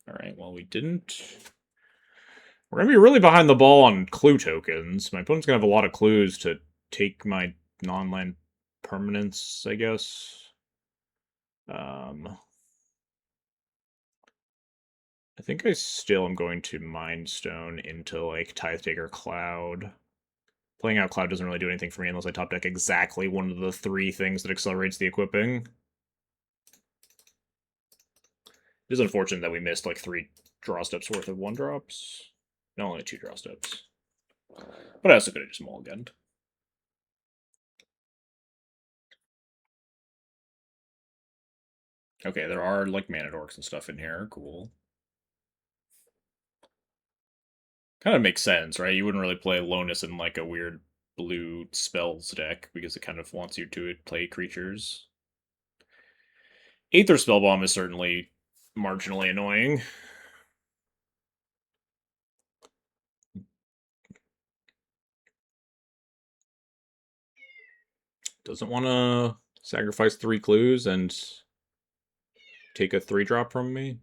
Alright, well we didn't. We're gonna be really behind the ball on clue tokens. My opponent's gonna have a lot of clues to take my non-land permanents, I guess. I think I still am going to Mind Stone into, like, Tithe Taker Cloud. Playing out Cloud doesn't really do anything for me unless I top deck exactly one of the 3 things that accelerates the equipping. It is unfortunate that we missed, like, 3 draw steps worth of 1-drops. No, only 2 draw steps. But I also could have just mulliganed. Okay, there are, like, mana dorks and stuff in here. Cool. Kind of makes sense, right? You wouldn't really play Lonus in, like, a weird blue spells deck, because it kind of wants you to play creatures. Aether Spellbomb is certainly marginally annoying. Doesn't want to sacrifice 3 clues and take a 3-drop from me.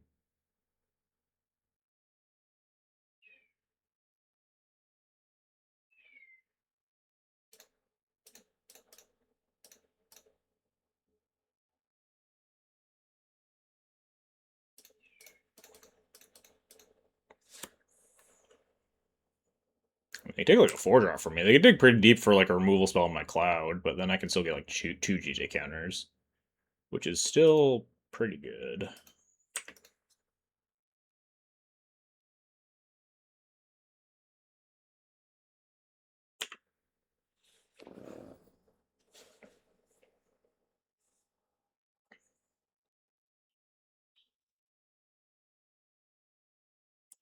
They take like a 4-drop from me. They can dig pretty deep for like a removal spell on my Cloud, but then I can still get like 2 GJ counters, which is still pretty good.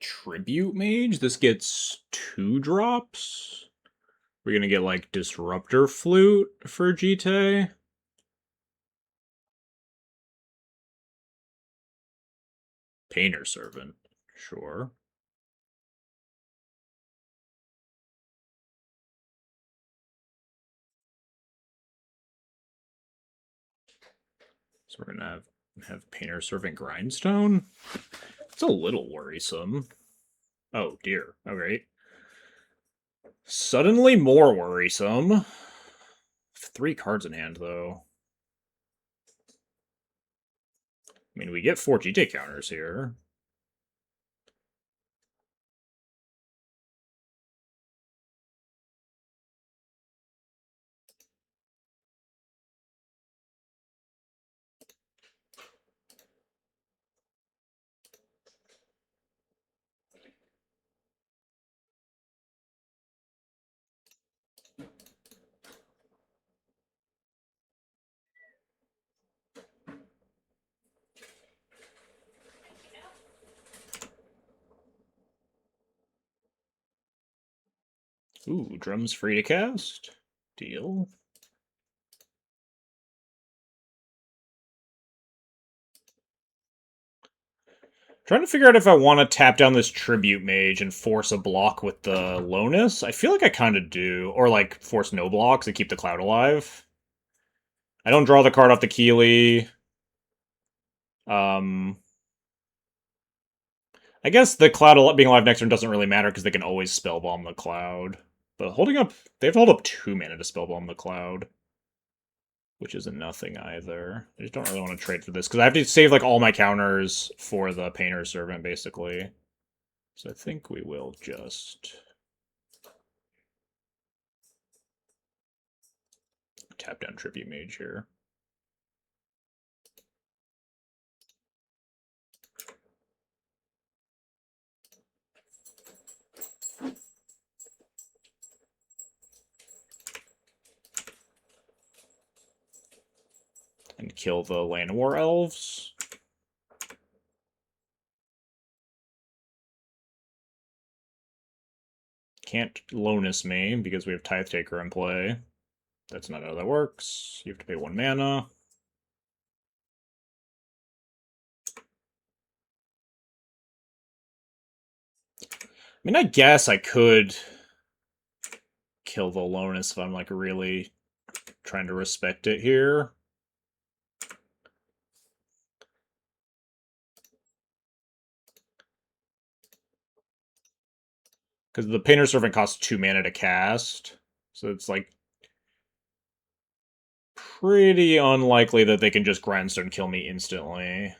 Tribute Mage. This gets 2 drops. We're gonna get like Disruptor Flute for Jite. Painter Servant. Sure. So we're gonna have Painter Servant Grindstone. It's a little worrisome. Oh dear. Alright. Suddenly more worrisome. 3 cards in hand, though. I mean, we get 4 Jite counters here. Ooh, Drum's free to cast. Deal. Trying to figure out if I want to tap down this Tribute Mage and force a block with the Lonus. I feel like I kind of do. Or, like, force no blocks and keep the Cloud alive. I don't draw the card off the Keeley. I guess the Cloud being alive next turn doesn't really matter because they can always Spellbomb the Cloud. But holding up... They have to hold up 2 mana to Spellbomb the Cloud. Which isn't nothing either. I just don't really want to trade for this, because I have to save, like, all my counters for the Painter Servant, basically. So I think we will just... tap down Tribute Mage here. And kill the Llanowar Elves. Can't Lonus me, because we have Tithe Taker in play. That's not how that works. You have to pay 1 mana. I mean, I guess I could kill the Lonus if I'm, like, really trying to respect it here. Because the Painter Servant costs 2 mana to cast. So it's, like, pretty unlikely that they can just Grindstone kill me instantly.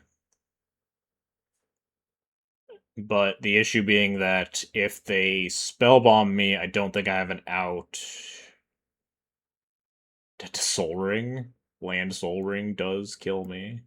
But the issue being that if they Spellbomb me, I don't think I have an out. Soul Ring? Land Soul Ring does kill me.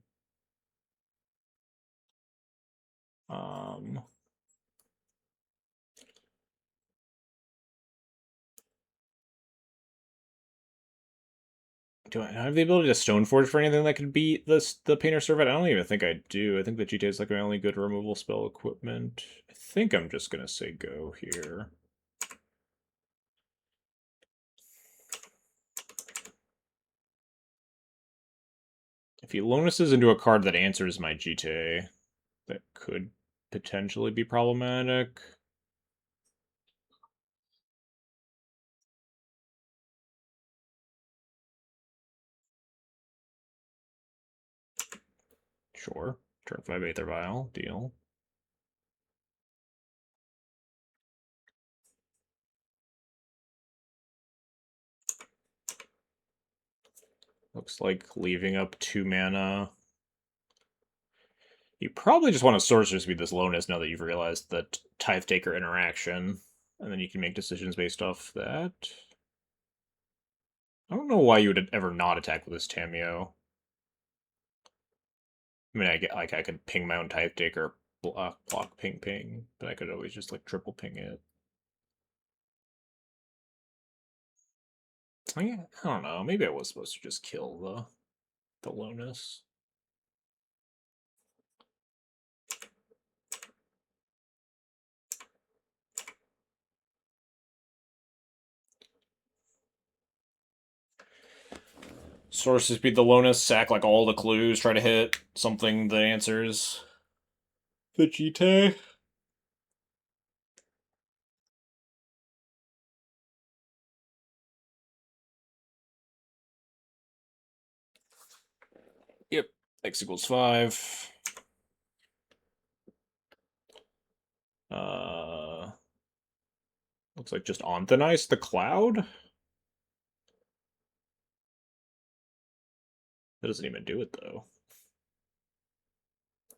Do I have the ability to Stoneforge for anything that could beat the Painter Servant? I don't even think I do. I think the GTA is like my only good removal spell equipment. I think I'm just gonna say go here. If he Lonuses into a card that answers my GTA, that could potentially be problematic. Sure. Turn 5 Aether Vial. Deal. Looks like leaving up 2 mana. You probably just want to Sorcerer Speed this Lonus now that you've realized that Tithe Taker interaction. And then you can make decisions based off that. I don't know why you would ever not attack with this Tameo. I mean, I could ping my own Tithe Taker, block, ping, but I could always just, like, triple ping it. Yeah, I don't know. Maybe I was supposed to just kill the Lonus. Sources beat the Lonus, sack like all the clues, try to hit something that answers the Jite. Yep, x equals 5. Looks like just Onthanize the Cloud? That doesn't even do it, though.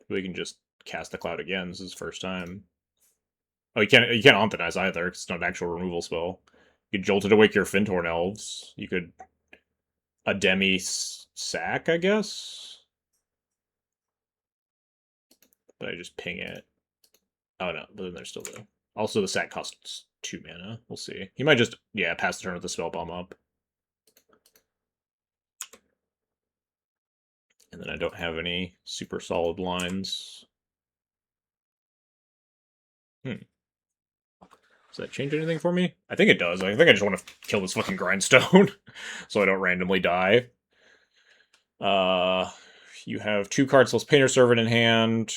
We can just cast the Cloud again. This is his first time. Oh, you can't Onthanize either. It's not an actual removal spell. You could Jolt it awake your Fintorn Elves. You could a Demi sack, I guess? But I just ping it. Oh no, but then there's still the... Also, the sack costs 2 mana. We'll see. He might just, yeah, pass the turn with the spell bomb up. And then I don't have any super solid lines. Does that change anything for me? I think it does. I think I just want to kill this fucking grindstone so I don't randomly die. You have 2 cards plus Painter Servant in hand.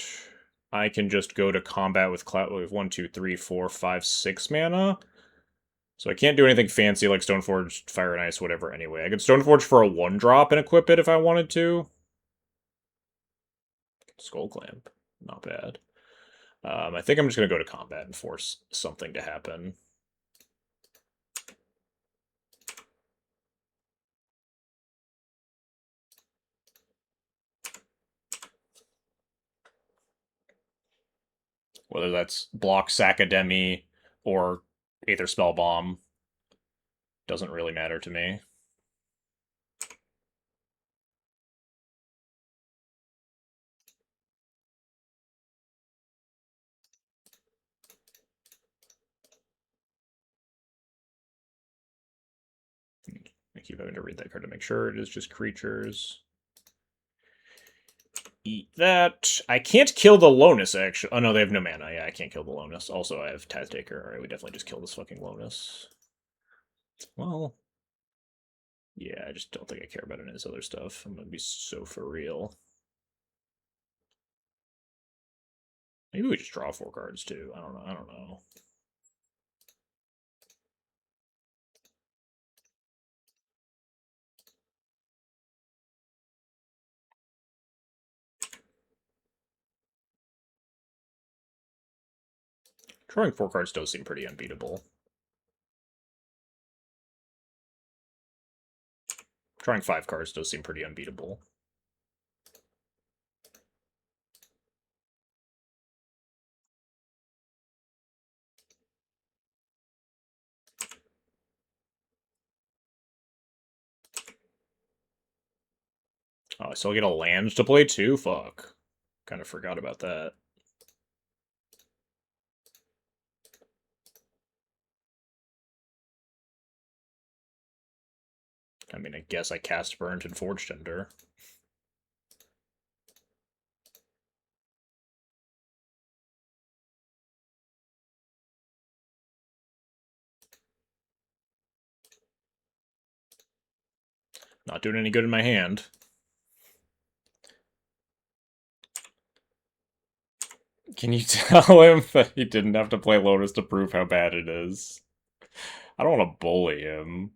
I can just go to combat with Cloud with 1, 2, 3, 4, 5, 6 mana. So I can't do anything fancy like Stoneforge, Fire and Ice, whatever anyway. I could Stoneforge for a 1-drop and equip it if I wanted to. Skull Clamp. Not bad. I think I'm just going to go to combat and force something to happen. Whether that's block Sakademi or Aether Spell Bomb. Doesn't really matter to me. I keep having to read that card to make sure it is just creatures. Eat that. I can't kill the Lonus, actually. Oh, no, they have no mana. Yeah, I can't kill the Lonus. Also, I have Taztaker. Alright, we definitely just kill this fucking Lonus. Well, yeah, I just don't think I care about any of this other stuff. I'm gonna be so for real. Maybe we just draw 4 cards, too. I don't know. Drawing 4 cards does seem pretty unbeatable. Drawing 5 cards does seem pretty unbeatable. Oh, I still get a land to play too? Fuck. Kind of forgot about that. I mean, I guess I cast Burnt and Forge Tender. Not doing any good in my hand. Can you tell him that he didn't have to play Lotus to prove how bad it is? I don't want to bully him.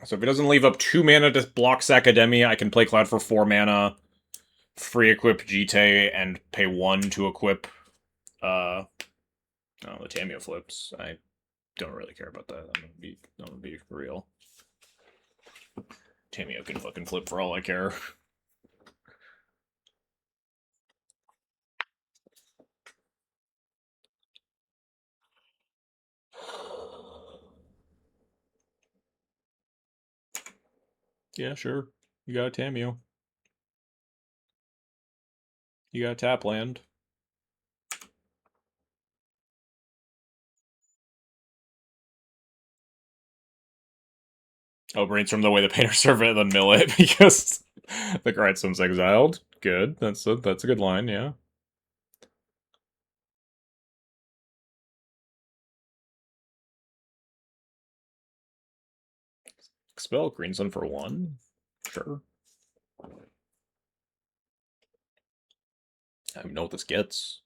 So if he doesn't leave up 2 mana to block Sakademi, I can play Cloud for 4 mana, free equip Jite, and pay 1 to equip oh, the Tamio flips. I don't really care about that. I'm gonna be real. Tamio can fucking flip for all I care. Yeah, sure. You got a Tamio. You got a tap land. Oh, brainstorm the way the painter serve it and then mill it because the grindstone's exiled. Good. That's a good line, yeah. Expel greenstone for 1. Sure. I don't even know what this gets.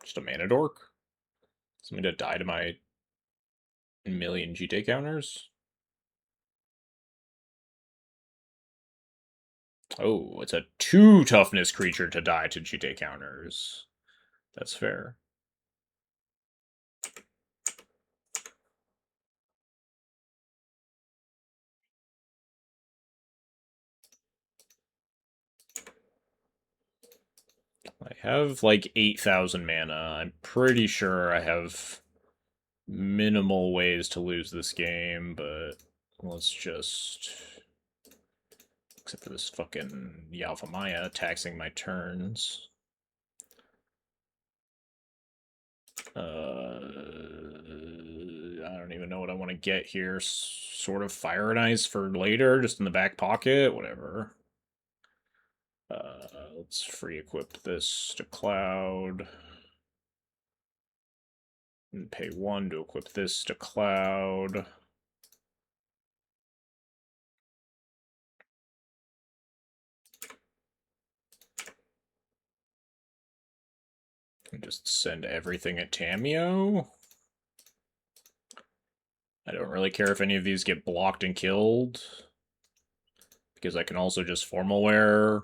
Just a mana dork? Something to die to my million GT counters? Oh, it's a 2 toughness creature to die to GT counters. That's fair. I have like 8,000 mana. I'm pretty sure I have minimal ways to lose this game, but let's just... Except for this fucking Yalfa Maya taxing my turns. I don't even know what I want to get here. Sort of Fire and Ice for later, just in the back pocket, whatever. Let's free equip this to Cloud. And pay 1 to equip this to Cloud. And just send everything at Tameo. I don't really care if any of these get blocked and killed. Because I can also just Formalware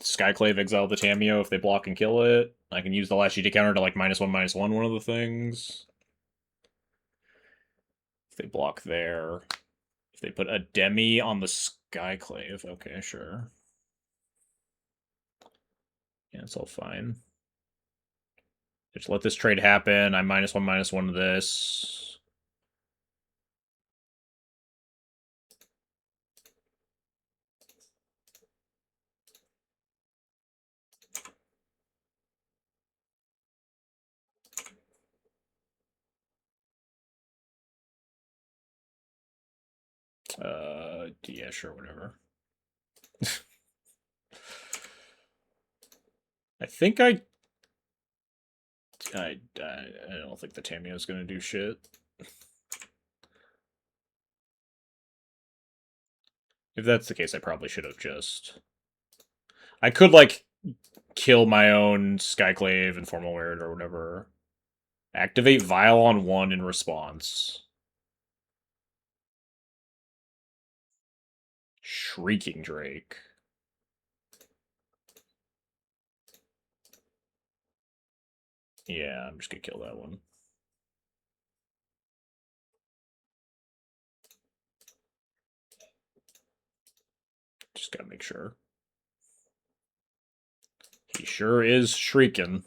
Skyclave, exile the Tameo if they block and kill it. I can use the last GT counter to like -1/-1 one of the things. If they block there. If they put a Demi on the Skyclave, okay, sure. Yeah, it's all fine. Just let this trade happen. I'm -1/-1 to this. Yeah, sure, whatever. I think I don't think the Tameo's gonna do shit. If that's the case, I probably should have just... I could, like, kill my own Skyclave and Formalware it or whatever. Activate Vial on 1 in response. Shrieking Drake. Yeah, I'm just gonna kill that one. Just gotta make sure. He sure is shrieking.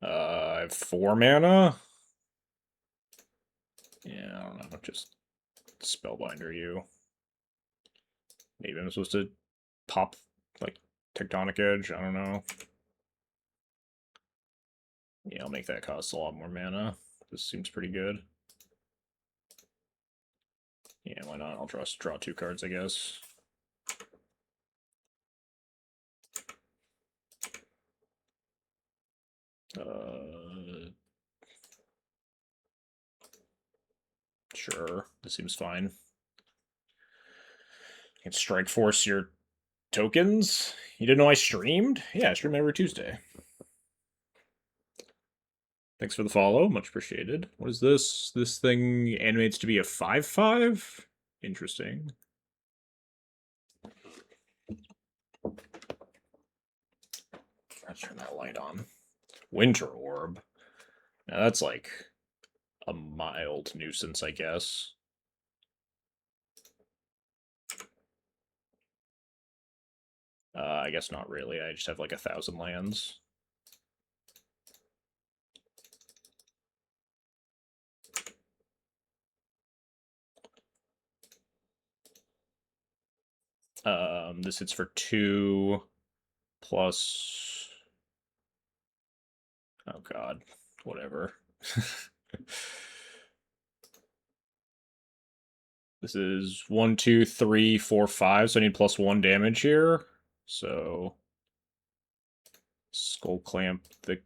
I have 4 mana. Yeah, I don't know. Just Spellbinder you. Maybe I'm supposed to pop, like, Tectonic Edge. I don't know. Yeah, I'll make that cost a lot more mana. This seems pretty good. Yeah, why not? I'll draw 2 cards, I guess. Sure. This seems fine. You can Strike Force your tokens. You didn't know I streamed? Yeah, I stream every Tuesday. Thanks for the follow. Much appreciated. What is this? This thing animates to be a 5/5? Interesting. Let's turn that light on. Winter Orb. Now that's like a mild nuisance, I guess. I guess not really. I just have like 1,000 lands. This hits for 2 plus... Oh god. Whatever. This is 1, 2, 3, 4, 5, so I need +1 damage here. So Skull Clamp the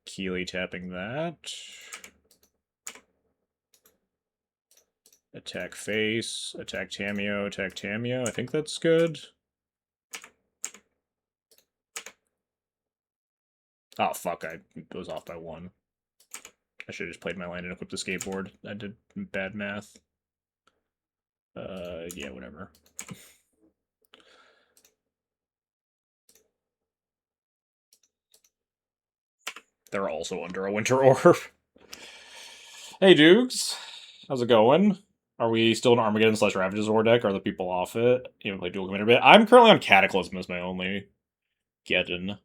Keeley, tapping that. Attack face, attack Tameo, attack Tameo. I think that's good. Oh, fuck, I was off by 1. I should have just played my land and equipped the skateboard. I did bad math. Yeah, whatever. They're also under a Winter Orb. Hey, Dukes. How's it going? Are we still in Armageddon / Ravages War deck? Are the people off it? You haven't played Duel Commander a bit? I'm currently on Cataclysm as my only Geddon.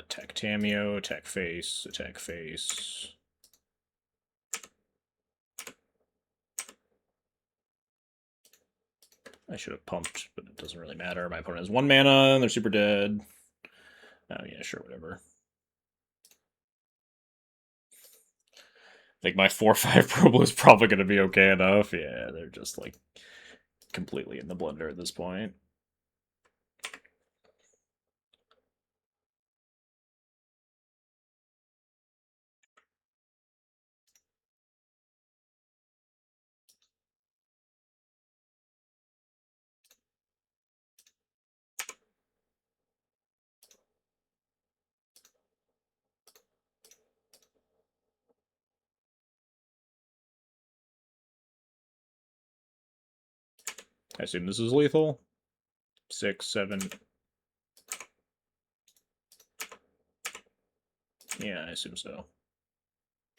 Attack Tameo, attack face, attack face. I should have pumped, but it doesn't really matter. My opponent has 1 mana, and they're super dead. Oh, yeah, sure, whatever. I think my 4/5 Pro Blue is probably going to be okay enough. Yeah, they're just, like, completely in the blender at this point. I assume this is lethal. 6, 7. Yeah, I assume so.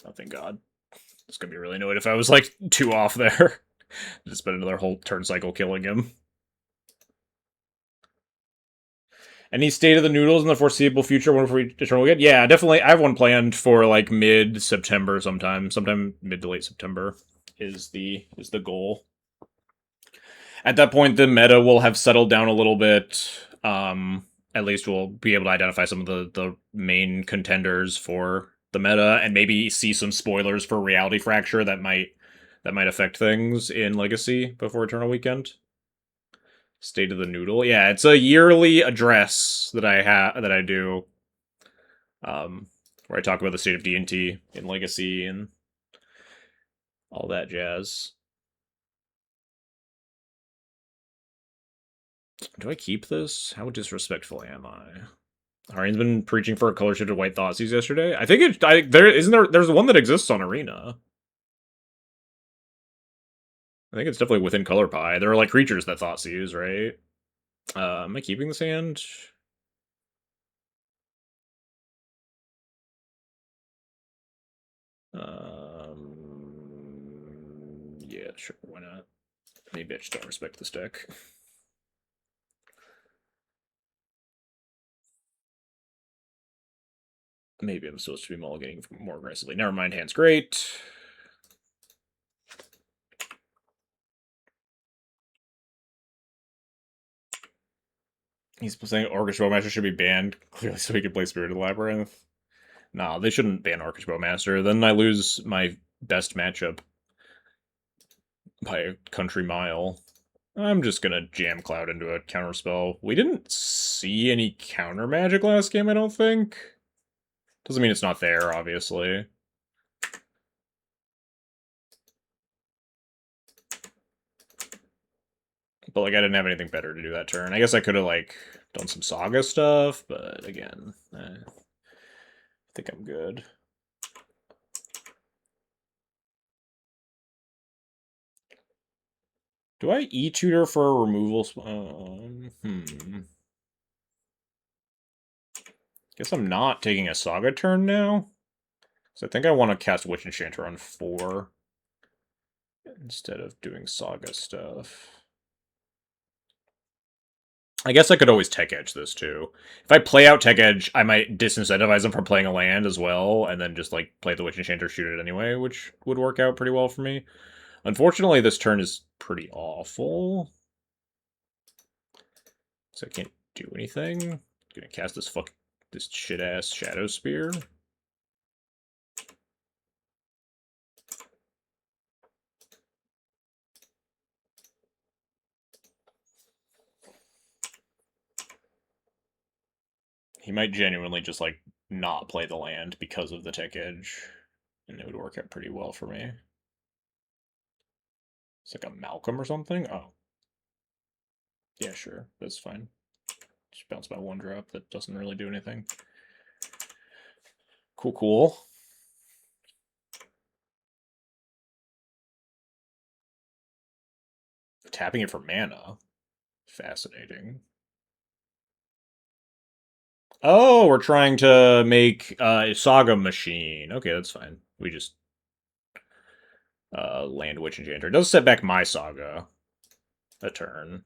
Oh, thank God. It's gonna be really annoyed if I was, like, 2 off there. Just spend another whole turn cycle killing him. Any state of the noodles in the foreseeable future? One for Eternal Weekend? Yeah, definitely. I have one planned for like mid-September sometime mid to late September is the goal. At that point, the meta will have settled down a little bit. At least we'll be able to identify some of the main contenders for the meta, and maybe see some spoilers for Reality Fracture that might affect things in Legacy before Eternal Weekend. State of the Noodle. Yeah, it's a yearly address that I do. Where I talk about the state of D&T in Legacy and all that jazz. Do I keep this? How disrespectful am I? Harian's been preaching for a color shifted white Thoughtseize yesterday. I think there's one that exists on Arena. I think it's definitely within Color Pie. There are like creatures that Thoughtseize, right? Am I keeping this hand? Yeah, sure, why not? Maybe I just don't respect this deck. Maybe I'm supposed to be mulliganing more aggressively. Never mind, hand's great. He's saying Orcish Bowmaster should be banned, clearly, so he can play Spirited Labyrinth. No, they shouldn't ban Orcish Bowmaster. Then I lose my best matchup by a country mile. I'm just gonna Jam Cloud into a counterspell. We didn't see any counter magic last game, I don't think. Doesn't mean it's not there, obviously. But, like, I didn't have anything better to do that turn. I guess I could have, like, done some Saga stuff, but, again, I think I'm good. Do I E-tutor for a removal? Guess I'm not taking a Saga turn now. So I think I want to cast Witch Enchanter on 4 instead of doing Saga stuff. I guess I could always Tech Edge this too. If I play out Tech Edge, I might disincentivize them from playing a land as well, and then just like play the Witch Enchanter, shoot it anyway, which would work out pretty well for me. Unfortunately, this turn is pretty awful. So I can't do anything. I'm gonna cast this shit-ass Shadow Spear. He might genuinely just, like, not play the land because of the Tech Edge, and it would work out pretty well for me. It's like a Malcolm or something? Oh. Yeah, sure. That's fine. Just bounce by 1 drop. That doesn't really do anything. Cool, cool. Tapping it for mana. Fascinating. Oh, we're trying to make a Saga machine. Okay, that's fine. We just land Witch Enchanter. It does set back my Saga a turn.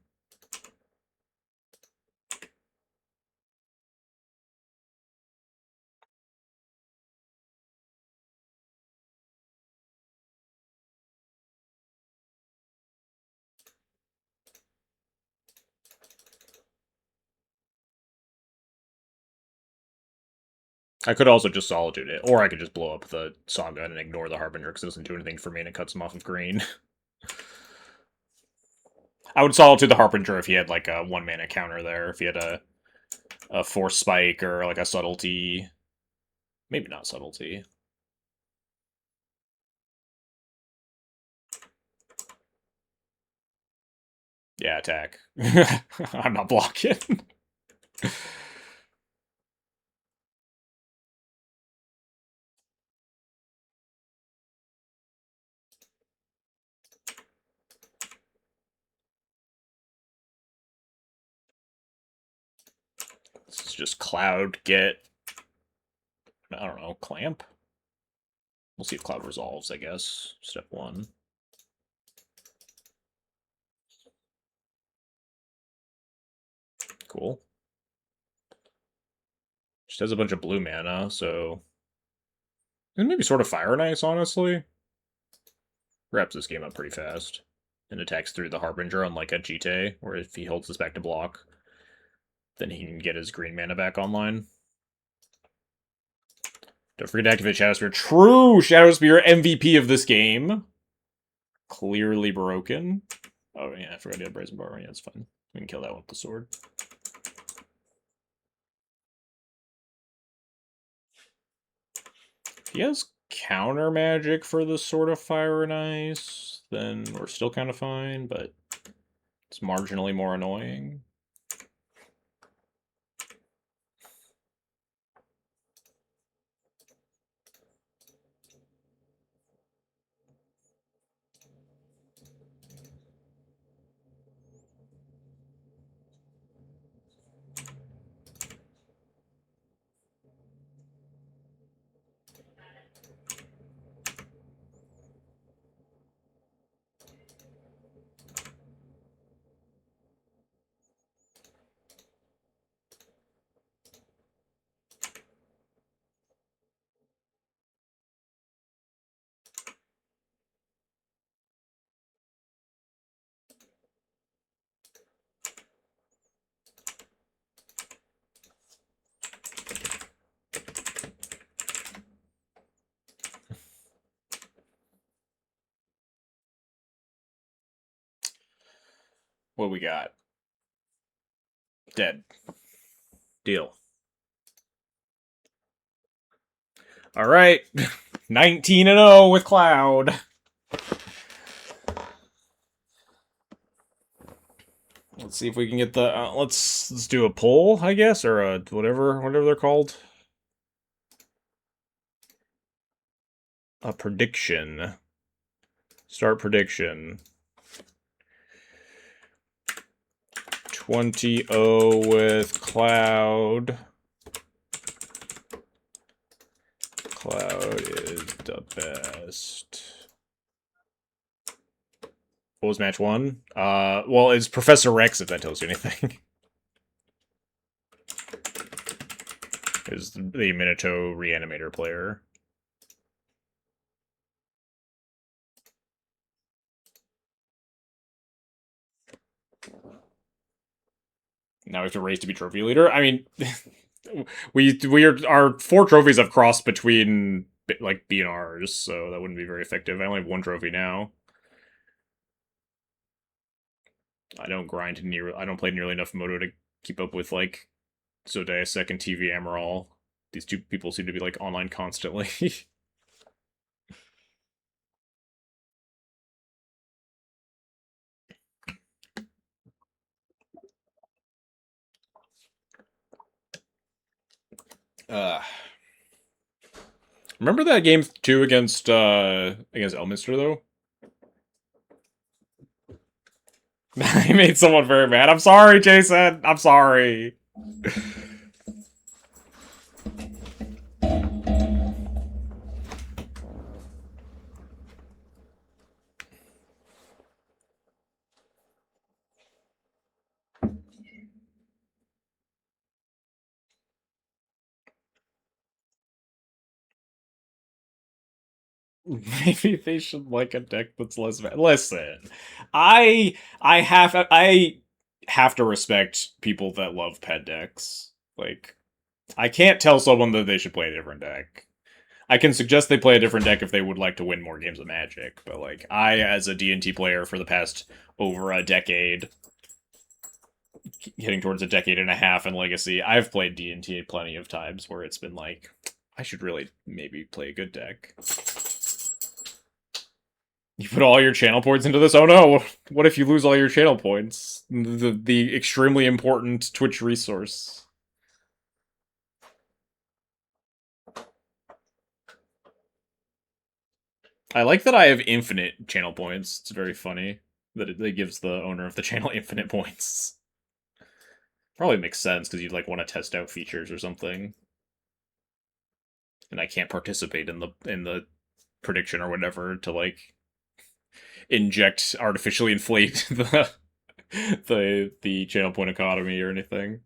I could also just Solitude it, or I could just blow up the Saga and ignore the Harbinger because it doesn't do anything for me and it cuts him off of green. I would Solitude the Harbinger if he had like a 1-mana counter there, if he had a Force Spike or like a Subtlety. Maybe not Subtlety. Yeah, attack. I'm not blocking. This is just Cloud get, I don't know, Clamp? We'll see if Cloud resolves, I guess. Step 1. Cool. Just has a bunch of blue mana, so... And maybe sort of Fire and Ice, honestly. Wraps this game up pretty fast. And attacks through the Harbinger, unlike a Jite, where if he holds this back to block, then he can get his green mana back online. Don't forget to activate Shadow Spear. True! Shadow Spear, MVP of this game. Clearly broken. Oh, yeah, I forgot to have Brazen Bar. Yeah, it's fine. We can kill that one with the sword. If he has counter magic for the Sword of Fire and Ice, then we're still kind of fine, but it's marginally more annoying. What we got? Dead. Deal. All right. 19-0 with Cloud. Let's see if we can get the let's do a poll, I guess, or a whatever they're called. A prediction. Start prediction. 20-0 with Cloud. Cloud is the best. What was match 1? Well, it's Professor Rex, if that tells you anything. Is the Minato Reanimator player. Now we have to race to be trophy leader. I mean, our 4 trophies have crossed between like B and R's, so that wouldn't be very effective. I only have 1 trophy now. I don't play nearly enough Moto to keep up with like Zodiac and TV Amaral. These 2 people seem to be like online constantly. Remember that game 2 against Elminster though? I made someone very mad. I'm sorry, Jason. I'm sorry. Maybe they should like a deck that's less bad. Listen, I have to respect people that love pet decks. Like, I can't tell someone that they should play a different deck. I can suggest they play a different deck if they would like to win more games of Magic, but like I, as a D&T player for the past over a decade, hitting towards a decade and a half in Legacy, I've played D&T plenty of times where it's been like, I should really maybe play a good deck. You put all your channel points into this? Oh no, what if you lose all your channel points? The extremely important Twitch resource. I like that I have infinite channel points. It's very funny that it gives the owner of the channel infinite points. Probably makes sense because you'd like want to test out features or something. And I can't participate in the prediction or whatever to like artificially inflate the channel point economy or anything.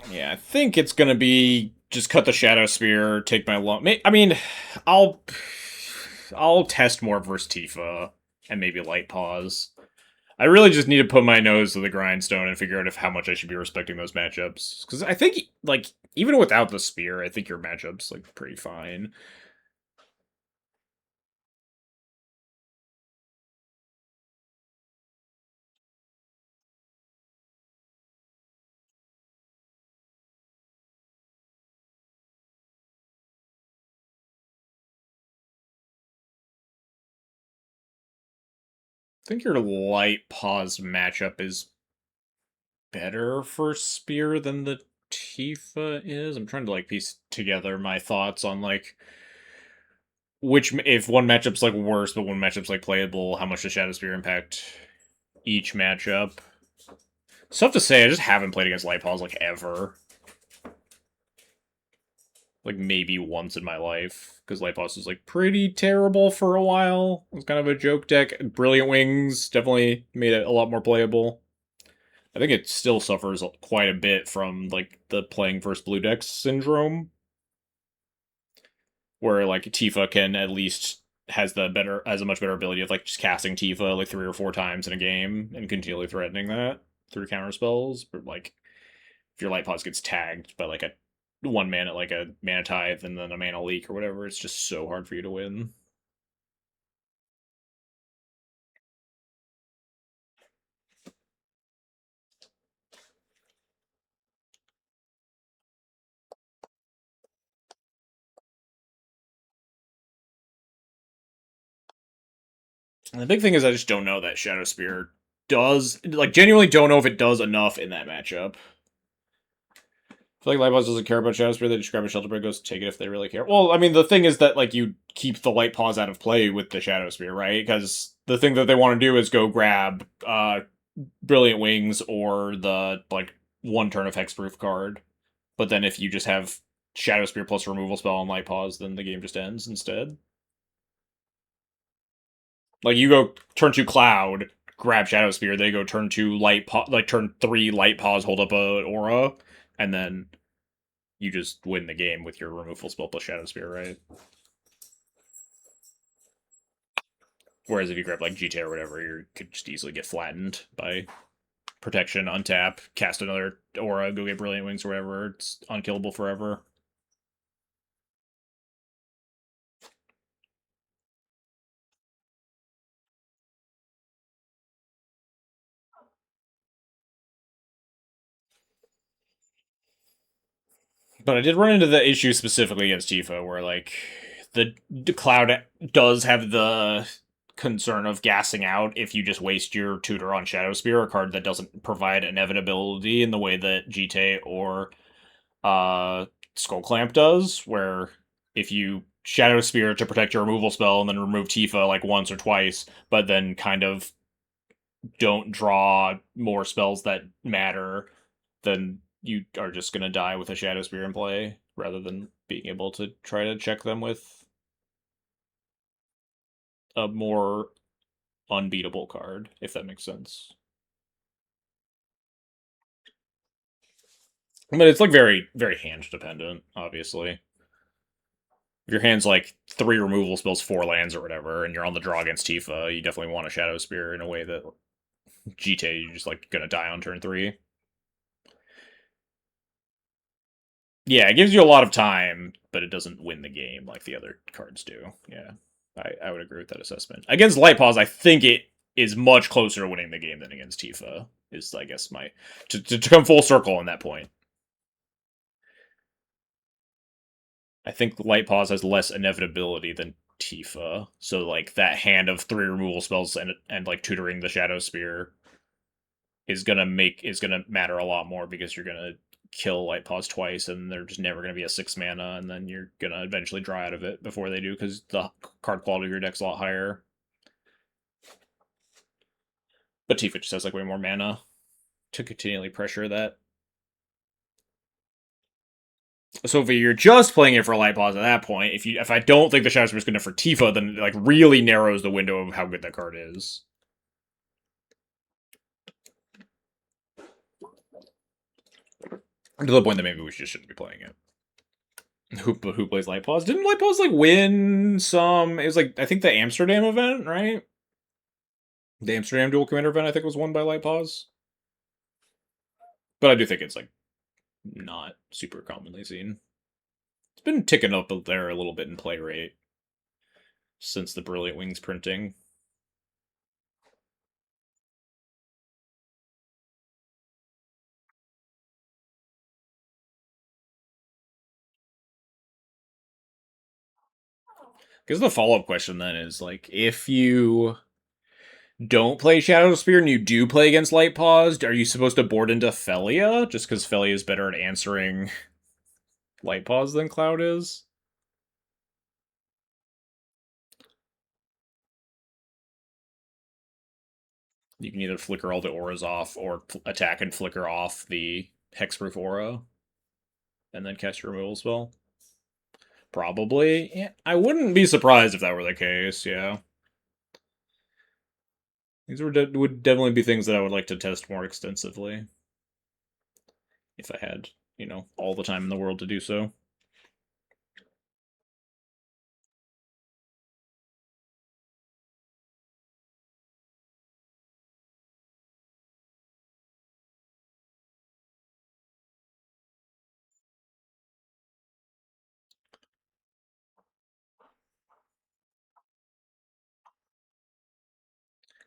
Yeah, I think it's gonna be just cut the Shadow Spear, take my long. I mean, I'll test more versus Tifa and maybe Light Pause. I really just need to put my nose to the grindstone and figure out how much I should be respecting those matchups. Because I think, like, even without the spear, I think your matchup's like pretty fine. I think your Light Pause matchup is better for spear than the Tifa is. I'm trying to like piece together my thoughts on like which if one matchup's like worse, but one matchup's like playable, how much does Shadow Spear impact each matchup? It's tough to say. I just haven't played against Light Pause like ever. Like maybe once in my life, because Light Pause was like pretty terrible for a while. It was kind of a joke deck. Brilliant Wings definitely made it a lot more playable. I think it still suffers quite a bit from like the playing versus blue decks syndrome, where like Tifa can at least has a much better ability of like just casting Tifa like 3 or 4 times in a game and continually threatening that through counter spells. But like if your Light Pause gets tagged by like a 1 mana like a Mana Tithe and then a Mana Leak or whatever, it's just so hard for you to win. And the big thing is I just don't know that Shadow Spear genuinely don't know if it does enough in that matchup. feel like Light Pause doesn't care about Shadow Spear. They just grab a Shelter Break, goes take it if they really care. Well, I mean, the thing is that like you keep the Light Pause out of play with the Shadow Spear, right? Because the thing that they want to do is go grab Brilliant Wings or the like one turn of Hexproof card. But then if you just have Shadow Spear plus removal spell on Light Pause, then the game just ends instead. Like you go turn 2 Cloud, grab Shadow Spear, they go turn 2 like turn 3 Light Pause, hold up a Aura, and then you just win the game with your removal spell plus Shadow Spear, right? Whereas if you grab like GTA or whatever, you could just easily get flattened by protection, untap, cast another Aura, go get Brilliant Wings or whatever. It's unkillable forever. But I did run into the issue specifically against Tifa where like the Cloud does have the concern of gassing out if you just waste your tutor on Shadow Spear, a card that doesn't provide inevitability in the way that GTA or Skull Clamp does, where if you Shadow Spear to protect your removal spell and then remove Tifa like once or twice, but then kind of don't draw more spells that matter, then you are just gonna die with a Shadow Spear in play rather than being able to try to check them with a more unbeatable card, if that makes sense. But it's like very, very hand dependent, obviously. If your hand's like 3 removal spells, 4 lands or whatever, and you're on the draw against Tifa, you definitely want a Shadow Spear in a way that GTA, you're just like gonna die on turn 3. Yeah, it gives you a lot of time, but it doesn't win the game like the other cards do. Yeah, I would agree with that assessment. Against Light Pause, I think it is much closer to winning the game than against Tifa, is I guess my to come full circle on that point. I think Light Pause has less inevitability than Tifa. So like that hand of 3 removal spells and like tutoring the Shadow Spear is gonna matter a lot more because you're gonna kill Light Pause twice and they're just never gonna be a 6 mana, and then you're gonna eventually draw out of it before they do because the card quality of your deck's a lot higher. But Tifa just has like way more mana to continually pressure that. So if you're just playing it for Light Pause at that point, if I don't think the Shadow Spear is good enough for Tifa, then it like really narrows the window of how good that card is. To the point that maybe we just shouldn't be playing it. Who plays Light Pause? Didn't Light Pause like win some? It was like I think the Amsterdam event, right? The Amsterdam Duel Commander event, I think, was won by Light Pause. But I do think it's like not super commonly seen. It's been ticking up there a little bit in play rate since the Brilliant Wings printing. Because the follow up question then is like, if you don't play Shadow Spear and you do play against Light Paused, are you supposed to board into Felia just because Felia is better at answering Light Pause than Cloud is? You can either flicker all the auras off or attack and flicker off the hexproof aura and then cast your removal spell. Probably. Yeah, I wouldn't be surprised if that were the case, yeah. These would definitely be things that I would like to test more extensively. If I had, all the time in the world to do so.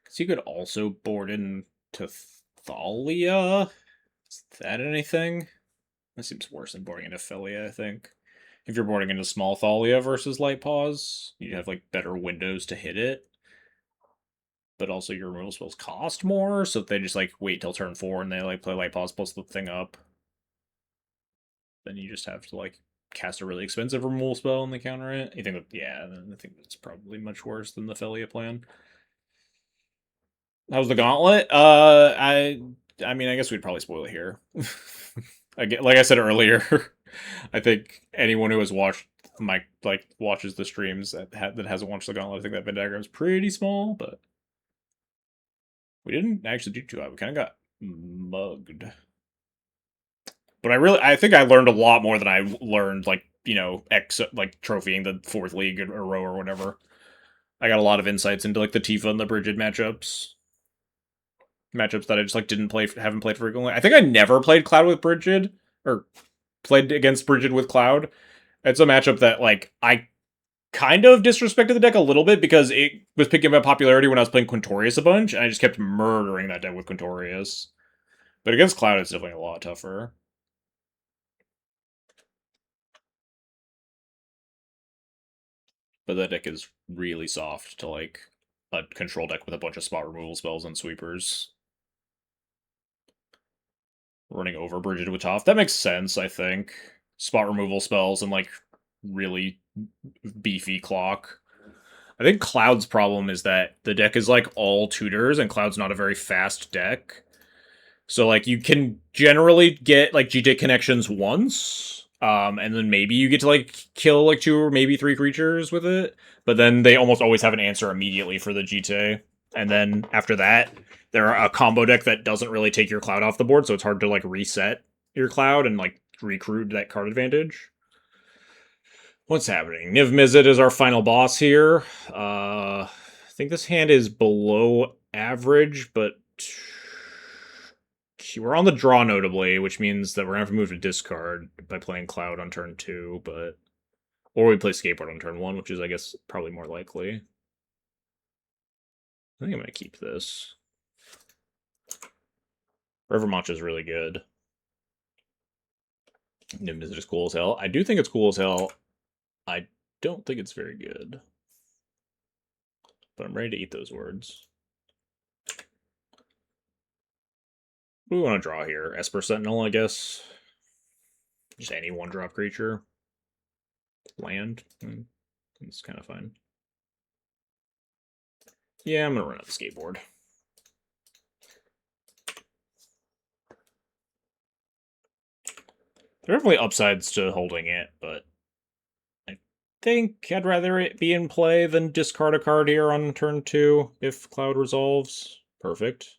Because you could also board into Thalia. Is that anything? That seems worse than boarding into Philia, I think. If you're boarding into small Thalia versus Light Pause, you have like better windows to hit it. But also your removal spells cost more, so if they just like wait till turn 4 and they like play Light Pause plus the thing up. then you just have to like cast a really expensive removal spell and they counter it. You think that, yeah, then I think that's probably much worse than the Felia plan. How's the gauntlet? I mean, I guess we'd probably spoil it here. Again, like I said earlier, I think anyone who has watched my watches the streams that hasn't watched the gauntlet, I think that Venn diagram is pretty small, but we didn't actually do too bad. We kind of got mugged. But I think I learned a lot more than I learned, like, trophying the 4th league in a row or whatever. I got a lot of insights into, like, the Tifa and the Bridget matchups. Matchups that I just, like, haven't played frequently. I think I never played Cloud with Bridget, or played against Bridget with Cloud. It's a matchup that, like, I kind of disrespected the deck a little bit because it was picking up popularity when I was playing Quintorius a bunch, and I just kept murdering that deck with Quintorius. But against Cloud, it's definitely a lot tougher. But that deck is really soft to, like, a control deck with a bunch of spot removal spells and sweepers. Running over Bridget with Toph. That makes sense, I think. Spot removal spells and, like, really beefy clock. I think Cloud's problem is that the deck is, like, all tutors, and Cloud's not a very fast deck. So, like, you can generally get, like, GT connections once, and then maybe you get to, like, kill, like, 2 or maybe 3 creatures with it, but then they almost always have an answer immediately for the GT. And then after that, they're a combo deck that doesn't really take your Cloud off the board, so it's hard to, like, reset your Cloud and, like, recruit that card advantage. What's happening? Niv Mizzet is our final boss here. I think this hand is below average, but we're on the draw notably, which means that we're gonna have to move to discard by playing Cloud on turn 2, but or we play Skateboard on turn 1, which is, I guess, probably more likely. I think I'm gonna keep this. River Matcha is really good. Niv Mizzet is cool as hell. I do think it's cool as hell. I don't think it's very good. But I'm ready to eat those words. What do we want to draw here? Esper Sentinel, I guess. Just any 1-drop creature. Land. It's kind of fine. Yeah, I'm going to run out the skateboard. There are definitely upsides to holding it, but I think I'd rather it be in play than discard a card here on turn 2 if Cloud resolves. Perfect.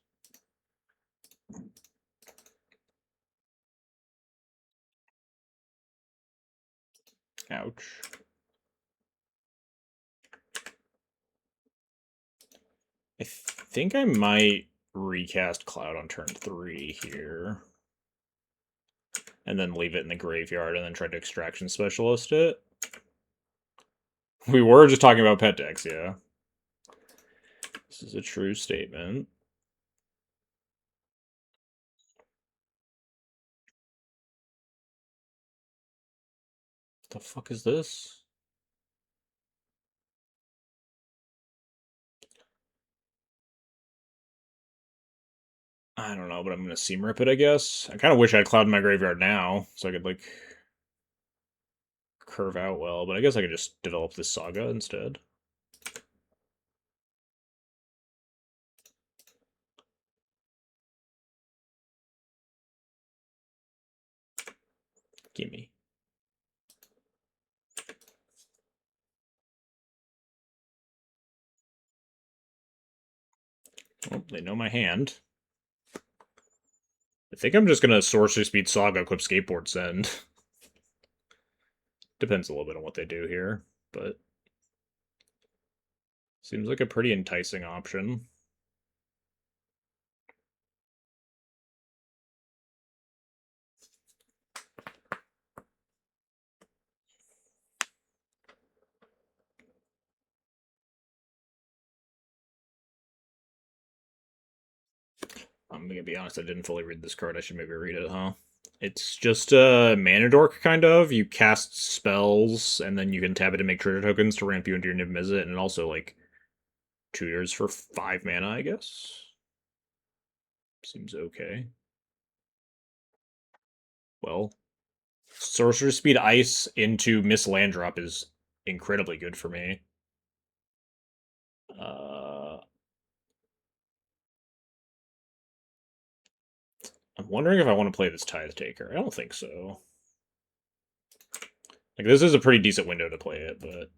Ouch. I think I might recast Cloud on turn 3 here. And then leave it in the graveyard and then try to Extraction Specialist it. We were just talking about pet decks, yeah. This is a true statement. What the fuck is this? I don't know, but I'm gonna Seam Rip it, I guess. I kind of wish I had Cloud in my graveyard now, so I could, like, curve out well, but I guess I could just develop this Saga instead. Gimme. Oh, they know my hand. I think I'm just gonna Sorcery Speed Saga, equip Skateboard Send. Depends a little bit on what they do here, but seems like a pretty enticing option. I'm gonna be honest, I didn't fully read this card. I should maybe read it, huh? It's just a mana dork, kind of. You cast spells, and then you can tap it to make treasure tokens to ramp you into your Niv Mizzet, and it also, like, tutors for 5 mana, I guess. Seems okay. Well, Sorcerer Speed Ice into Miss Land Drop is incredibly good for me. I'm wondering if I want to play this Tithe Taker. I don't think so. Like, this is a pretty decent window to play it, but...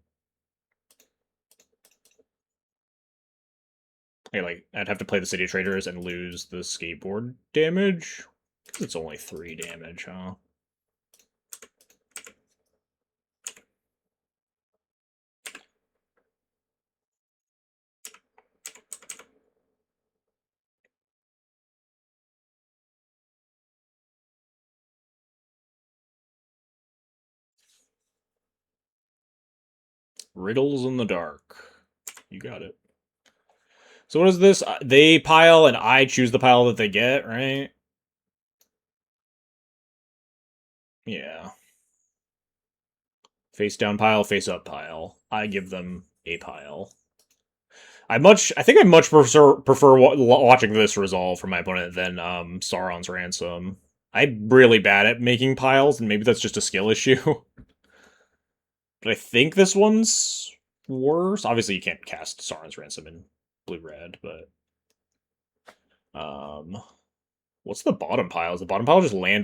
like, I'd have to play the City Traders and lose the skateboard damage. Because it's only 3 damage, huh? Riddles in the Dark. You got it. So what is this? They pile and I choose the pile that they get, right? Yeah. Face down pile, face up pile. I give them a pile. I think I much prefer watching this resolve from my opponent than Sauron's Ransom. I'm really bad at making piles, and maybe that's just a skill issue. But I think this one's worse. Obviously, you can't cast Sauron's Ransom in blue-red, but... what's the bottom pile? Is the bottom pile just land?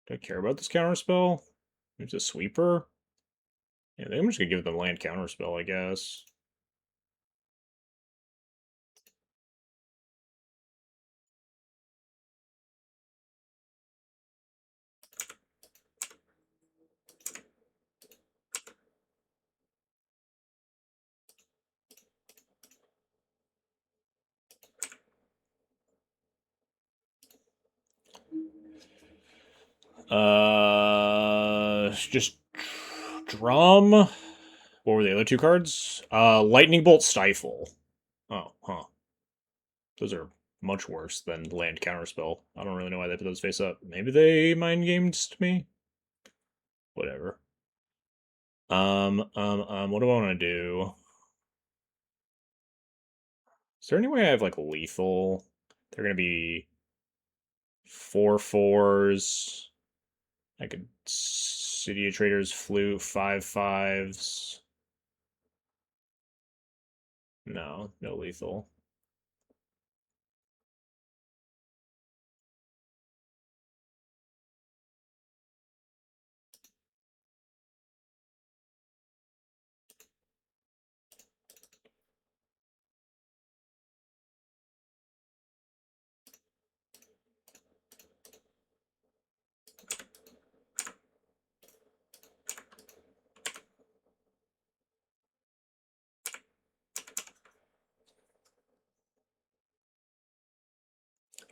Do I care about this counterspell? There's a sweeper? Yeah, I think I'm just gonna give them land counterspell, I guess. Just drum. What were the other 2 cards? Lightning Bolt, Stifle. Oh, huh. Those are much worse than land counterspell. I don't really know why they put those face up. Maybe they mind games me? Whatever. What do I want to do? Is there any way I have, like, lethal? They're gonna be 4/4s. I could City of Traders Flute 5/5s. No lethal.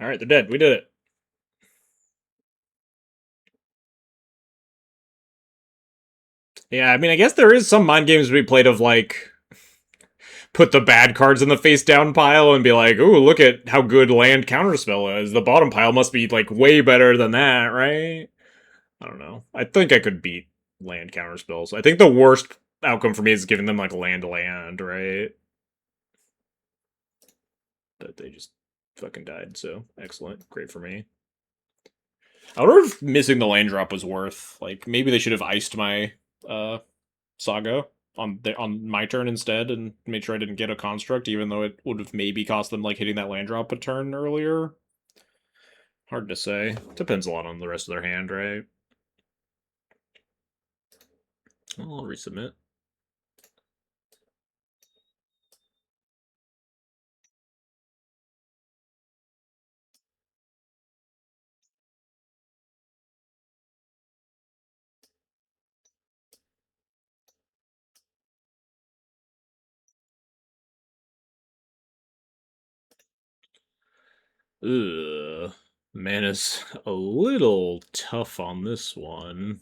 Alright, they're dead. We did it. Yeah, I mean, I guess there is some mind games we played of, like, put the bad cards in the face down pile and be like, ooh, look at how good land counterspell is. The bottom pile must be, like, way better than that, right? I don't know. I think I could beat land counterspells. I think the worst outcome for me is giving them, like, land, right? But they just fucking died, so excellent. Great for me. I wonder if missing the land drop was worth. Like, maybe they should have iced my Saga on my turn instead and made sure I didn't get a construct, even though it would have maybe cost them, like, hitting that land drop a turn earlier. Hard to say. Depends a lot on the rest of their hand, right? I'll resubmit. Ugh. Mana's a little tough on this one.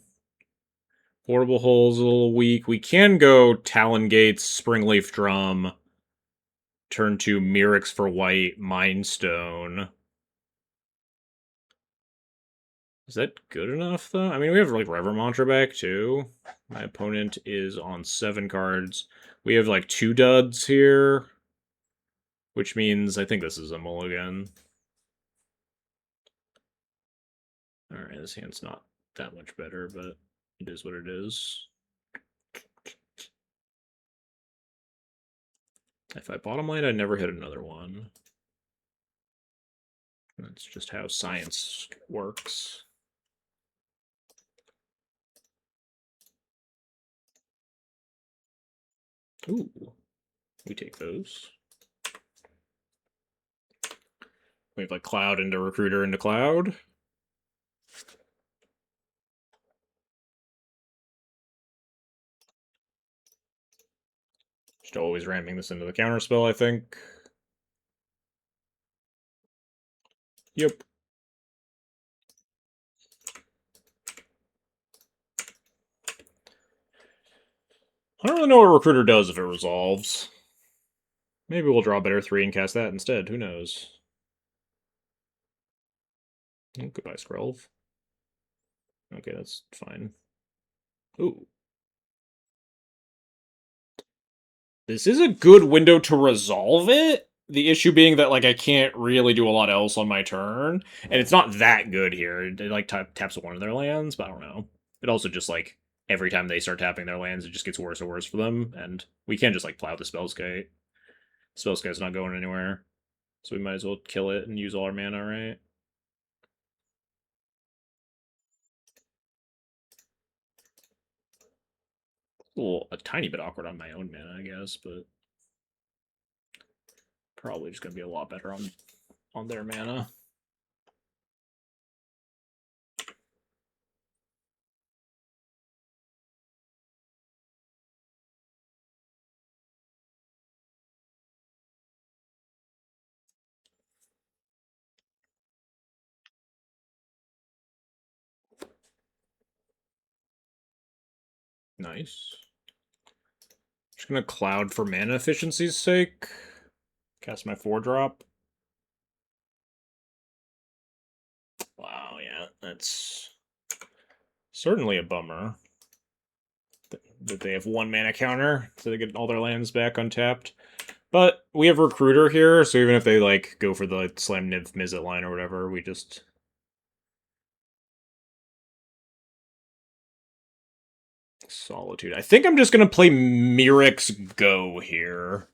Portable Hole's a little weak. We can go Talon Gates, Springleaf Drum, turn 2 Mirrex for white, Mind Stone. Is that good enough, though? I mean, we have, like, Reverend Mantra back, too. My opponent is on 7 cards. We have, like, 2 duds here. which means I think this is a mulligan. Alright, this hand's not that much better, but it is what it is. If I bottom lane, I never hit another one. That's just how science works. Ooh, we take those. We have like Cloud into Recruiter into Cloud. Just always ramming this into the counterspell, I think. Yep. I don't really know what Recruiter does if it resolves. Maybe we'll draw better 3 and cast that instead. Who knows? Oh, goodbye, Skrelv. Okay, that's fine. Ooh. This is a good window to resolve it. The issue being that, like, I can't really do a lot else on my turn. And it's not that good here. It, like, taps one of their lands, but I don't know. It also just, like, every time they start tapping their lands, it just gets worse and worse for them. And we can't just, like, plow the Spellskite. Spellskite's not going anywhere. So we might as well kill it and use all our mana, right? Well, a tiny bit awkward on my own mana, I guess, but probably just gonna be a lot better on their mana. Nice. Just gonna Cloud for mana efficiency's sake. Cast my 4-drop. Wow, yeah, that's certainly a bummer. That they have 1 mana counter, so they get all their lands back untapped. But we have Recruiter here, so even if they, like, go for the like, Slam Nymph Mizzet line or whatever, we just... Solitude. I think I'm just gonna play Mirrex Go here.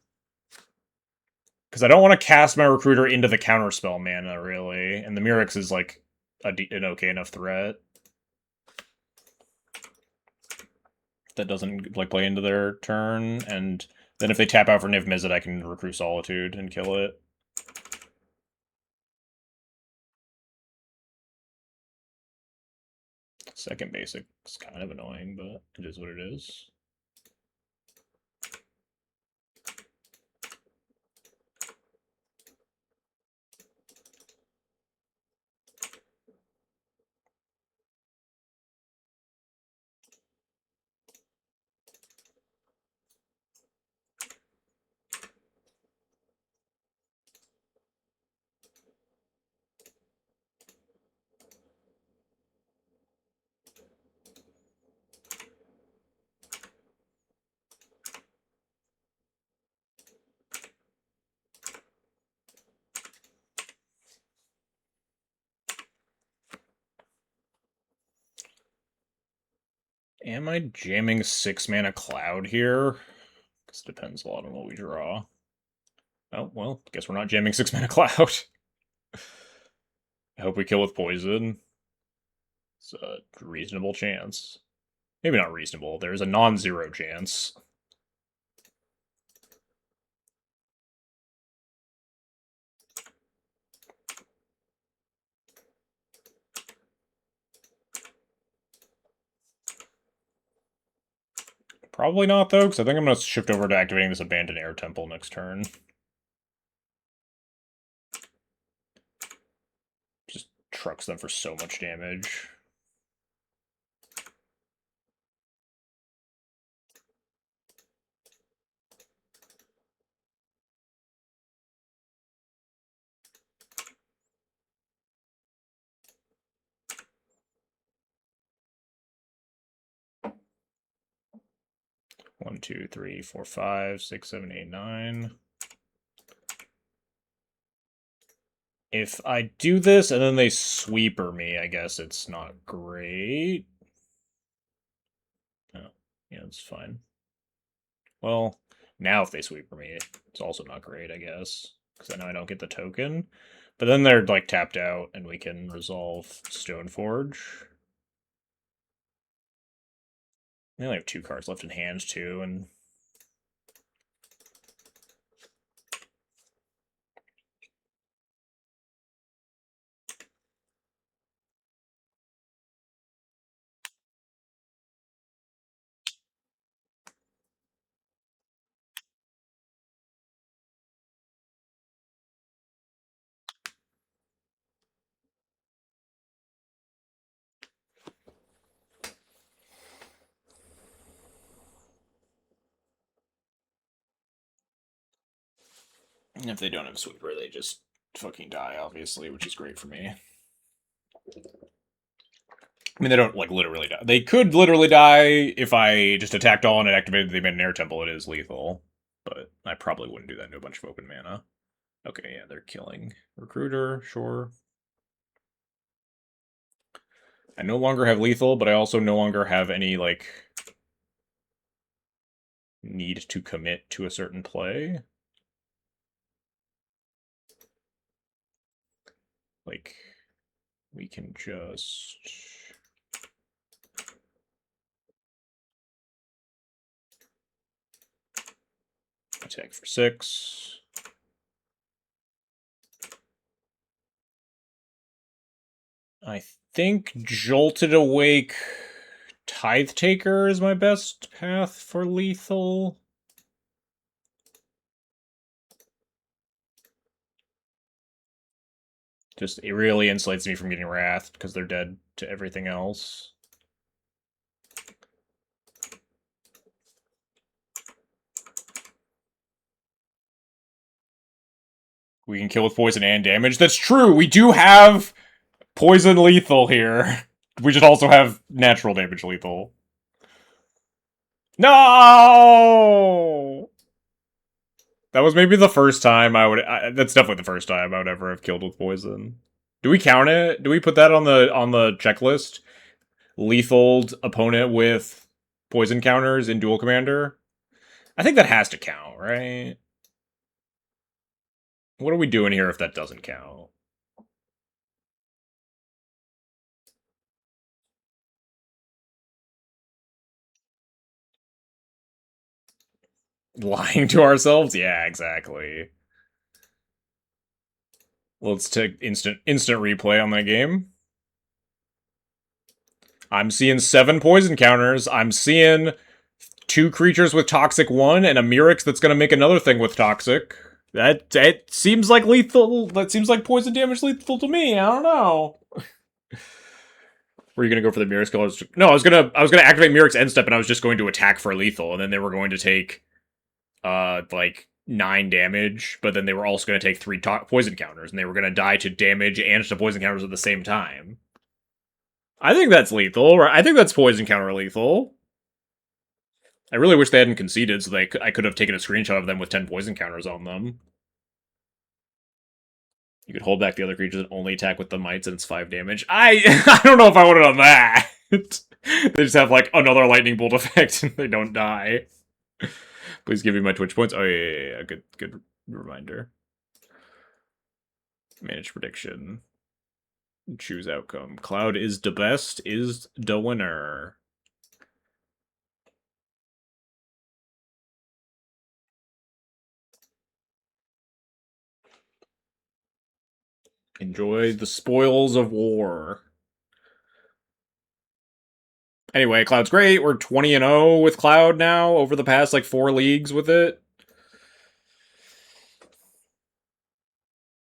Because I don't want to cast my Recruiter into the counterspell mana, really. And the Mirrex is, like, an okay enough threat. That doesn't, like, play into their turn. And then if they tap out for Niv Mizzet, I can recruit Solitude and kill it. Second basic is kind of annoying, but it is what it is. Am I jamming 6 mana Cloud here? This depends a lot on what we draw. Oh, well, guess we're not jamming 6 mana Cloud. I hope we kill with Poison. It's a reasonable chance. Maybe not reasonable. There's a non-zero chance. Probably not, though, because I think I'm going to shift over to activating this Abandoned Air Temple next turn. Just trucks them for so much damage. One, two, three, four, five, 6, 7, 8, 9. If I do this and then they sweeper me, I guess it's not great. Oh, yeah, it's fine. Well, now if they sweeper me, it's also not great, I guess. Because I know I don't get the token. But then they're, like, tapped out, and we can resolve Stoneforge. They only have 2 cards left in hand, too, and... And if they don't have sweeper, they just fucking die, obviously, which is great for me. I mean, they don't, like, literally die. They could literally die if I just attacked all and it activated the made an air temple. It is lethal. But I probably wouldn't do that into a bunch of open mana. Okay, yeah, they're killing. Recruiter, sure. I no longer have lethal, but I also no longer have any, like, need to commit to a certain play. Like, we can just... attack for 6. I think Jolted Awake Tithe Taker is my best path for lethal. Just, it really insulates me from getting wrathed because they're dead to everything else. We can kill with poison and damage. That's true! We do have poison lethal here. We just also have natural damage lethal. No! That was maybe the first time I would... that's definitely the first time I would ever have killed with poison. Do we count it? Do we put that on the checklist? Lethaled opponent with poison counters in Duel Commander? I think that has to count, right? What are we doing here if that doesn't count? Lying to ourselves? Yeah, exactly. Let's take instant replay on that game. I'm seeing 7 poison counters. I'm seeing 2 creatures with Toxic 1 and a Mirrex that's gonna make another thing with Toxic. That seems like lethal. That seems like poison damage lethal to me. I don't know. Were you gonna go for the Mirrex kill? No, I was gonna activate Mirrex end step and I was just going to attack for lethal, and then they were going to take like 9 damage, but then they were also going to take 3 poison counters, and they were going to die to damage and to poison counters at the same time. I think that's lethal. Right? I think that's poison counter lethal. I really wish they hadn't conceded, so I could have taken a screenshot of them with 10 poison counters on them. You could hold back the other creatures and only attack with the mites, and it's 5 damage. I don't know if I would have done that. They just have, like, another lightning bolt effect, and they don't die. Please give me my Twitch points. Oh, yeah. Good reminder. Manage prediction. Choose outcome. Cloud is the best, is the winner. Enjoy the spoils of war. Anyway, Cloud's great. We're 20-0 with Cloud now over the past, like, 4 leagues with it.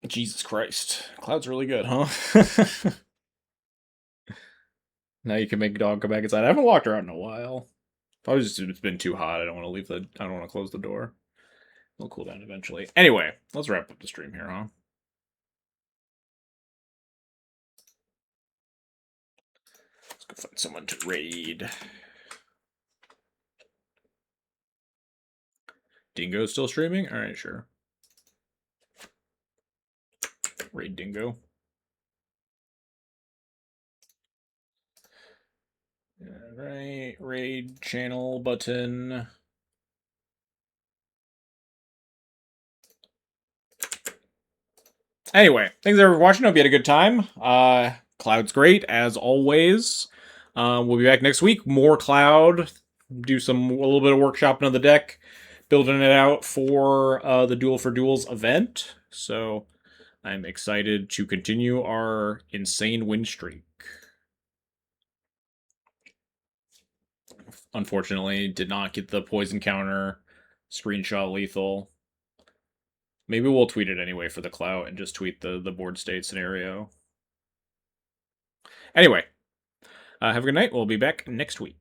Jesus Christ. Cloud's really good, huh? Now you can make dog come back inside. I haven't walked her out in a while. Probably just it's been too hot. I don't want to leave I don't want to close the door. It'll cool down eventually. Anyway, let's wrap up the stream here, huh? Let's go find someone to raid. Dingo's still streaming? Alright, sure. Raid Dingo. Alright, raid channel button. Anyway, thanks everyone for watching. Hope you had a good time. Cloud's great, as always. We'll be back next week. More Cloud. Do a little bit of workshopping of the deck. Building it out for the Duel for Duels event. So I'm excited to continue our insane win streak. Unfortunately, did not get the poison counter. Screenshot lethal. Maybe we'll tweet it anyway for the clout and just tweet the board state scenario. Anyway, have a good night. We'll be back next week.